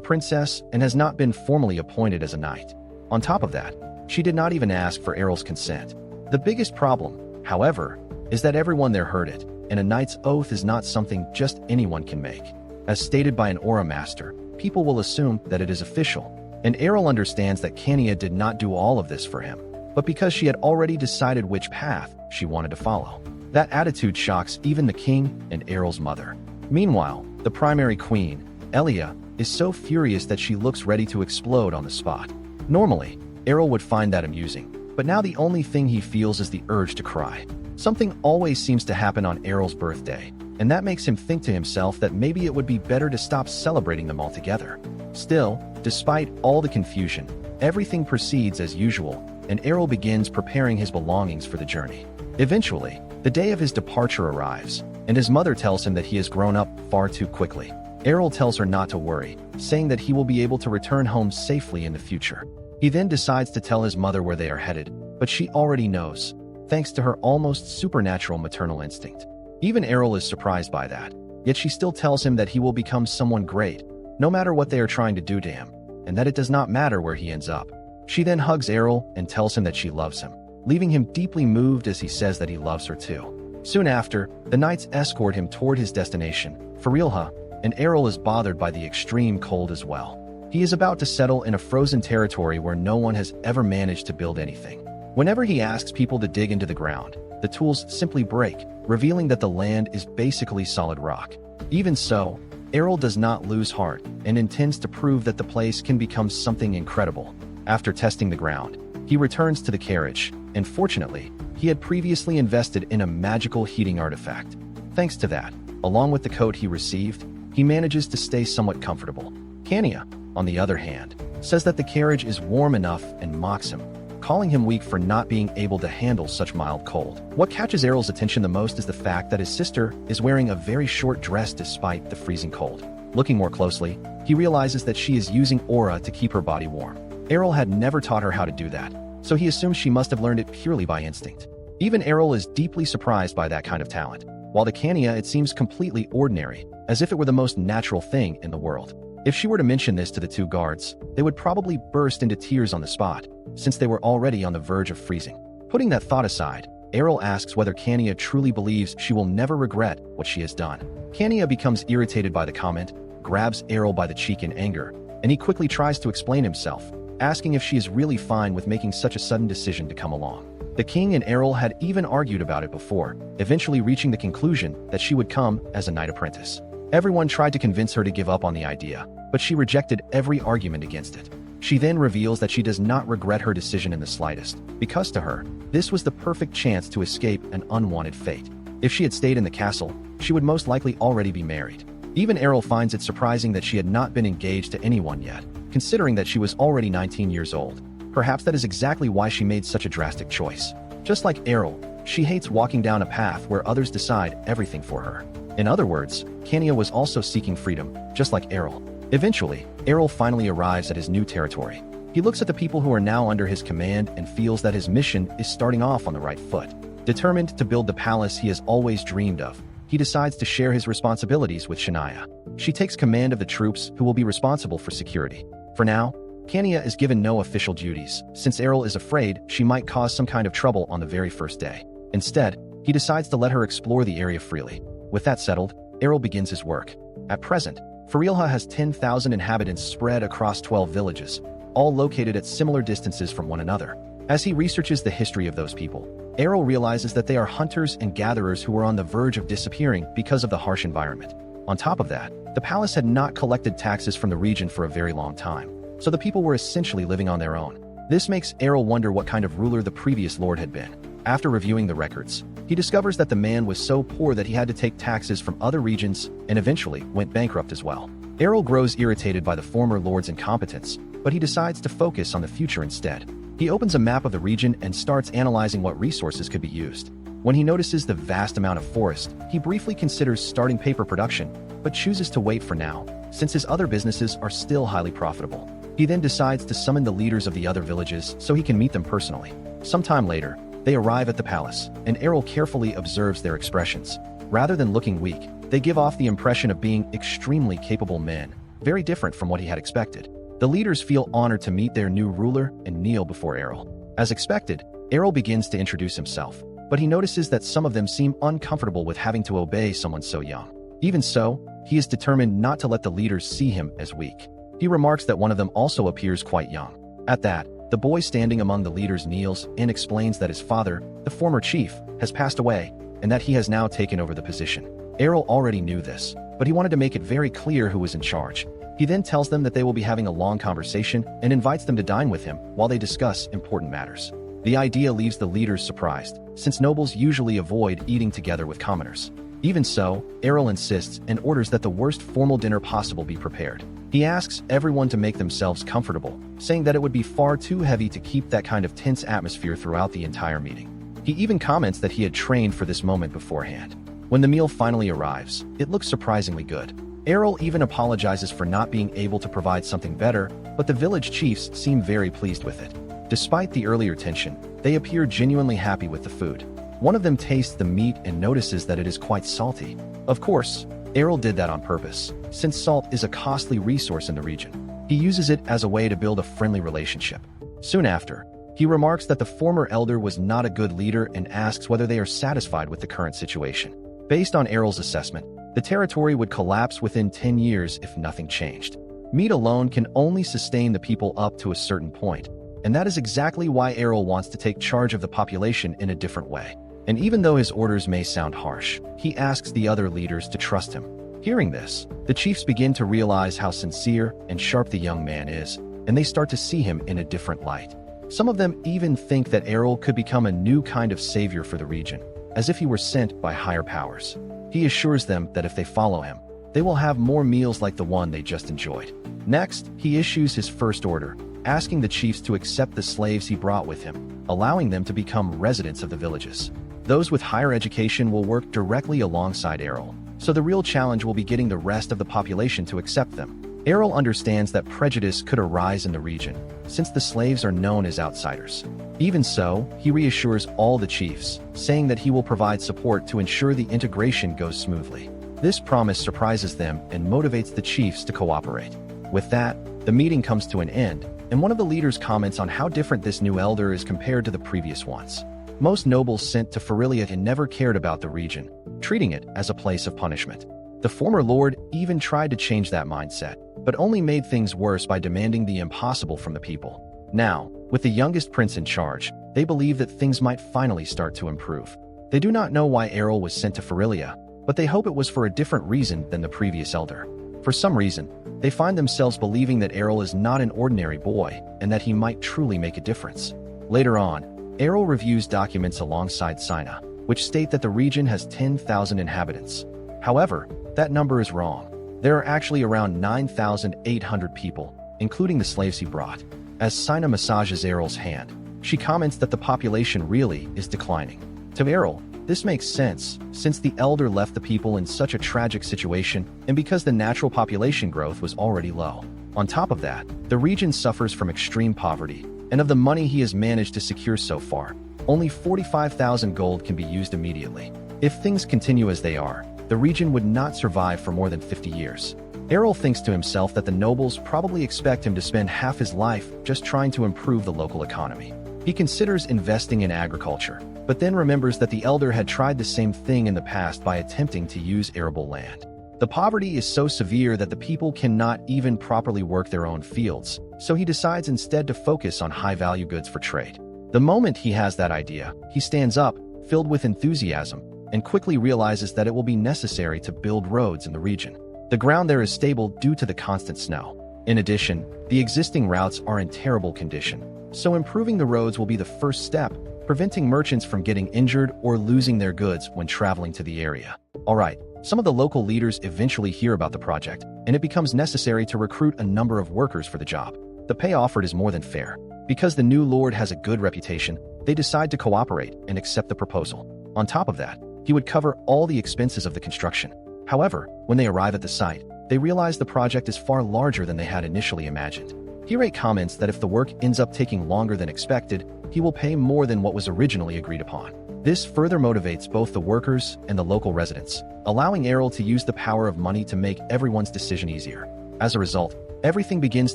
princess and has not been formally appointed as a knight. On top of that, she did not even ask for Errol's consent. The biggest problem, however, is that everyone there heard it, and a knight's oath is not something just anyone can make. As stated by an aura master, people will assume that it is official, and Errol understands that Kania did not do all of this for him, but because she had already decided which path she wanted to follow. That attitude shocks even the king and Errol's mother. Meanwhile, the primary queen, Elia, is so furious that she looks ready to explode on the spot. Normally, Errol would find that amusing, but now the only thing he feels is the urge to cry. Something always seems to happen on Errol's birthday, and that makes him think to himself that maybe it would be better to stop celebrating them altogether. Still, despite all the confusion, everything proceeds as usual, and Errol begins preparing his belongings for the journey. Eventually, the day of his departure arrives, and his mother tells him that he has grown up far too quickly. Errol tells her not to worry, saying that he will be able to return home safely in the future. He then decides to tell his mother where they are headed, but she already knows, thanks to her almost supernatural maternal instinct. Even Errol is surprised by that, yet she still tells him that he will become someone great, no matter what they are trying to do to him, and that it does not matter where he ends up. She then hugs Errol and tells him that she loves him, leaving him deeply moved as he says that he loves her too. Soon after, the knights escort him toward his destination, Philia, and Errol is bothered by the extreme cold as well. He is about to settle in a frozen territory where no one has ever managed to build anything. Whenever he asks people to dig into the ground, the tools simply break, revealing that the land is basically solid rock. Even so, Errol does not lose heart and intends to prove that the place can become something incredible. After testing the ground, he returns to the carriage, and fortunately, he had previously invested in a magical heating artifact. Thanks to that, along with the coat he received, he manages to stay somewhat comfortable. Kania, on the other hand, says that the carriage is warm enough and mocks him, calling him weak for not being able to handle such mild cold. What catches Errol's attention the most is the fact that his sister is wearing a very short dress despite the freezing cold. Looking more closely, he realizes that she is using aura to keep her body warm. Errol had never taught her how to do that, so he assumes she must have learned it purely by instinct. Even Errol is deeply surprised by that kind of talent, while to Kania it seems completely ordinary, as if it were the most natural thing in the world. If she were to mention this to the two guards, they would probably burst into tears on the spot, since they were already on the verge of freezing. Putting that thought aside, Errol asks whether Kania truly believes she will never regret what she has done. Kania becomes irritated by the comment, grabs Errol by the cheek in anger, and he quickly tries to explain himself, asking if she is really fine with making such a sudden decision to come along. The king and Errol had even argued about it before, eventually reaching the conclusion that she would come as a knight apprentice. Everyone tried to convince her to give up on the idea, but she rejected every argument against it. She then reveals that she does not regret her decision in the slightest, because to her, this was the perfect chance to escape an unwanted fate. If she had stayed in the castle, she would most likely already be married. Even Errol finds it surprising that she had not been engaged to anyone yet, considering that she was already 19 years old. Perhaps that is exactly why she made such a drastic choice. Just like Errol, she hates walking down a path where others decide everything for her. In other words, Kania was also seeking freedom, just like Errol. Eventually, Errol finally arrives at his new territory. He looks at the people who are now under his command and feels that his mission is starting off on the right foot. Determined to build the palace he has always dreamed of, he decides to share his responsibilities with Shania. She takes command of the troops who will be responsible for security. For now, Kania is given no official duties, since Errol is afraid she might cause some kind of trouble on the very first day. Instead, he decides to let her explore the area freely. With that settled, Errol begins his work. At present, Farilha has 10,000 inhabitants spread across 12 villages, all located at similar distances from one another. As he researches the history of those people, Errol realizes that they are hunters and gatherers who were on the verge of disappearing because of the harsh environment. On top of that, the palace had not collected taxes from the region for a very long time, so the people were essentially living on their own. This makes Errol wonder what kind of ruler the previous lord had been. After reviewing the records, he discovers that the man was so poor that he had to take taxes from other regions and eventually went bankrupt as well. Errol grows irritated by the former lord's incompetence, but he decides to focus on the future instead. He opens a map of the region and starts analyzing what resources could be used. When he notices the vast amount of forest, he briefly considers starting paper production, but chooses to wait for now, since his other businesses are still highly profitable. He then decides to summon the leaders of the other villages so he can meet them personally. Sometime later, they arrive at the palace, and Errol carefully observes their expressions. Rather than looking weak, they give off the impression of being extremely capable men, very different from what he had expected. The leaders feel honored to meet their new ruler and kneel before Errol. As expected, Errol begins to introduce himself, but he notices that some of them seem uncomfortable with having to obey someone so young. Even so, he is determined not to let the leaders see him as weak. He remarks that one of them also appears quite young. At that, the boy standing among the leaders kneels and explains that his father, the former chief, has passed away, and that he has now taken over the position. Errol already knew this, but he wanted to make it very clear who was in charge. He then tells them that they will be having a long conversation and invites them to dine with him while they discuss important matters. The idea leaves the leaders surprised, since nobles usually avoid eating together with commoners. Even so, Errol insists and orders that the worst formal dinner possible be prepared. He asks everyone to make themselves comfortable, saying that it would be far too heavy to keep that kind of tense atmosphere throughout the entire meeting. He even comments that he had trained for this moment beforehand. When the meal finally arrives, it looks surprisingly good. Errol even apologizes for not being able to provide something better, but the village chiefs seem very pleased with it. Despite the earlier tension, they appear genuinely happy with the food. One of them tastes the meat and notices that it is quite salty. Of course, Errol did that on purpose, since salt is a costly resource in the region. He uses it as a way to build a friendly relationship. Soon after, he remarks that the former elder was not a good leader and asks whether they are satisfied with the current situation. Based on Errol's assessment, the territory would collapse within 10 years if nothing changed. Meat alone can only sustain the people up to a certain point, and that is exactly why Errol wants to take charge of the population in a different way. And even though his orders may sound harsh, he asks the other leaders to trust him. Hearing this, the chiefs begin to realize how sincere and sharp the young man is, and they start to see him in a different light. Some of them even think that Errol could become a new kind of savior for the region, as if he were sent by higher powers. He assures them that if they follow him, they will have more meals like the one they just enjoyed. Next, he issues his first order, asking the chiefs to accept the slaves he brought with him, allowing them to become residents of the villages. Those with higher education will work directly alongside Errol, so the real challenge will be getting the rest of the population to accept them. Errol understands that prejudice could arise in the region, since the slaves are known as outsiders. Even so, he reassures all the chiefs, saying that he will provide support to ensure the integration goes smoothly. This promise surprises them and motivates the chiefs to cooperate. With that, the meeting comes to an end, and one of the leaders comments on how different this new elder is compared to the previous ones. Most nobles sent to Ferilia had never cared about the region, treating it as a place of punishment. The former lord even tried to change that mindset, but only made things worse by demanding the impossible from the people. Now, with the youngest prince in charge, they believe that things might finally start to improve. They do not know why Errol was sent to Ferilia, but they hope it was for a different reason than the previous elder. For some reason, they find themselves believing that Errol is not an ordinary boy and that he might truly make a difference. Later on, Errol reviews documents alongside Sina, which state that the region has 10,000 inhabitants. However, that number is wrong. There are actually around 9,800 people, including the slaves he brought. As Sina massages Errol's hand, she comments that the population really is declining. To Errol, this makes sense, since the elder left the people in such a tragic situation and because the natural population growth was already low. On top of that, the region suffers from extreme poverty, and of the money he has managed to secure so far, only 45,000 gold can be used immediately. If things continue as they are, the region would not survive for more than 50 years. Errol thinks to himself that the nobles probably expect him to spend half his life just trying to improve the local economy. He considers investing in agriculture, but then remembers that the elder had tried the same thing in the past by attempting to use arable land. The poverty is so severe that the people cannot even properly work their own fields, so he decides instead to focus on high-value goods for trade. The moment he has that idea, he stands up, filled with enthusiasm, and quickly realizes that it will be necessary to build roads in the region. The ground there is stable due to the constant snow. In addition, the existing routes are in terrible condition, so improving the roads will be the first step, preventing merchants from getting injured or losing their goods when traveling to the area. Alright, some of the local leaders eventually hear about the project, and it becomes necessary to recruit a number of workers for the job. The pay offered is more than fair. Because the new lord has a good reputation, they decide to cooperate and accept the proposal. On top of that, he would cover all the expenses of the construction. However, when they arrive at the site, they realize the project is far larger than they had initially imagined. Hirate comments that if the work ends up taking longer than expected, he will pay more than what was originally agreed upon. This further motivates both the workers and the local residents, allowing Errol to use the power of money to make everyone's decision easier. As a result, everything begins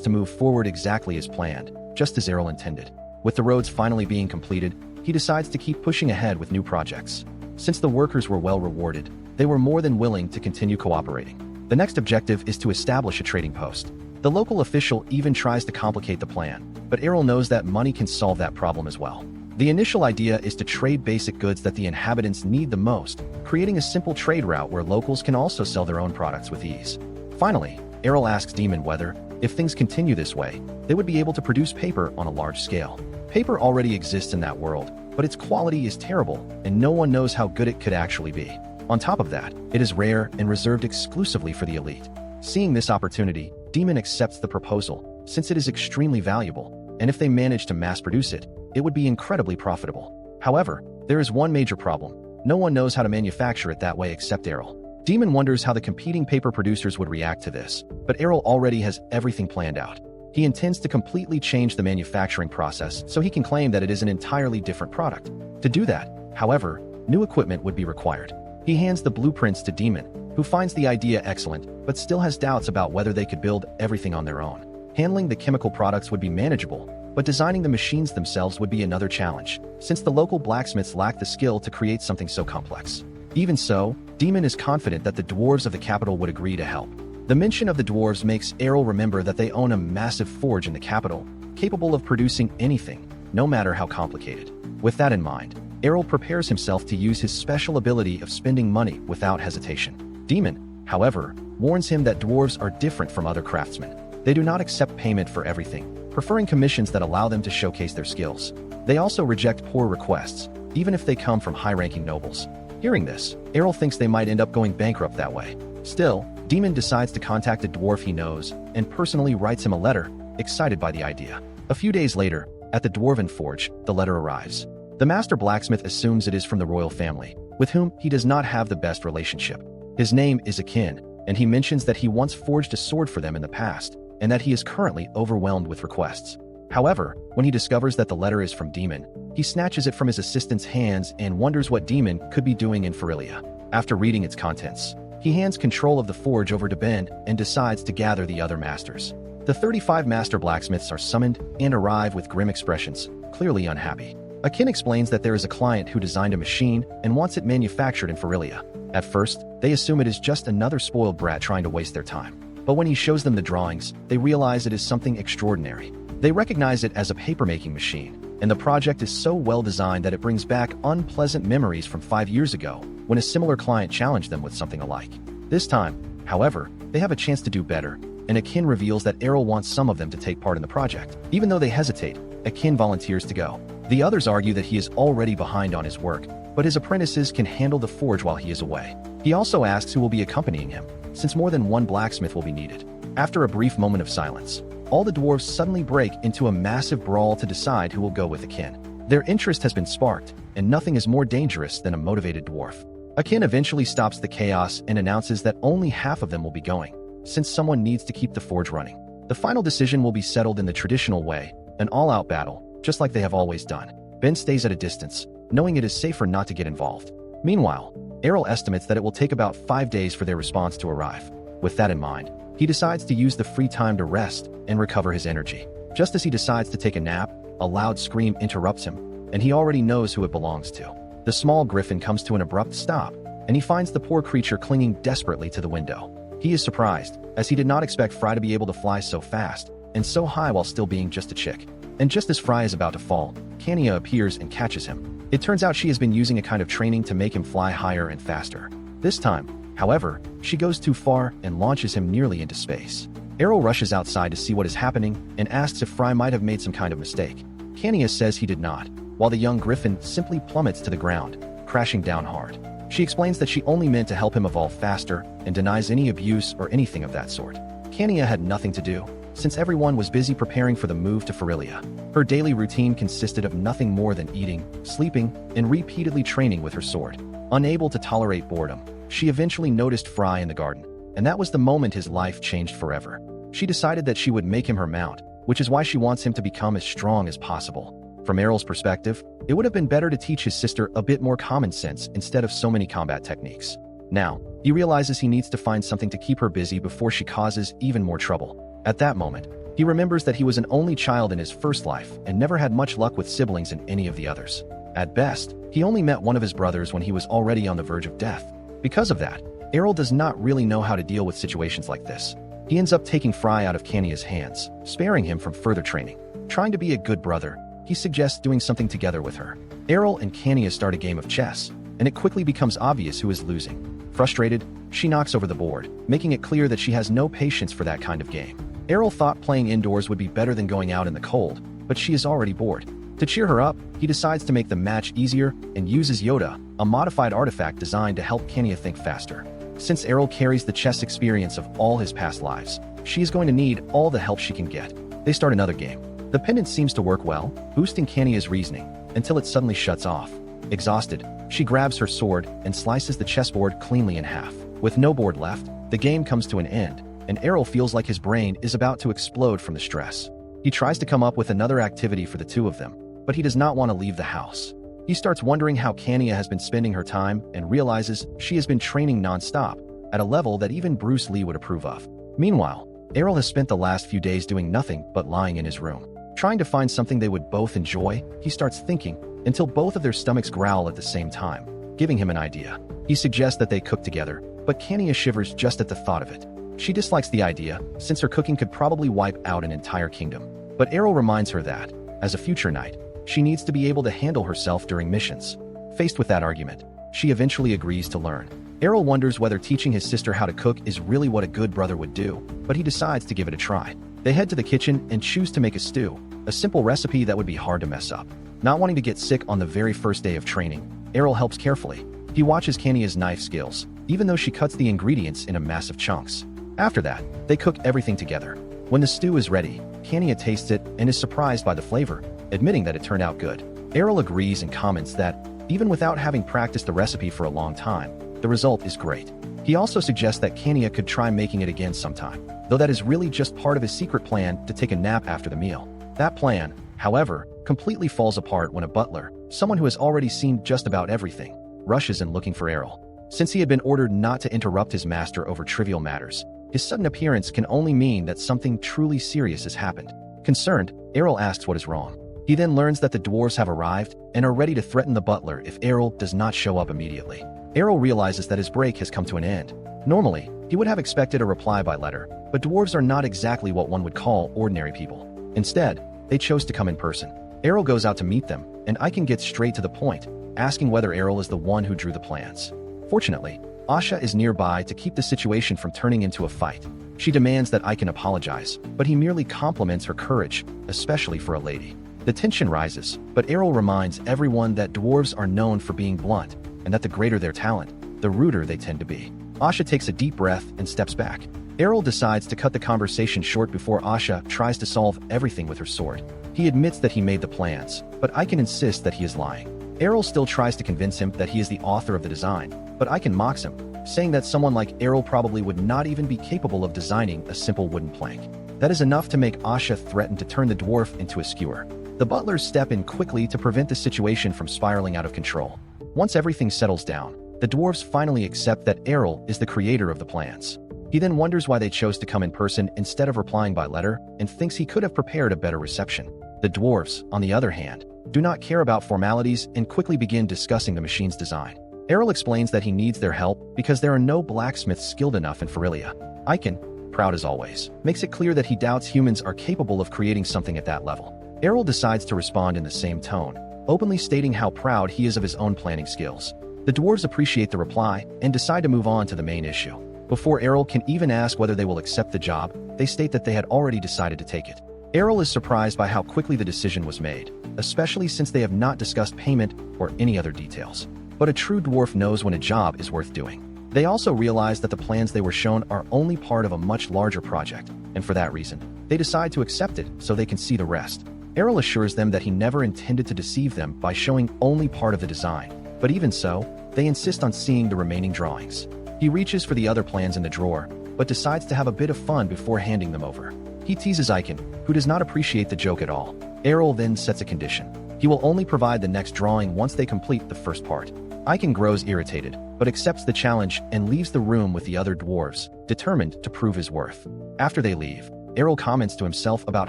to move forward exactly as planned, just as Errol intended. With the roads finally being completed, he decides to keep pushing ahead with new projects. Since the workers were well rewarded, they were more than willing to continue cooperating. The next objective is to establish a trading post. The local official even tries to complicate the plan, but Errol knows that money can solve that problem as well. The initial idea is to trade basic goods that the inhabitants need the most, creating a simple trade route where locals can also sell their own products with ease. Finally, Errol asks Demon whether, if things continue this way, they would be able to produce paper on a large scale. Paper already exists in that world, but its quality is terrible, and no one knows how good it could actually be. On top of that, it is rare and reserved exclusively for the elite. Seeing this opportunity, Demon accepts the proposal, since it is extremely valuable, and if they manage to mass-produce it, it would be incredibly profitable. However, there is one major problem. No one knows how to manufacture it that way except Errol. Demon wonders how the competing paper producers would react to this, but Errol already has everything planned out. He intends to completely change the manufacturing process so he can claim that it is an entirely different product. To do that, however, new equipment would be required. He hands the blueprints to Demon, who finds the idea excellent, but still has doubts about whether they could build everything on their own. Handling the chemical products would be manageable, but designing the machines themselves would be another challenge, since the local blacksmiths lack the skill to create something so complex. Even so, Demon is confident that the dwarves of the capital would agree to help. The mention of the dwarves makes Errol remember that they own a massive forge in the capital, capable of producing anything, no matter how complicated. With that in mind, Errol prepares himself to use his special ability of spending money without hesitation. Demon, however, warns him that dwarves are different from other craftsmen. They do not accept payment for everything, preferring commissions that allow them to showcase their skills. They also reject poor requests, even if they come from high-ranking nobles. Hearing this, Errol thinks they might end up going bankrupt that way. Still, Demon decides to contact a dwarf he knows and personally writes him a letter, excited by the idea. A few days later, at the dwarven forge, the letter arrives. The master blacksmith assumes it is from the royal family, with whom he does not have the best relationship. His name is Akin, and he mentions that he once forged a sword for them in the past, and that he is currently overwhelmed with requests. However, when he discovers that the letter is from Demon, he snatches it from his assistant's hands and wonders what Demon could be doing in Ferelia. After reading its contents, he hands control of the forge over to Ben and decides to gather the other masters. The 35 master blacksmiths are summoned and arrive with grim expressions, clearly unhappy. Akin explains that there is a client who designed a machine and wants it manufactured in Ferelia. At first, they assume it is just another spoiled brat trying to waste their time. But when he shows them the drawings, they realize it is something extraordinary. They recognize it as a paper-making machine, and the project is so well designed that it brings back unpleasant memories from 5 years ago, when a similar client challenged them with something alike. This time, however, they have a chance to do better, and Akin reveals that Errol wants some of them to take part in the project. Even though they hesitate, Akin volunteers to go. The others argue that he is already behind on his work, but his apprentices can handle the forge while he is away. He also asks who will be accompanying him, since more than one blacksmith will be needed. After a brief moment of silence, all the dwarves suddenly break into a massive brawl to decide who will go with Akin. Their interest has been sparked, and nothing is more dangerous than a motivated dwarf. Akin eventually stops the chaos and announces that only half of them will be going, since someone needs to keep the forge running. The final decision will be settled in the traditional way, an all-out battle, just like they have always done. Ben stays at a distance, knowing it is safer not to get involved. Meanwhile, Errol estimates that it will take about 5 days for their response to arrive. With that in mind, he decides to use the free time to rest and recover his energy. Just as he decides to take a nap, a loud scream interrupts him, and he already knows who it belongs to. The small griffin comes to an abrupt stop, and he finds the poor creature clinging desperately to the window. He is surprised, as he did not expect Fry to be able to fly so fast and so high while still being just a chick. And just as Fry is about to fall, Kania appears and catches him. It turns out she has been using a kind of training to make him fly higher and faster. This time, however, she goes too far and launches him nearly into space. Errol rushes outside to see what is happening and asks if Fry might have made some kind of mistake. Kania says he did not, while the young griffin simply plummets to the ground, crashing down hard. She explains that she only meant to help him evolve faster and denies any abuse or anything of that sort. Kania had nothing to do, since everyone was busy preparing for the move to Ferelia. Her daily routine consisted of nothing more than eating, sleeping, and repeatedly training with her sword. Unable to tolerate boredom, she eventually noticed Fry in the garden, and that was the moment his life changed forever. She decided that she would make him her mount, which is why she wants him to become as strong as possible. From Errol's perspective, it would have been better to teach his sister a bit more common sense instead of so many combat techniques. Now, he realizes he needs to find something to keep her busy before she causes even more trouble. At that moment, he remembers that he was an only child in his first life and never had much luck with siblings in any of the others. At best, he only met one of his brothers when he was already on the verge of death. Because of that, Errol does not really know how to deal with situations like this. He ends up taking Fry out of Kania's hands, sparing him from further training. Trying to be a good brother, he suggests doing something together with her. Errol and Kania start a game of chess, and it quickly becomes obvious who is losing. Frustrated, she knocks over the board, making it clear that she has no patience for that kind of game. Errol thought playing indoors would be better than going out in the cold, but she is already bored. To cheer her up, he decides to make the match easier and uses Yoda, a modified artifact designed to help Kania think faster. Since Errol carries the chess experience of all his past lives, she is going to need all the help she can get. They start another game. The pendant seems to work well, boosting Kania's reasoning, until it suddenly shuts off. Exhausted, she grabs her sword and slices the chessboard cleanly in half. With no board left, the game comes to an end, and Errol feels like his brain is about to explode from the stress. He tries to come up with another activity for the two of them, but he does not want to leave the house. He starts wondering how Kania has been spending her time and realizes she has been training non-stop, at a level that even Bruce Lee would approve of. Meanwhile, Errol has spent the last few days doing nothing but lying in his room. Trying to find something they would both enjoy, he starts thinking, until both of their stomachs growl at the same time, giving him an idea. He suggests that they cook together, but Kania shivers just at the thought of it. She dislikes the idea, since her cooking could probably wipe out an entire kingdom. But Errol reminds her that, as a future knight, she needs to be able to handle herself during missions. Faced with that argument, she eventually agrees to learn. Errol wonders whether teaching his sister how to cook is really what a good brother would do, but he decides to give it a try. They head to the kitchen and choose to make a stew, a simple recipe that would be hard to mess up. Not wanting to get sick on the very first day of training, Errol helps carefully. He watches Kania's knife skills, even though she cuts the ingredients into massive chunks. After that, they cook everything together. When the stew is ready, Kania tastes it and is surprised by the flavor, admitting that it turned out good. Errol agrees and comments that, even without having practiced the recipe for a long time, the result is great. He also suggests that Kania could try making it again sometime, though that is really just part of his secret plan to take a nap after the meal. That plan, however, completely falls apart when a butler, someone who has already seen just about everything, rushes in looking for Errol. Since he had been ordered not to interrupt his master over trivial matters, his sudden appearance can only mean that something truly serious has happened. Concerned, Errol asks what is wrong. He then learns that the dwarves have arrived and are ready to threaten the butler if Errol does not show up immediately. Errol realizes that his break has come to an end. Normally, he would have expected a reply by letter, but dwarves are not exactly what one would call ordinary people. Instead, they chose to come in person. Errol goes out to meet them, and Aiken gets straight to the point, asking whether Errol is the one who drew the plans. Fortunately, Asha is nearby to keep the situation from turning into a fight. She demands that Aiken apologize, but he merely compliments her courage, especially for a lady. The tension rises, but Errol reminds everyone that dwarves are known for being blunt, and that the greater their talent, the ruder they tend to be. Asha takes a deep breath and steps back. Errol decides to cut the conversation short before Asha tries to solve everything with her sword. He admits that he made the plans, but Aiken insists that he is lying. Errol still tries to convince him that he is the author of the design, but Aiken mocks him, saying that someone like Errol probably would not even be capable of designing a simple wooden plank. That is enough to make Asha threaten to turn the dwarf into a skewer. The butlers step in quickly to prevent the situation from spiraling out of control. Once everything settles down, the dwarves finally accept that Errol is the creator of the plans. He then wonders why they chose to come in person instead of replying by letter and thinks he could have prepared a better reception. The dwarves, on the other hand, do not care about formalities and quickly begin discussing the machine's design. Errol explains that he needs their help because there are no blacksmiths skilled enough in Ferelia. Aiken, proud as always, makes it clear that he doubts humans are capable of creating something at that level. Errol decides to respond in the same tone, openly stating how proud he is of his own planning skills. The dwarves appreciate the reply and decide to move on to the main issue. Before Errol can even ask whether they will accept the job, they state that they had already decided to take it. Errol is surprised by how quickly the decision was made, especially since they have not discussed payment or any other details. But a true dwarf knows when a job is worth doing. They also realize that the plans they were shown are only part of a much larger project, and for that reason, they decide to accept it so they can see the rest. Errol assures them that he never intended to deceive them by showing only part of the design, but even so, they insist on seeing the remaining drawings. He reaches for the other plans in the drawer, but decides to have a bit of fun before handing them over. He teases Aiken, who does not appreciate the joke at all. Errol then sets a condition. He will only provide the next drawing once they complete the first part. Aiken grows irritated, but accepts the challenge and leaves the room with the other dwarves, determined to prove his worth. After they leave, Errol comments to himself about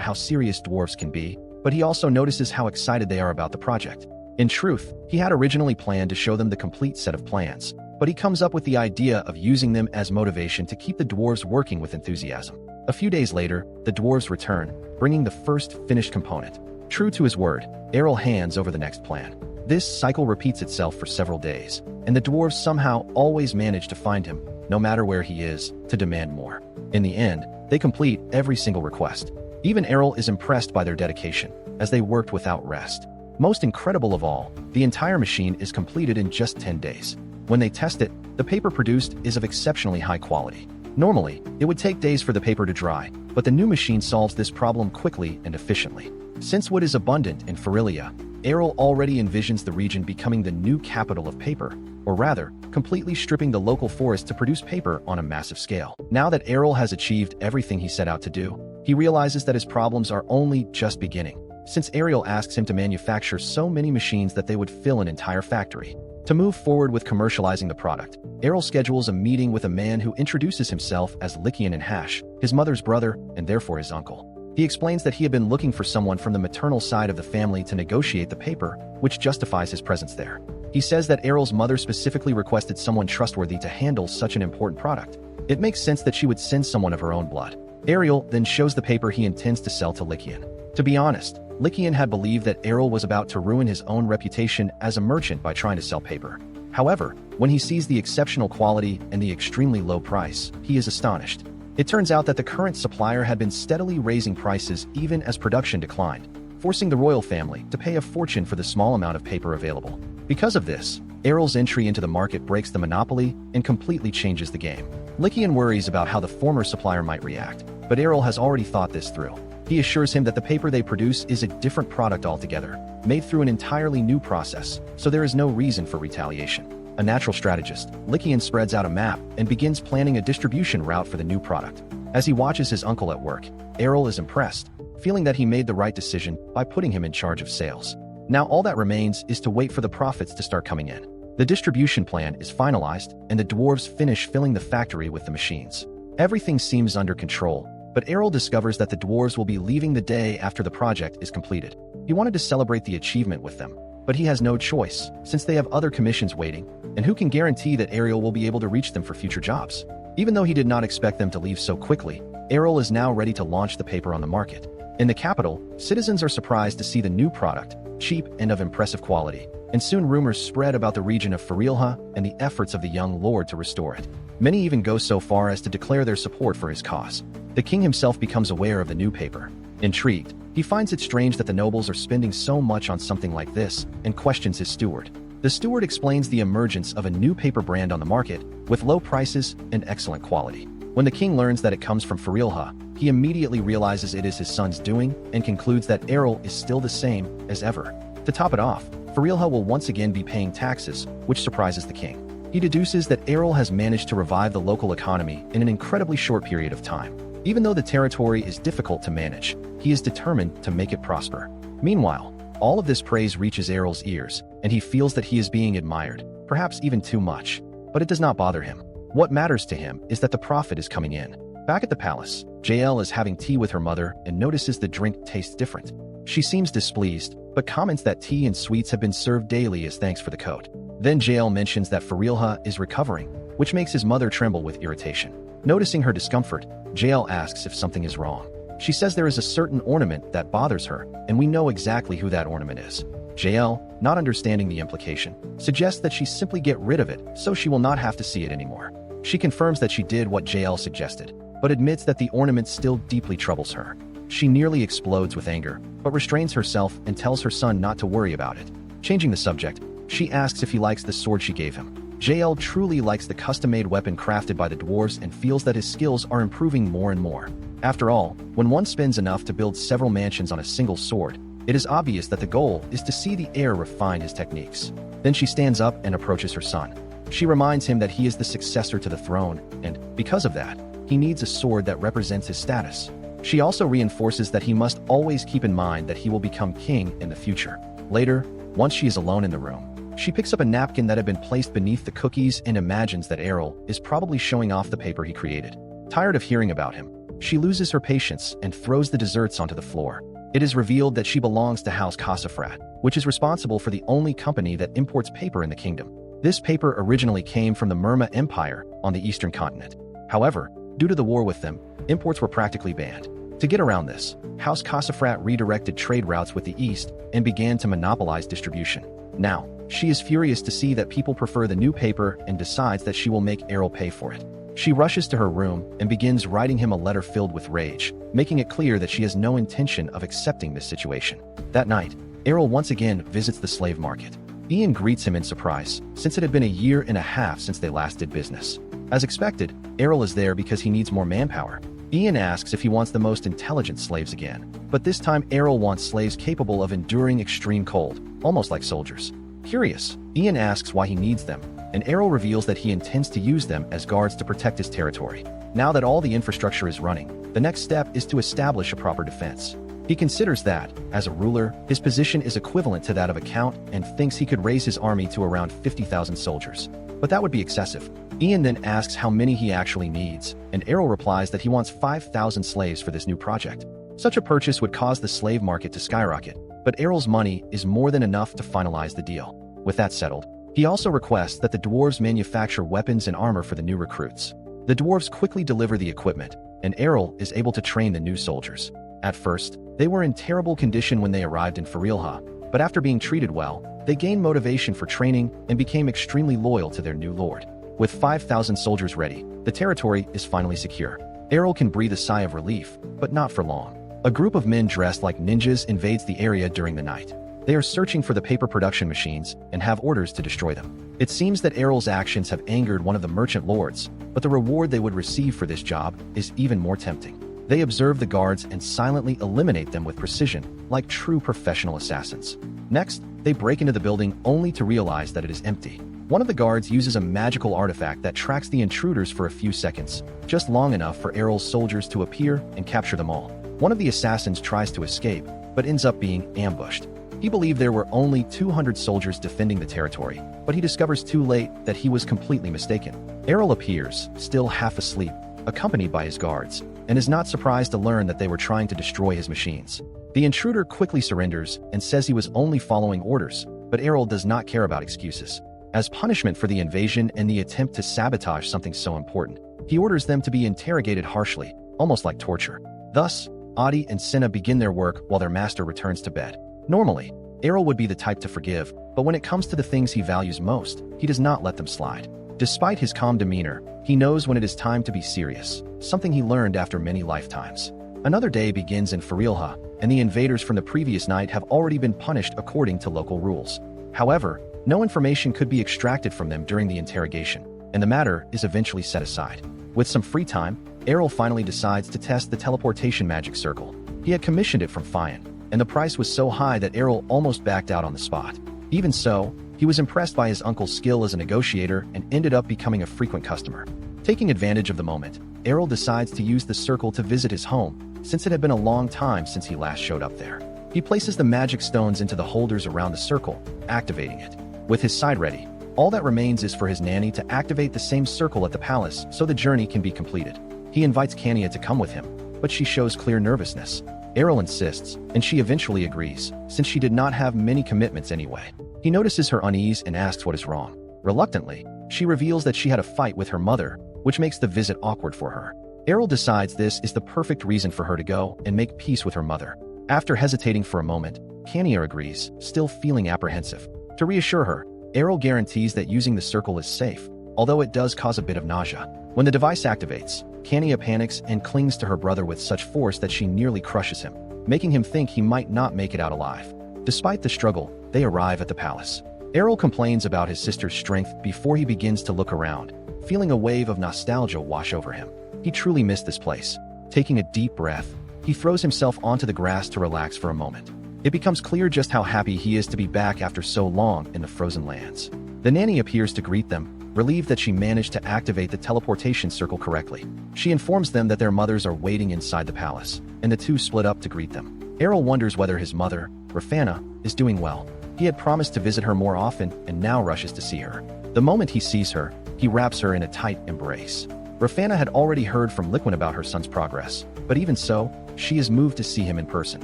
how serious dwarves can be, but he also notices how excited they are about the project. In truth, he had originally planned to show them the complete set of plans, but he comes up with the idea of using them as motivation to keep the dwarves working with enthusiasm. A few days later, the dwarves return, bringing the first finished component. True to his word, Errol hands over the next plan. This cycle repeats itself for several days, and the dwarves somehow always manage to find him, no matter where he is, to demand more. In the end, they complete every single request. Even Errol is impressed by their dedication, as they worked without rest. Most incredible of all, the entire machine is completed in just 10 days. When they test it, the paper produced is of exceptionally high quality. Normally, it would take days for the paper to dry, but the new machine solves this problem quickly and efficiently. Since wood is abundant in Ferelia, Errol already envisions the region becoming the new capital of paper, or rather, completely stripping the local forest to produce paper on a massive scale. Now that Errol has achieved everything he set out to do, he realizes that his problems are only just beginning, since Ariel asks him to manufacture so many machines that they would fill an entire factory. To move forward with commercializing the product, Errol schedules a meeting with a man who introduces himself as Lycian and Hash, his mother's brother and therefore his uncle. He explains that he had been looking for someone from the maternal side of the family to negotiate the paper, which justifies his presence there. He says that Errol's mother specifically requested someone trustworthy to handle such an important product. It makes sense that she would send someone of her own blood. Ariel then shows the paper he intends to sell to Lycian. To be honest, Lycian had believed that Errol was about to ruin his own reputation as a merchant by trying to sell paper. However, when he sees the exceptional quality and the extremely low price, he is astonished. It turns out that the current supplier had been steadily raising prices even as production declined, forcing the royal family to pay a fortune for the small amount of paper available. Because of this, Errol's entry into the market breaks the monopoly and completely changes the game. Lycian worries about how the former supplier might react, but Errol has already thought this through. He assures him that the paper they produce is a different product altogether, made through an entirely new process, so there is no reason for retaliation. a natural strategist, Lycian spreads out a map and begins planning a distribution route for the new product. As he watches his uncle at work, Errol is impressed, feeling that he made the right decision by putting him in charge of sales. Now all that remains is to wait for the profits to start coming in. The distribution plan is finalized, and the dwarves finish filling the factory with the machines. Everything seems under control, but Errol discovers that the dwarves will be leaving the day after the project is completed. He wanted to celebrate the achievement with them, but he has no choice, since they have other commissions waiting, and who can guarantee that Errol will be able to reach them for future jobs? Even though he did not expect them to leave so quickly, Errol is now ready to launch the paper on the market. In the capital, citizens are surprised to see the new product, cheap and of impressive quality, and soon rumors spread about the region of Farilha and the efforts of the young lord to restore it. Many even go so far as to declare their support for his cause. The king himself becomes aware of the new paper. Intrigued, he finds it strange that the nobles are spending so much on something like this and questions his steward. The steward explains the emergence of a new paper brand on the market with low prices and excellent quality. When the king learns that it comes from Farilha, he immediately realizes it is his son's doing and concludes that Errol is still the same as ever. To top it off, Farilha will once again be paying taxes, which surprises the king. He deduces that Errol has managed to revive the local economy in an incredibly short period of time. Even though the territory is difficult to manage, he is determined to make it prosper. Meanwhile, all of this praise reaches Errol's ears, and he feels that he is being admired, perhaps even too much. But it does not bother him. What matters to him is that the profit is coming in. Back at the palace, JL is having tea with her mother and notices the drink tastes different. She seems displeased, but comments that tea and sweets have been served daily as thanks for the coat. Then JL mentions that Farilha is recovering, which makes his mother tremble with irritation. Noticing her discomfort, JL asks if something is wrong. She says there is a certain ornament that bothers her, and we know exactly who that ornament is. JL, not understanding the implication, suggests that she simply get rid of it so she will not have to see it anymore. She confirms that she did what JL suggested, but admits that the ornament still deeply troubles her. She nearly explodes with anger, but restrains herself and tells her son not to worry about it. Changing the subject, she asks if he likes the sword she gave him. JL truly likes the custom-made weapon crafted by the dwarves and feels that his skills are improving more and more. After all, when one spends enough to build several mansions on a single sword, it is obvious that the goal is to see the heir refine his techniques. Then she stands up and approaches her son. She reminds him that he is the successor to the throne, and, because of that, he needs a sword that represents his status. She also reinforces that he must always keep in mind that he will become king in the future. Later, once she is alone in the room, she picks up a napkin that had been placed beneath the cookies and imagines that Errol is probably showing off the paper he created. Tired of hearing about him, she loses her patience and throws the desserts onto the floor. It is revealed that she belongs to House Casafrat, which is responsible for the only company that imports paper in the kingdom. This paper originally came from the Merma Empire on the eastern continent. However, due to the war with them, imports were practically banned. To get around this, House Casafrat redirected trade routes with the east and began to monopolize distribution. Now, she is furious to see that people prefer the new paper and decides that she will make Errol pay for it. She rushes to her room and begins writing him a letter filled with rage, making it clear that she has no intention of accepting this situation. That night, Errol once again visits the slave market. Ian greets him in surprise, since it had been a year and a half since they last did business. As expected, Errol is there because he needs more manpower. Ian asks if he wants the most intelligent slaves again, but this time Errol wants slaves capable of enduring extreme cold, almost like soldiers. Curious, Ian asks why he needs them, and Errol reveals that he intends to use them as guards to protect his territory. Now that all the infrastructure is running, the next step is to establish a proper defense. He considers that, as a ruler, his position is equivalent to that of a count and thinks he could raise his army to around 50,000 soldiers. But that would be excessive. Ian then asks how many he actually needs, and Errol replies that he wants 5,000 slaves for this new project. Such a purchase would cause the slave market to skyrocket, but Errol's money is more than enough to finalize the deal. With that settled, he also requests that the dwarves manufacture weapons and armor for the new recruits. The dwarves quickly deliver the equipment, and Errol is able to train the new soldiers. At first, they were in terrible condition when they arrived in Farilha, but after being treated well, they gained motivation for training and became extremely loyal to their new lord. With 5,000 soldiers ready, the territory is finally secure. Errol can breathe a sigh of relief, but not for long. A group of men dressed like ninjas invades the area during the night. They are searching for the paper production machines and have orders to destroy them. It seems that Errol's actions have angered one of the merchant lords, but the reward they would receive for this job is even more tempting. They observe the guards and silently eliminate them with precision, like true professional assassins. Next, they break into the building only to realize that it is empty. One of the guards uses a magical artifact that tracks the intruders for a few seconds, just long enough for Errol's soldiers to appear and capture them all. One of the assassins tries to escape, but ends up being ambushed. He believed there were only 200 soldiers defending the territory, but he discovers too late that he was completely mistaken. Errol appears, still half asleep, accompanied by his guards, and is not surprised to learn that they were trying to destroy his machines. The intruder quickly surrenders and says he was only following orders, but Errol does not care about excuses. As punishment for the invasion and the attempt to sabotage something so important, he orders them to be interrogated harshly, almost like torture. Thus, Adi and Senna begin their work while their master returns to bed. Normally, Errol would be the type to forgive, but when it comes to the things he values most, he does not let them slide. Despite his calm demeanor, he knows when it is time to be serious, something he learned after many lifetimes. Another day begins in Farilha, and the invaders from the previous night have already been punished according to local rules. However, no information could be extracted from them during the interrogation, and the matter is eventually set aside. With some free time, Errol finally decides to test the teleportation magic circle. He had commissioned it from Fion, and the price was so high that Errol almost backed out on the spot. Even so, he was impressed by his uncle's skill as a negotiator and ended up becoming a frequent customer. Taking advantage of the moment, Errol decides to use the circle to visit his home, since it had been a long time since he last showed up there. He places the magic stones into the holders around the circle, activating it. With his side ready, all that remains is for his nanny to activate the same circle at the palace so the journey can be completed. He invites Kania to come with him, but she shows clear nervousness. Errol insists, and she eventually agrees, since she did not have many commitments anyway. He notices her unease and asks what is wrong. Reluctantly, she reveals that she had a fight with her mother, which makes the visit awkward for her. Errol decides this is the perfect reason for her to go and make peace with her mother. After hesitating for a moment, Kania agrees, still feeling apprehensive. To reassure her, Errol guarantees that using the circle is safe, although it does cause a bit of nausea. When the device activates, Kania panics and clings to her brother with such force that she nearly crushes him, making him think he might not make it out alive. Despite the struggle, they arrive at the palace. Errol complains about his sister's strength before he begins to look around, feeling a wave of nostalgia wash over him. He truly missed this place. Taking a deep breath, he throws himself onto the grass to relax for a moment. It becomes clear just how happy he is to be back after so long in the frozen lands. The nanny appears to greet them, relieved that she managed to activate the teleportation circle correctly. She informs them that their mothers are waiting inside the palace, and the two split up to greet them. Errol wonders whether his mother, Rafana, is doing well. He had promised to visit her more often and now rushes to see her. The moment he sees her, he wraps her in a tight embrace. Rafana had already heard from Liquin about her son's progress, but even so, she is moved to see him in person.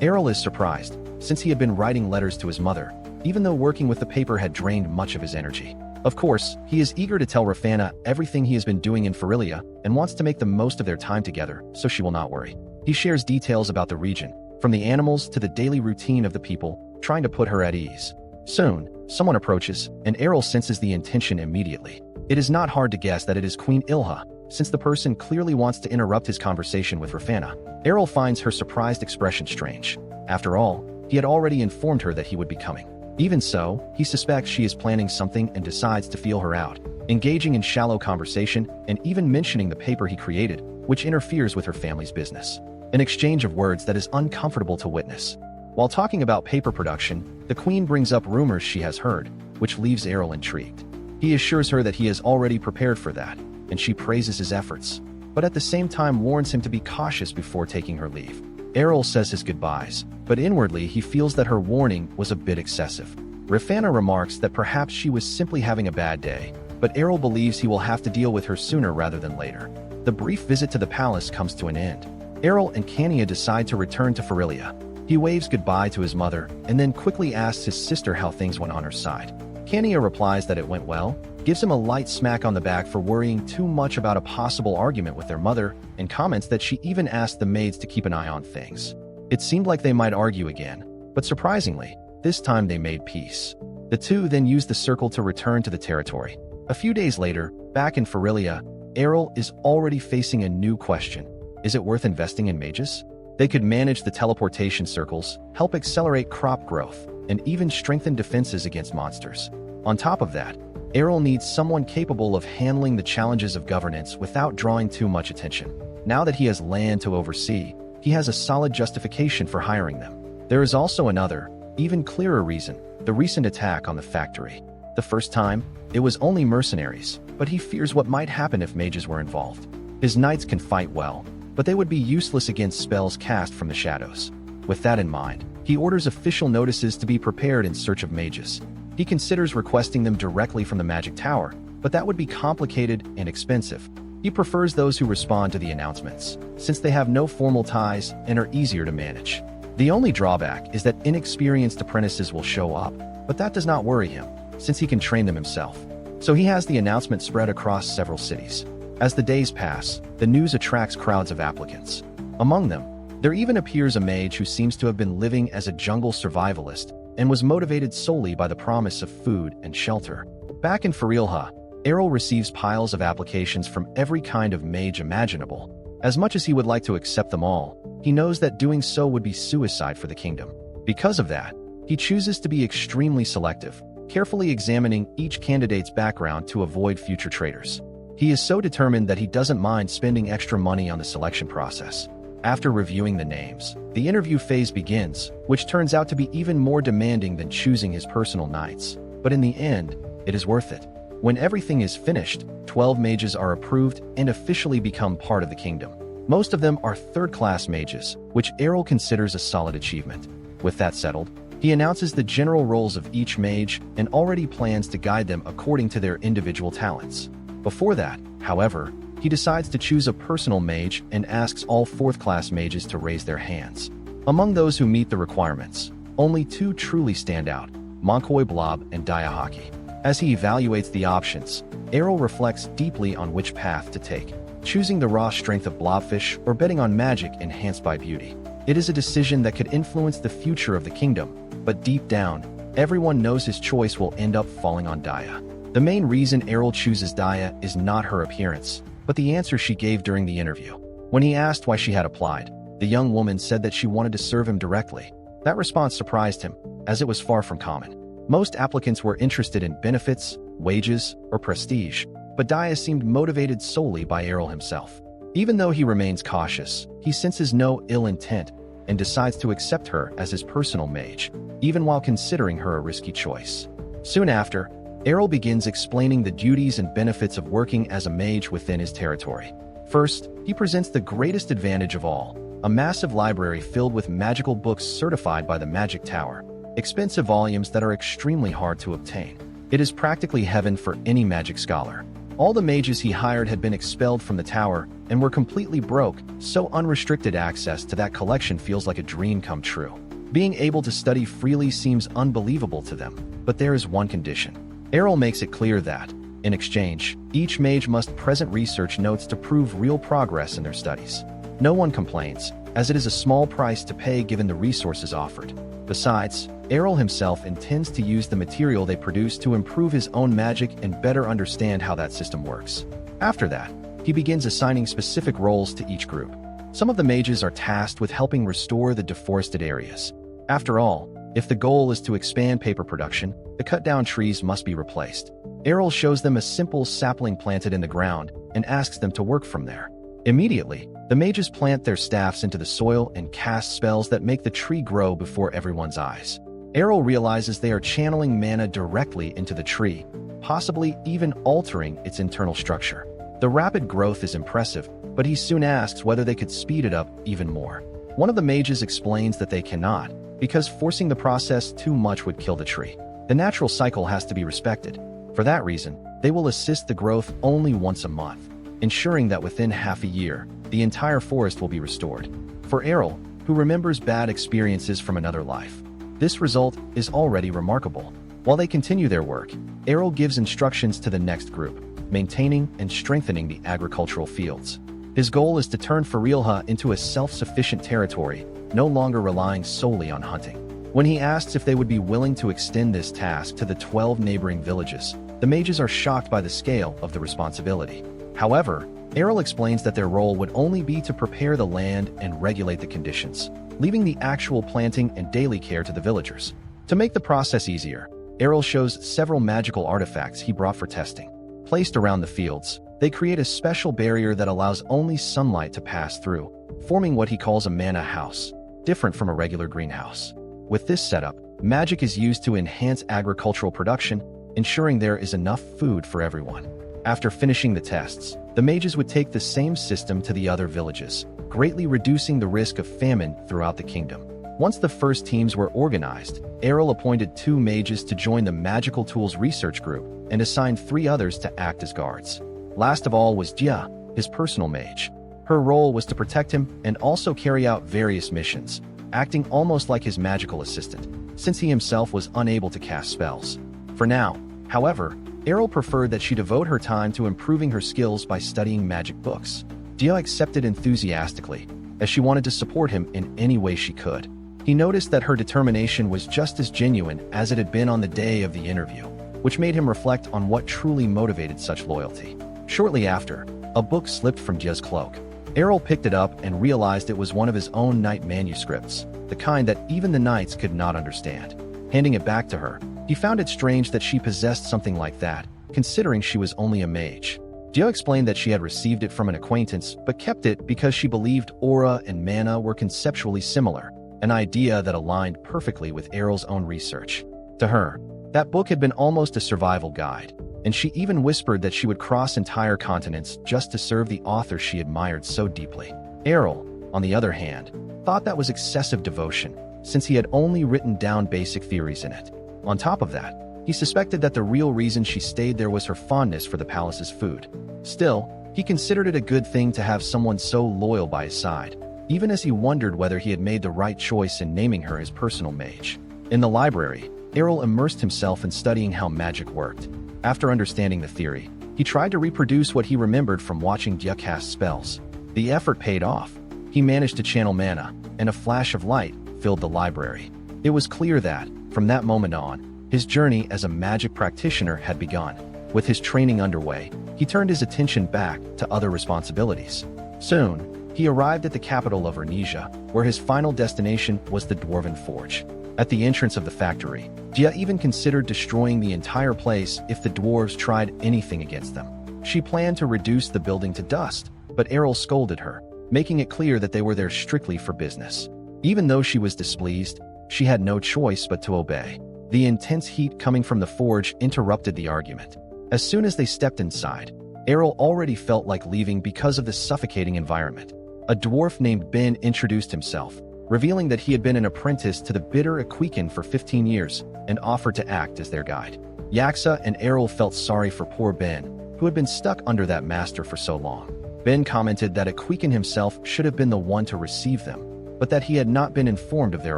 Errol is surprised, since he had been writing letters to his mother, even though working with the paper had drained much of his energy. Of course, he is eager to tell Rafana everything he has been doing in Farilha and wants to make the most of their time together, so she will not worry. He shares details about the region, from the animals to the daily routine of the people, trying to put her at ease. Soon, someone approaches, and Errol senses the intention immediately. It is not hard to guess that it is Queen Ilha, since the person clearly wants to interrupt his conversation with Rafana. Errol finds her surprised expression strange. After all, he had already informed her that he would be coming. Even so, he suspects she is planning something and decides to feel her out, engaging in shallow conversation and even mentioning the paper he created, which interferes with her family's business. An exchange of words that is uncomfortable to witness. While talking about paper production, the queen brings up rumors she has heard, which leaves Errol intrigued. He assures her that he is already prepared for that, and she praises his efforts, but at the same time warns him to be cautious before taking her leave. Errol says his goodbyes, but inwardly he feels that her warning was a bit excessive. Rafana remarks that perhaps she was simply having a bad day, but Errol believes he will have to deal with her sooner rather than later. The brief visit to the palace comes to an end. Errol and Kania decide to return to Farilha. He waves goodbye to his mother and then quickly asks his sister how things went on her side. Kania replies that it went well, gives him a light smack on the back for worrying too much about a possible argument with their mother, and comments that she even asked the maids to keep an eye on things. It seemed like they might argue again, but surprisingly, this time they made peace. The two then used the circle to return to the territory. A few days later, back in Farilha, Errol is already facing a new question. Is it worth investing in mages? They could manage the teleportation circles, help accelerate crop growth, and even strengthen defenses against monsters. On top of that, Errol needs someone capable of handling the challenges of governance without drawing too much attention. Now that he has land to oversee, he has a solid justification for hiring them. There is also another, even clearer reason: the recent attack on the factory. The first time, it was only mercenaries, but he fears what might happen if mages were involved. His knights can fight well, but they would be useless against spells cast from the shadows. With that in mind, he orders official notices to be prepared in search of mages. He considers requesting them directly from the magic tower, but that would be complicated and expensive. He prefers those who respond to the announcements, since they have no formal ties and are easier to manage. The only drawback is that inexperienced apprentices will show up, but that does not worry him, since he can train them himself. So he has the announcement spread across several cities. As the days pass, the news attracts crowds of applicants. Among them, there even appears a mage who seems to have been living as a jungle survivalist and was motivated solely by the promise of food and shelter. Back in Farilha, Errol receives piles of applications from every kind of mage imaginable. As much as he would like to accept them all, he knows that doing so would be suicide for the kingdom. Because of that, he chooses to be extremely selective, carefully examining each candidate's background to avoid future traitors. He is so determined that he doesn't mind spending extra money on the selection process. After reviewing the names, the interview phase begins, which turns out to be even more demanding than choosing his personal knights. But in the end, it is worth it. When everything is finished, 12 mages are approved and officially become part of the kingdom. Most of them are third-class mages, which Errol considers a solid achievement. With that settled, he announces the general roles of each mage and already plans to guide them according to their individual talents. Before that, however, he decides to choose a personal mage and asks all fourth-class mages to raise their hands. Among those who meet the requirements, only two truly stand out, Monkoi Blob and Diahaki. As he evaluates the options, Errol reflects deeply on which path to take, choosing the raw strength of Blobfish or betting on magic enhanced by beauty. It is a decision that could influence the future of the kingdom, but deep down, everyone knows his choice will end up falling on Daya. The main reason Errol chooses Daya is not her appearance, but the answer she gave during the interview. When he asked why she had applied, the young woman said that she wanted to serve him directly. That response surprised him, as it was far from common. Most applicants were interested in benefits, wages, or prestige, but Daya seemed motivated solely by Errol himself. Even though he remains cautious, he senses no ill intent and decides to accept her as his personal mage, even while considering her a risky choice. Soon after, Errol begins explaining the duties and benefits of working as a mage within his territory. First, he presents the greatest advantage of all, a massive library filled with magical books certified by the Magic Tower, expensive volumes that are extremely hard to obtain. It is practically heaven for any magic scholar. All the mages he hired had been expelled from the tower and were completely broke, so unrestricted access to that collection feels like a dream come true. Being able to study freely seems unbelievable to them, but there is one condition. Errol makes it clear that, in exchange, each mage must present research notes to prove real progress in their studies. No one complains, as it is a small price to pay given the resources offered. Besides, Errol himself intends to use the material they produce to improve his own magic and better understand how that system works. After that, he begins assigning specific roles to each group. Some of the mages are tasked with helping restore the deforested areas. After all, if the goal is to expand paper production, the cut-down trees must be replaced. Errol shows them a simple sapling planted in the ground and asks them to work from there. Immediately, the mages plant their staffs into the soil and cast spells that make the tree grow before everyone's eyes. Errol realizes they are channeling mana directly into the tree, possibly even altering its internal structure. The rapid growth is impressive, but he soon asks whether they could speed it up even more. One of the mages explains that they cannot, because forcing the process too much would kill the tree. The natural cycle has to be respected. For that reason, they will assist the growth only once a month, ensuring that within half a year, the entire forest will be restored. For Errol, who remembers bad experiences from another life, this result is already remarkable. While they continue their work, Errol gives instructions to the next group, maintaining and strengthening the agricultural fields. His goal is to turn Farilha into a self-sufficient territory, no longer relying solely on hunting. When he asks if they would be willing to extend this task to the 12 neighboring villages, the mages are shocked by the scale of the responsibility. However, Errol explains that their role would only be to prepare the land and regulate the conditions, leaving the actual planting and daily care to the villagers. To make the process easier, Errol shows several magical artifacts he brought for testing. Placed around the fields, they create a special barrier that allows only sunlight to pass through, forming what he calls a manha house, different from a regular greenhouse. With this setup, magic is used to enhance agricultural production ensuring there is enough food for everyone. After finishing the tests, the mages would take the same system to the other villages, greatly reducing the risk of famine throughout the kingdom. Once the first teams were organized, Errol appointed 2 mages to join the Magical Tools Research Group and assigned 3 others to act as guards. Last of all was Jia, his personal mage. Her role was to protect him and also carry out various missions, acting almost like his magical assistant, since he himself was unable to cast spells. For now, however, Errol preferred that she devote her time to improving her skills by studying magic books. Jia accepted enthusiastically, as she wanted to support him in any way she could. He noticed that her determination was just as genuine as it had been on the day of the interview, which made him reflect on what truly motivated such loyalty. Shortly after, a book slipped from Jia's cloak. Errol picked it up and realized it was one of his own knight manuscripts, the kind that even the knights could not understand. Handing it back to her, he found it strange that she possessed something like that, considering she was only a mage. Jia explained that she had received it from an acquaintance, but kept it because she believed aura and mana were conceptually similar, an idea that aligned perfectly with Errol's own research. To her, that book had been almost a survival guide, and she even whispered that she would cross entire continents just to serve the author she admired so deeply. Errol, on the other hand, thought that was excessive devotion, since he had only written down basic theories in it. On top of that, he suspected that the real reason she stayed there was her fondness for the palace's food. Still, he considered it a good thing to have someone so loyal by his side, even as he wondered whether he had made the right choice in naming her his personal mage. In the library, Errol immersed himself in studying how magic worked. After understanding the theory, he tried to reproduce what he remembered from watching Jia cast spells. The effort paid off. He managed to channel mana, and a flash of light filled the library. It was clear that, from that moment on, his journey as a magic practitioner had begun. With his training underway, he turned his attention back to other responsibilities. Soon, he arrived at the capital of Ernesia, where his final destination was the Dwarven Forge. At the entrance of the factory, Jia even considered destroying the entire place if the dwarves tried anything against them. She planned to reduce the building to dust, but Errol scolded her, making it clear that they were there strictly for business. Even though she was displeased, she had no choice but to obey. The intense heat coming from the forge interrupted the argument. As soon as they stepped inside, Errol already felt like leaving because of the suffocating environment. A dwarf named Ben introduced himself, revealing that he had been an apprentice to the bitter Equican for 15 years and offered to act as their guide. Yaksa and Errol felt sorry for poor Ben, who had been stuck under that master for so long. Ben commented that Equican himself should have been the one to receive them, but that he had not been informed of their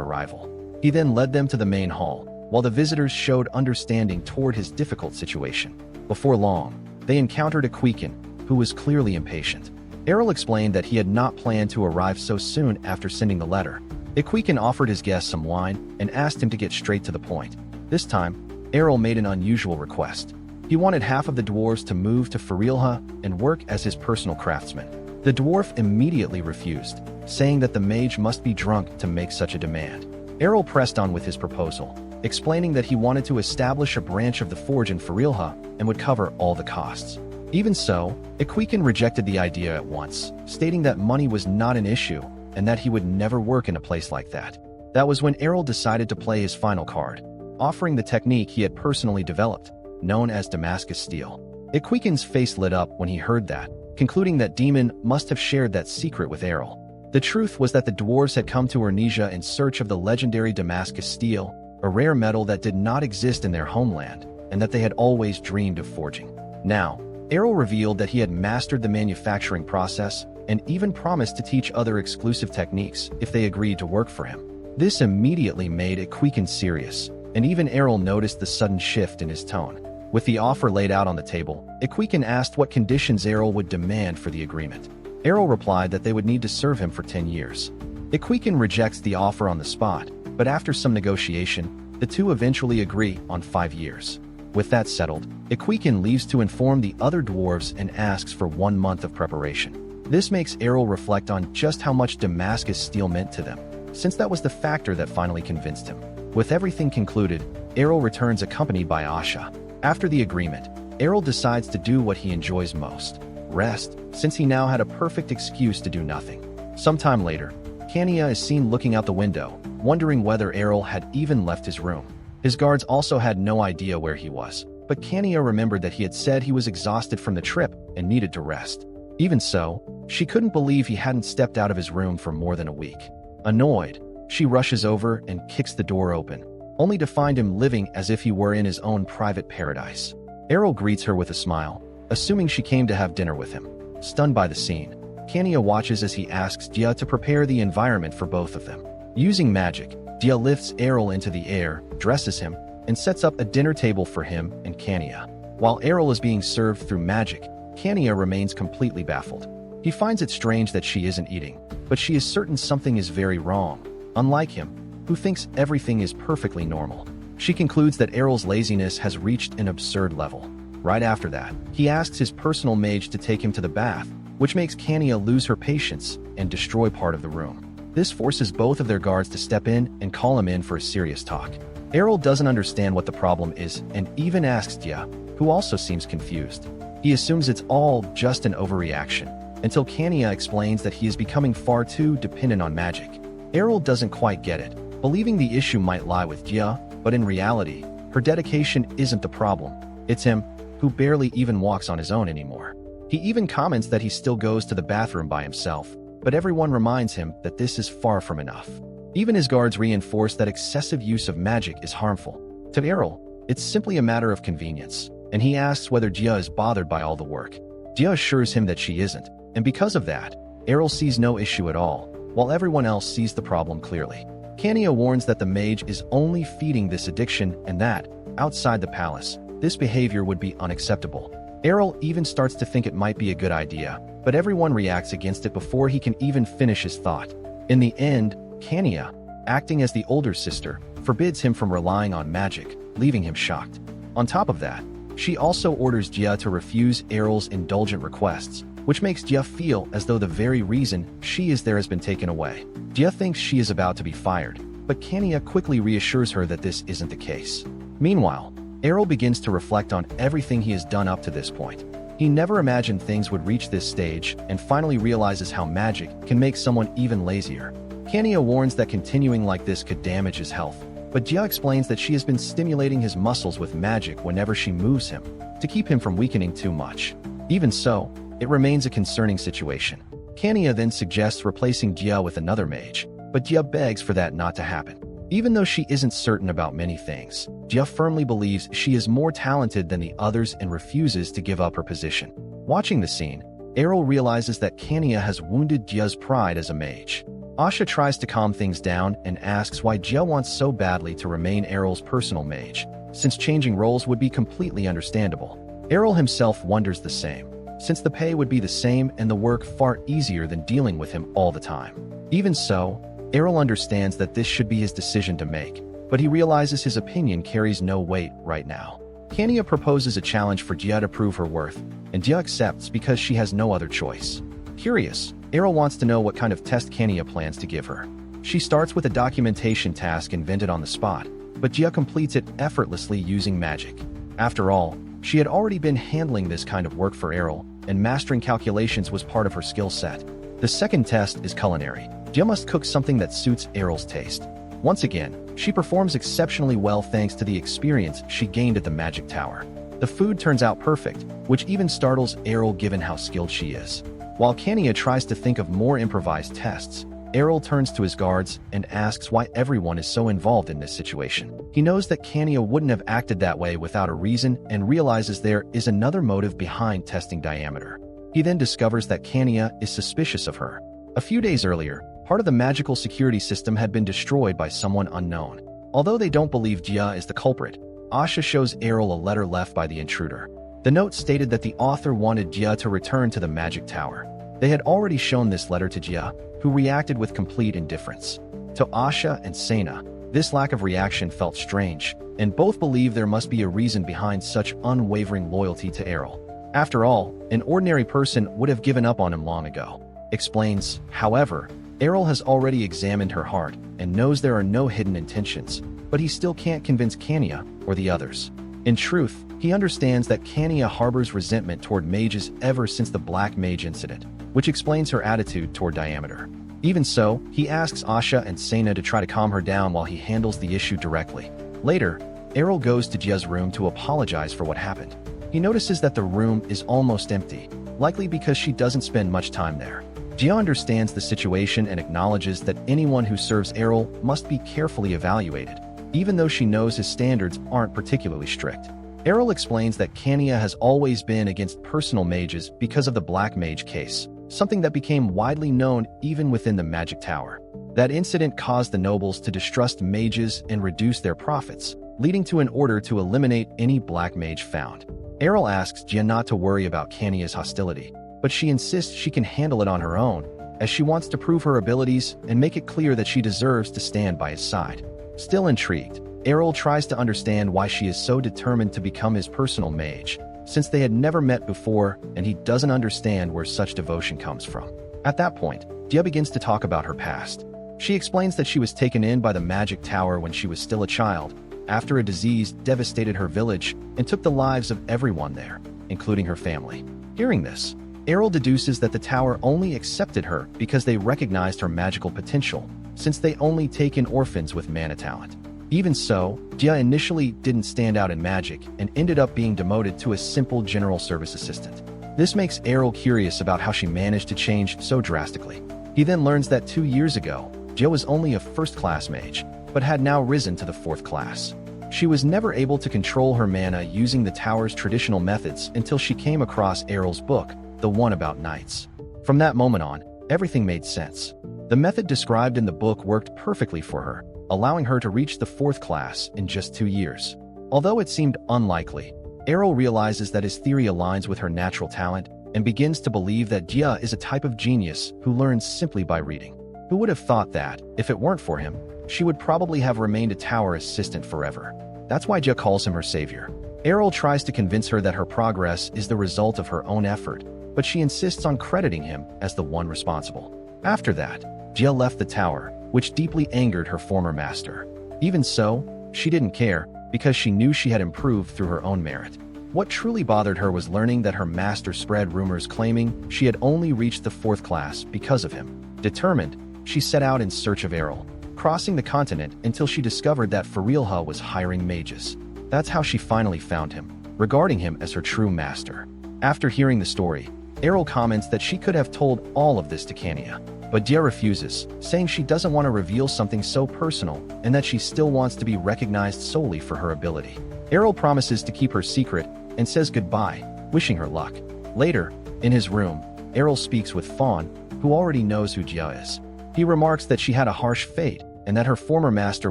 arrival. He then led them to the main hall, while the visitors showed understanding toward his difficult situation. Before long, they encountered Equican, who was clearly impatient. Errol explained that he had not planned to arrive so soon after sending the letter. Equican offered his guest some wine and asked him to get straight to the point. This time, Errol made an unusual request. He wanted half of the dwarves to move to Farilha and work as his personal craftsman. The dwarf immediately refused, saying that the mage must be drunk to make such a demand. Errol pressed on with his proposal, explaining that he wanted to establish a branch of the forge in Farilha and would cover all the costs. Even so, Equican rejected the idea at once, stating that money was not an issue and that he would never work in a place like that. That was when Errol decided to play his final card, offering the technique he had personally developed, known as Damascus steel. Equican's face lit up when he heard that, concluding that Demon must have shared that secret with Errol. The truth was that the dwarves had come to Ernesia in search of the legendary Damascus steel, a rare metal that did not exist in their homeland, and that they had always dreamed of forging. Now, Errol revealed that he had mastered the manufacturing process and even promised to teach other exclusive techniques if they agreed to work for him. This immediately made Equican serious, and even Errol noticed the sudden shift in his tone. With the offer laid out on the table, Equican asked what conditions Errol would demand for the agreement. Errol replied that they would need to serve him for 10 years. Equican rejects the offer on the spot, but after some negotiation, the two eventually agree on 5 years. With that settled, Equican leaves to inform the other dwarves and asks for 1 month of preparation. This makes Errol reflect on just how much Damascus steel meant to them, since that was the factor that finally convinced him. With everything concluded, Errol returns accompanied by Asha. After the agreement, Errol decides to do what he enjoys most: rest, since he now had a perfect excuse to do nothing. Sometime later, Kania is seen looking out the window, wondering whether Errol had even left his room. His guards also had no idea where he was. but Kania remembered that he had said he was exhausted from the trip and needed to rest. Even so, she couldn't believe he hadn't stepped out of his room for more than a week. Annoyed, she rushes over and kicks the door open, only to find him living as if he were in his own private paradise. Errol greets her with a smile, assuming she came to have dinner with him. Stunned by the scene, Kania watches as he asks Dia to prepare the environment for both of them. Using magic, Dia lifts Errol into the air, dresses him, and sets up a dinner table for him and Kania. While Errol is being served through magic, Kania remains completely baffled. He finds it strange that she isn't eating, but she is certain something is very wrong. Unlike him, who thinks everything is perfectly normal, she concludes that Errol's laziness has reached an absurd level. Right after that, he asks his personal mage to take him to the bath, which makes Kania lose her patience and destroy part of the room. This forces both of their guards to step in and call him in for a serious talk. Errol doesn't understand what the problem is and even asks Dia, who also seems confused. He assumes it's all just an overreaction, until Kania explains that he is becoming far too dependent on magic. Errol doesn't quite get it, believing the issue might lie with Dia, but in reality, her dedication isn't the problem. It's him, who barely even walks on his own anymore. He even comments that he still goes to the bathroom by himself, but everyone reminds him that this is far from enough. Even his guards reinforce that excessive use of magic is harmful. To Errol, it's simply a matter of convenience, and he asks whether Dia is bothered by all the work. Dia assures him that she isn't, and because of that, Errol sees no issue at all, while everyone else sees the problem clearly. Kania warns that the mage is only feeding this addiction and that, outside the palace, this behavior would be unacceptable. Errol even starts to think it might be a good idea, but everyone reacts against it before he can even finish his thought. In the end, Kania, acting as the older sister, forbids him from relying on magic, leaving him shocked. On top of that, she also orders Dia to refuse Errol's indulgent requests, which makes Dia feel as though the very reason she is there has been taken away. Dia thinks she is about to be fired, but Kania quickly reassures her that this isn't the case. Meanwhile, Errol begins to reflect on everything he has done up to this point. He never imagined things would reach this stage and finally realizes how magic can make someone even lazier. Kania warns that continuing like this could damage his health, but Dia explains that she has been stimulating his muscles with magic whenever she moves him, to keep him from weakening too much. Even so, it remains a concerning situation. Kania then suggests replacing Dia with another mage, but Dia begs for that not to happen. Even though she isn't certain about many things, Dia firmly believes she is more talented than the others and refuses to give up her position. Watching the scene, Errol realizes that Kania has wounded Dia's pride as a mage. Asha tries to calm things down and asks why Dia wants so badly to remain Errol's personal mage, since changing roles would be completely understandable. Errol himself wonders the same, since the pay would be the same and the work far easier than dealing with him all the time. Even so, Errol understands that this should be his decision to make, but he realizes his opinion carries no weight right now. Kania proposes a challenge for Dia to prove her worth, and Dia accepts because she has no other choice. Curious, Errol wants to know what kind of test Kania plans to give her. She starts with a documentation task invented on the spot, but Dia completes it effortlessly using magic. After all, she had already been handling this kind of work for Errol, and mastering calculations was part of her skill set. The second test is culinary. Dia must cook something that suits Errol's taste. Once again, she performs exceptionally well thanks to the experience she gained at the Magic Tower. The food turns out perfect, which even startles Errol given how skilled she is. While Kania tries to think of more improvised tests, Errol turns to his guards and asks why everyone is so involved in this situation. He knows that Kania wouldn't have acted that way without a reason and realizes there is another motive behind testing diameter. He then discovers that Kania is suspicious of her. A few days earlier, part of the magical security system had been destroyed by someone unknown. Although they don't believe Dia is the culprit, Asha shows Errol a letter left by the intruder. The note stated that the author wanted Dia to return to the Magic Tower. They had already shown this letter to Dia, who reacted with complete indifference. To Asha and Sena, this lack of reaction felt strange, and both believe there must be a reason behind such unwavering loyalty to Errol. After all, an ordinary person would have given up on him long ago. Explains, however, Errol has already examined her heart and knows there are no hidden intentions, but he still can't convince Kania or the others. In truth, he understands that Kania harbors resentment toward mages ever since the Black Mage incident, which explains her attitude toward Diameter. Even so, he asks Asha and Sena to try to calm her down while he handles the issue directly. Later, Errol goes to Jia's room to apologize for what happened. He notices that the room is almost empty, likely because she doesn't spend much time there. Jia understands the situation and acknowledges that anyone who serves Errol must be carefully evaluated, even though she knows his standards aren't particularly strict. Errol explains that Kania has always been against personal mages because of the Black Mage case, something that became widely known even within the Magic Tower. That incident caused the nobles to distrust mages and reduce their profits, leading to an order to eliminate any Black Mage found. Errol asks Jia not to worry about Kania's hostility, but she insists she can handle it on her own, as she wants to prove her abilities and make it clear that she deserves to stand by his side. Still intrigued, Errol tries to understand why she is so determined to become his personal mage, since they had never met before and he doesn't understand where such devotion comes from. At that point, Jia begins to talk about her past. She explains that she was taken in by the Magic Tower when she was still a child, after a disease devastated her village and took the lives of everyone there, including her family. Hearing this, Errol deduces that the tower only accepted her because they recognized her magical potential, since they only take in orphans with mana talent. Even so, Jia initially didn't stand out in magic and ended up being demoted to a simple general service assistant. This makes Errol curious about how she managed to change so drastically. He then learns that 2 years ago, Jia was only a first-class mage, but had now risen to the 4th class. She was never able to control her mana using the tower's traditional methods until she came across Errol's book, the one about knights. From that moment on, everything made sense. The method described in the book worked perfectly for her, allowing her to reach the 4th class in just 2 years. Although it seemed unlikely, Errol realizes that his theory aligns with her natural talent and begins to believe that Jia is a type of genius who learns simply by reading. Who would have thought that, if it weren't for him, she would probably have remained a tower assistant forever. That's why Jia calls him her savior. Errol tries to convince her that her progress is the result of her own effort, but she insists on crediting him as the one responsible. After that, Jia left the tower, which deeply angered her former master. Even so, she didn't care, because she knew she had improved through her own merit. What truly bothered her was learning that her master spread rumors claiming she had only reached the 4th class because of him. Determined, she set out in search of Errol, crossing the continent until she discovered that Farilha was hiring mages. That's how she finally found him, regarding him as her true master. After hearing the story, Errol comments that she could have told all of this to Kania, but Jia refuses, saying she doesn't want to reveal something so personal and that she still wants to be recognized solely for her ability. Errol promises to keep her secret and says goodbye, wishing her luck. Later, in his room, Errol speaks with Fawn, who already knows who Jia is. He remarks that she had a harsh fate and that her former master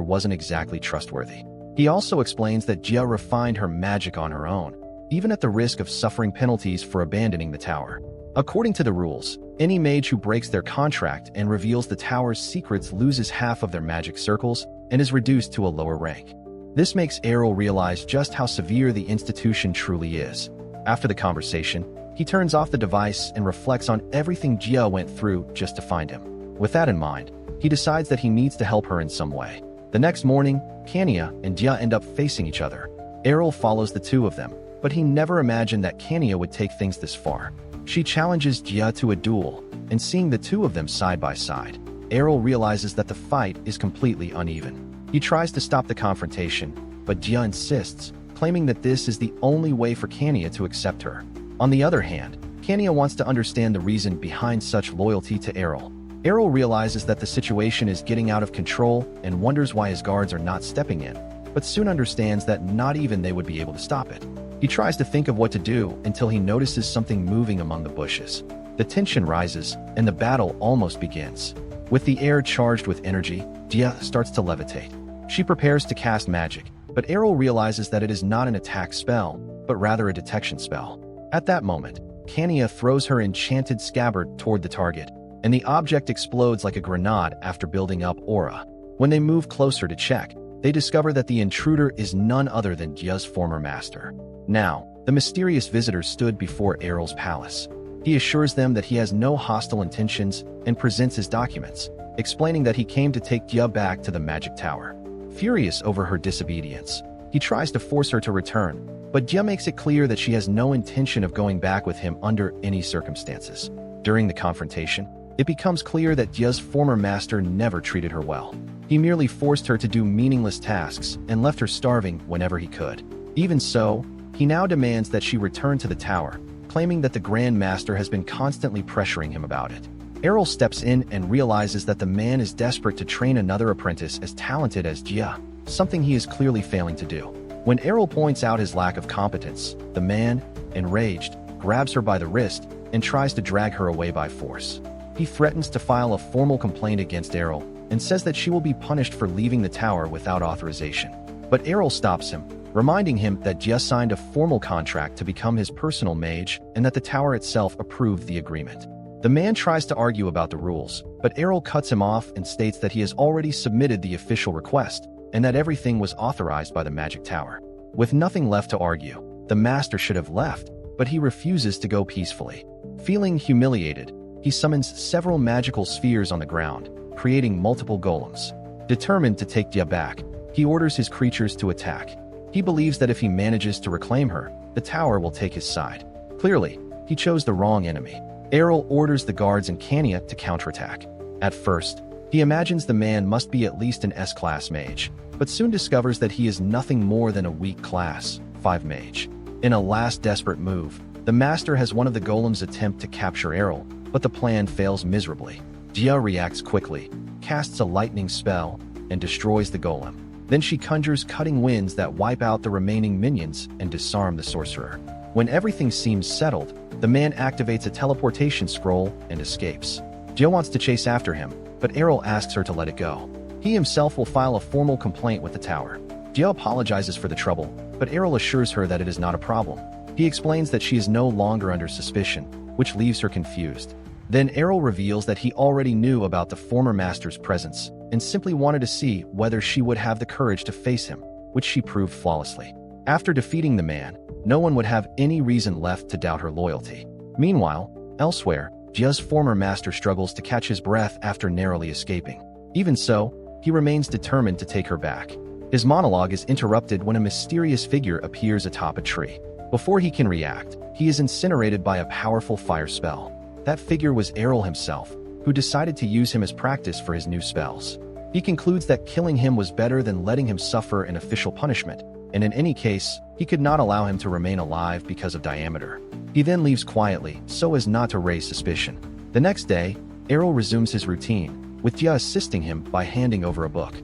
wasn't exactly trustworthy. He also explains that Jia refined her magic on her own, even at the risk of suffering penalties for abandoning the tower. According to the rules, any mage who breaks their contract and reveals the tower's secrets loses half of their magic circles and is reduced to a lower rank. This makes Errol realize just how severe the institution truly is. After the conversation, he turns off the device and reflects on everything Jia went through just to find him. With that in mind, he decides that he needs to help her in some way. The next morning, Kania and Jia end up facing each other. Errol follows the two of them, but he never imagined that Kania would take things this far. She challenges Jia to a duel, and seeing the two of them side by side, Errol realizes that the fight is completely uneven. He tries to stop the confrontation, but Jia insists, claiming that this is the only way for Kania to accept her. On the other hand, Kania wants to understand the reason behind such loyalty to Errol. Errol realizes that the situation is getting out of control and wonders why his guards are not stepping in, but soon understands that not even they would be able to stop it. He tries to think of what to do until he notices something moving among the bushes. The tension rises, and the battle almost begins. With the air charged with energy, Jia starts to levitate. She prepares to cast magic, but Errol realizes that it is not an attack spell, but rather a detection spell. At that moment, Kania throws her enchanted scabbard toward the target, and the object explodes like a grenade after building up aura. When they move closer to check, they discover that the intruder is none other than Jia's former master. Now, the mysterious visitor stood before Errol's palace. He assures them that he has no hostile intentions and presents his documents, explaining that he came to take Jia back to the Magic Tower. Furious over her disobedience, he tries to force her to return, but Jia makes it clear that she has no intention of going back with him under any circumstances. During the confrontation, it becomes clear that Jia's former master never treated her well. He merely forced her to do meaningless tasks and left her starving whenever he could. Even so, he now demands that she return to the tower, claiming that the Grand Master has been constantly pressuring him about it. Errol steps in and realizes that the man is desperate to train another apprentice as talented as Jia, something he is clearly failing to do. When Errol points out his lack of competence, the man, enraged, grabs her by the wrist and tries to drag her away by force. He threatens to file a formal complaint against Errol and says that she will be punished for leaving the tower without authorization. But Errol stops him, reminding him that Jia signed a formal contract to become his personal mage and that the tower itself approved the agreement. The man tries to argue about the rules, but Errol cuts him off and states that he has already submitted the official request and that everything was authorized by the Magic Tower. With nothing left to argue, the master should have left, but he refuses to go peacefully. Feeling humiliated, he summons several magical spheres on the ground, creating multiple golems. Determined to take Jia back, he orders his creatures to attack. He believes that if he manages to reclaim her, the tower will take his side. Clearly, he chose the wrong enemy. Errol orders the guards in Kania to counterattack. At first, he imagines the man must be at least an S-class mage, but soon discovers that he is nothing more than a weak class 5 mage. In a last desperate move, the master has one of the golems attempt to capture Errol, but the plan fails miserably. Jia reacts quickly, casts a lightning spell, and destroys the golem. Then she conjures cutting winds that wipe out the remaining minions and disarm the sorcerer. When everything seems settled, the man activates a teleportation scroll and escapes. Jia wants to chase after him, but Errol asks her to let it go. He himself will file a formal complaint with the tower. Jia apologizes for the trouble, but Errol assures her that it is not a problem. He explains that she is no longer under suspicion, which leaves her confused. Then Errol reveals that he already knew about the former master's presence and simply wanted to see whether she would have the courage to face him, which she proved flawlessly. After defeating the man, no one would have any reason left to doubt her loyalty. Meanwhile, elsewhere, Jia's former master struggles to catch his breath after narrowly escaping. Even so, he remains determined to take her back. His monologue is interrupted when a mysterious figure appears atop a tree. Before he can react, he is incinerated by a powerful fire spell. That figure was Errol himself, who decided to use him as practice for his new spells. He concludes that killing him was better than letting him suffer an official punishment, and in any case, he could not allow him to remain alive because of diameter. He then leaves quietly, so as not to raise suspicion. The next day, Errol resumes his routine, with Jia assisting him by handing over a book.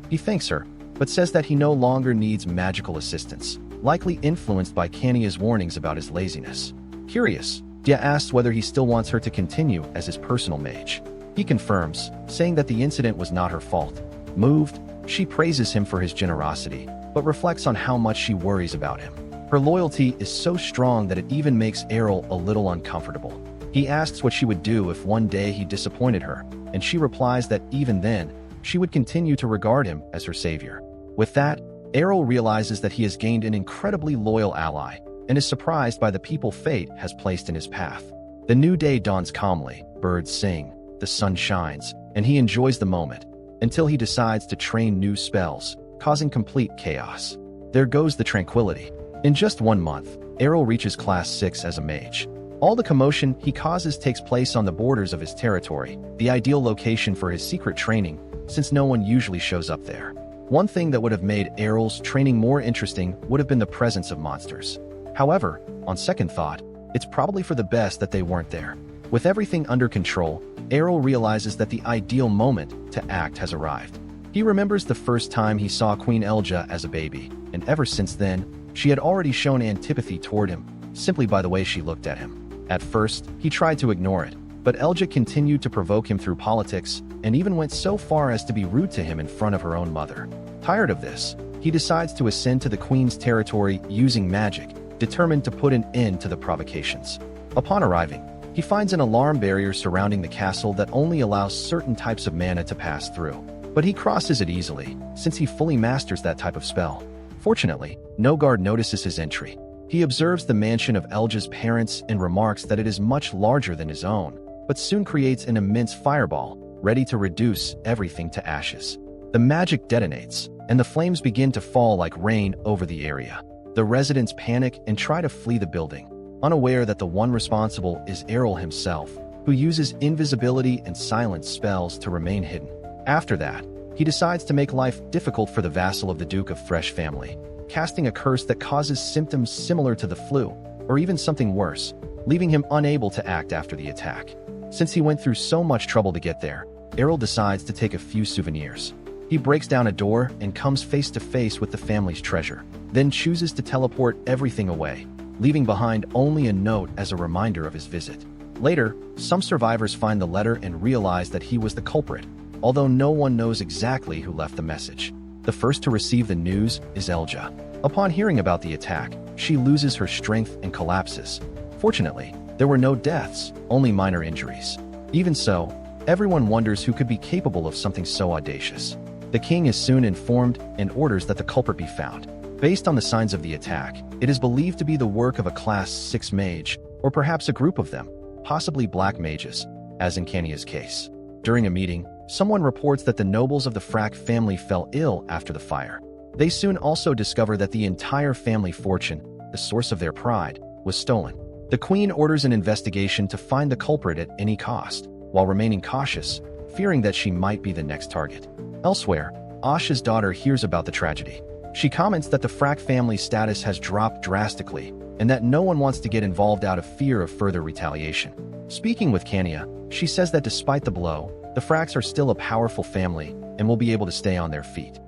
He thanks her, but says that he no longer needs magical assistance, likely influenced by Kania's warnings about his laziness. Curious, Jia asks whether he still wants her to continue as his personal mage. He confirms, saying that the incident was not her fault. Moved, she praises him for his generosity, but reflects on how much she worries about him. Her loyalty is so strong that it even makes Errol a little uncomfortable. He asks what she would do if one day he disappointed her, and she replies that even then, she would continue to regard him as her savior. With that, Errol realizes that he has gained an incredibly loyal ally, and is surprised by the people fate has placed in his path. The new day dawns calmly, birds sing, the sun shines, and he enjoys the moment, until he decides to train new spells, causing complete chaos. There goes the tranquility. In just 1 month, Errol reaches class 6 as a mage. All the commotion he causes takes place on the borders of his territory, the ideal location for his secret training, since no one usually shows up there. One thing that would have made Errol's training more interesting would have been the presence of monsters. However, on second thought, it's probably for the best that they weren't there. With everything under control, Errol realizes that the ideal moment to act has arrived. He remembers the first time he saw Queen Elja as a baby, and ever since then, she had already shown antipathy toward him, simply by the way she looked at him. At first, he tried to ignore it, but Elja continued to provoke him through politics, and even went so far as to be rude to him in front of her own mother. Tired of this, he decides to ascend to the queen's territory using magic, determined to put an end to the provocations. Upon arriving, he finds an alarm barrier surrounding the castle that only allows certain types of mana to pass through. But he crosses it easily, since he fully masters that type of spell. Fortunately, no guard notices his entry. He observes the mansion of Elja's parents and remarks that it is much larger than his own, but soon creates an immense fireball, ready to reduce everything to ashes. The magic detonates, and the flames begin to fall like rain over the area. The residents panic and try to flee the building, unaware that the one responsible is Errol himself, who uses invisibility and silence spells to remain hidden. After that, he decides to make life difficult for the vassal of the Duke of Fresh family, casting a curse that causes symptoms similar to the flu, or even something worse, leaving him unable to act after the attack. Since he went through so much trouble to get there, Errol decides to take a few souvenirs. He breaks down a door and comes face to face with the family's treasure, then chooses to teleport everything away, leaving behind only a note as a reminder of his visit. Later, some survivors find the letter and realize that he was the culprit, although no one knows exactly who left the message. The first to receive the news is Elja. Upon hearing about the attack, she loses her strength and collapses. Fortunately, there were no deaths, only minor injuries. Even so, everyone wonders who could be capable of something so audacious. The king is soon informed and orders that the culprit be found. Based on the signs of the attack, it is believed to be the work of a Class 6 mage, or perhaps a group of them, possibly black mages, as in Kanya's case. During a meeting, someone reports that the nobles of the Frack family fell ill after the fire. They soon also discover that the entire family fortune, the source of their pride, was stolen. The queen orders an investigation to find the culprit at any cost, while remaining cautious, fearing that she might be the next target. Elsewhere, Asha's daughter hears about the tragedy. She comments that the Frack family's status has dropped drastically, and that no one wants to get involved out of fear of further retaliation. Speaking with Kanya, she says that despite the blow, the Fracks are still a powerful family and will be able to stay on their feet.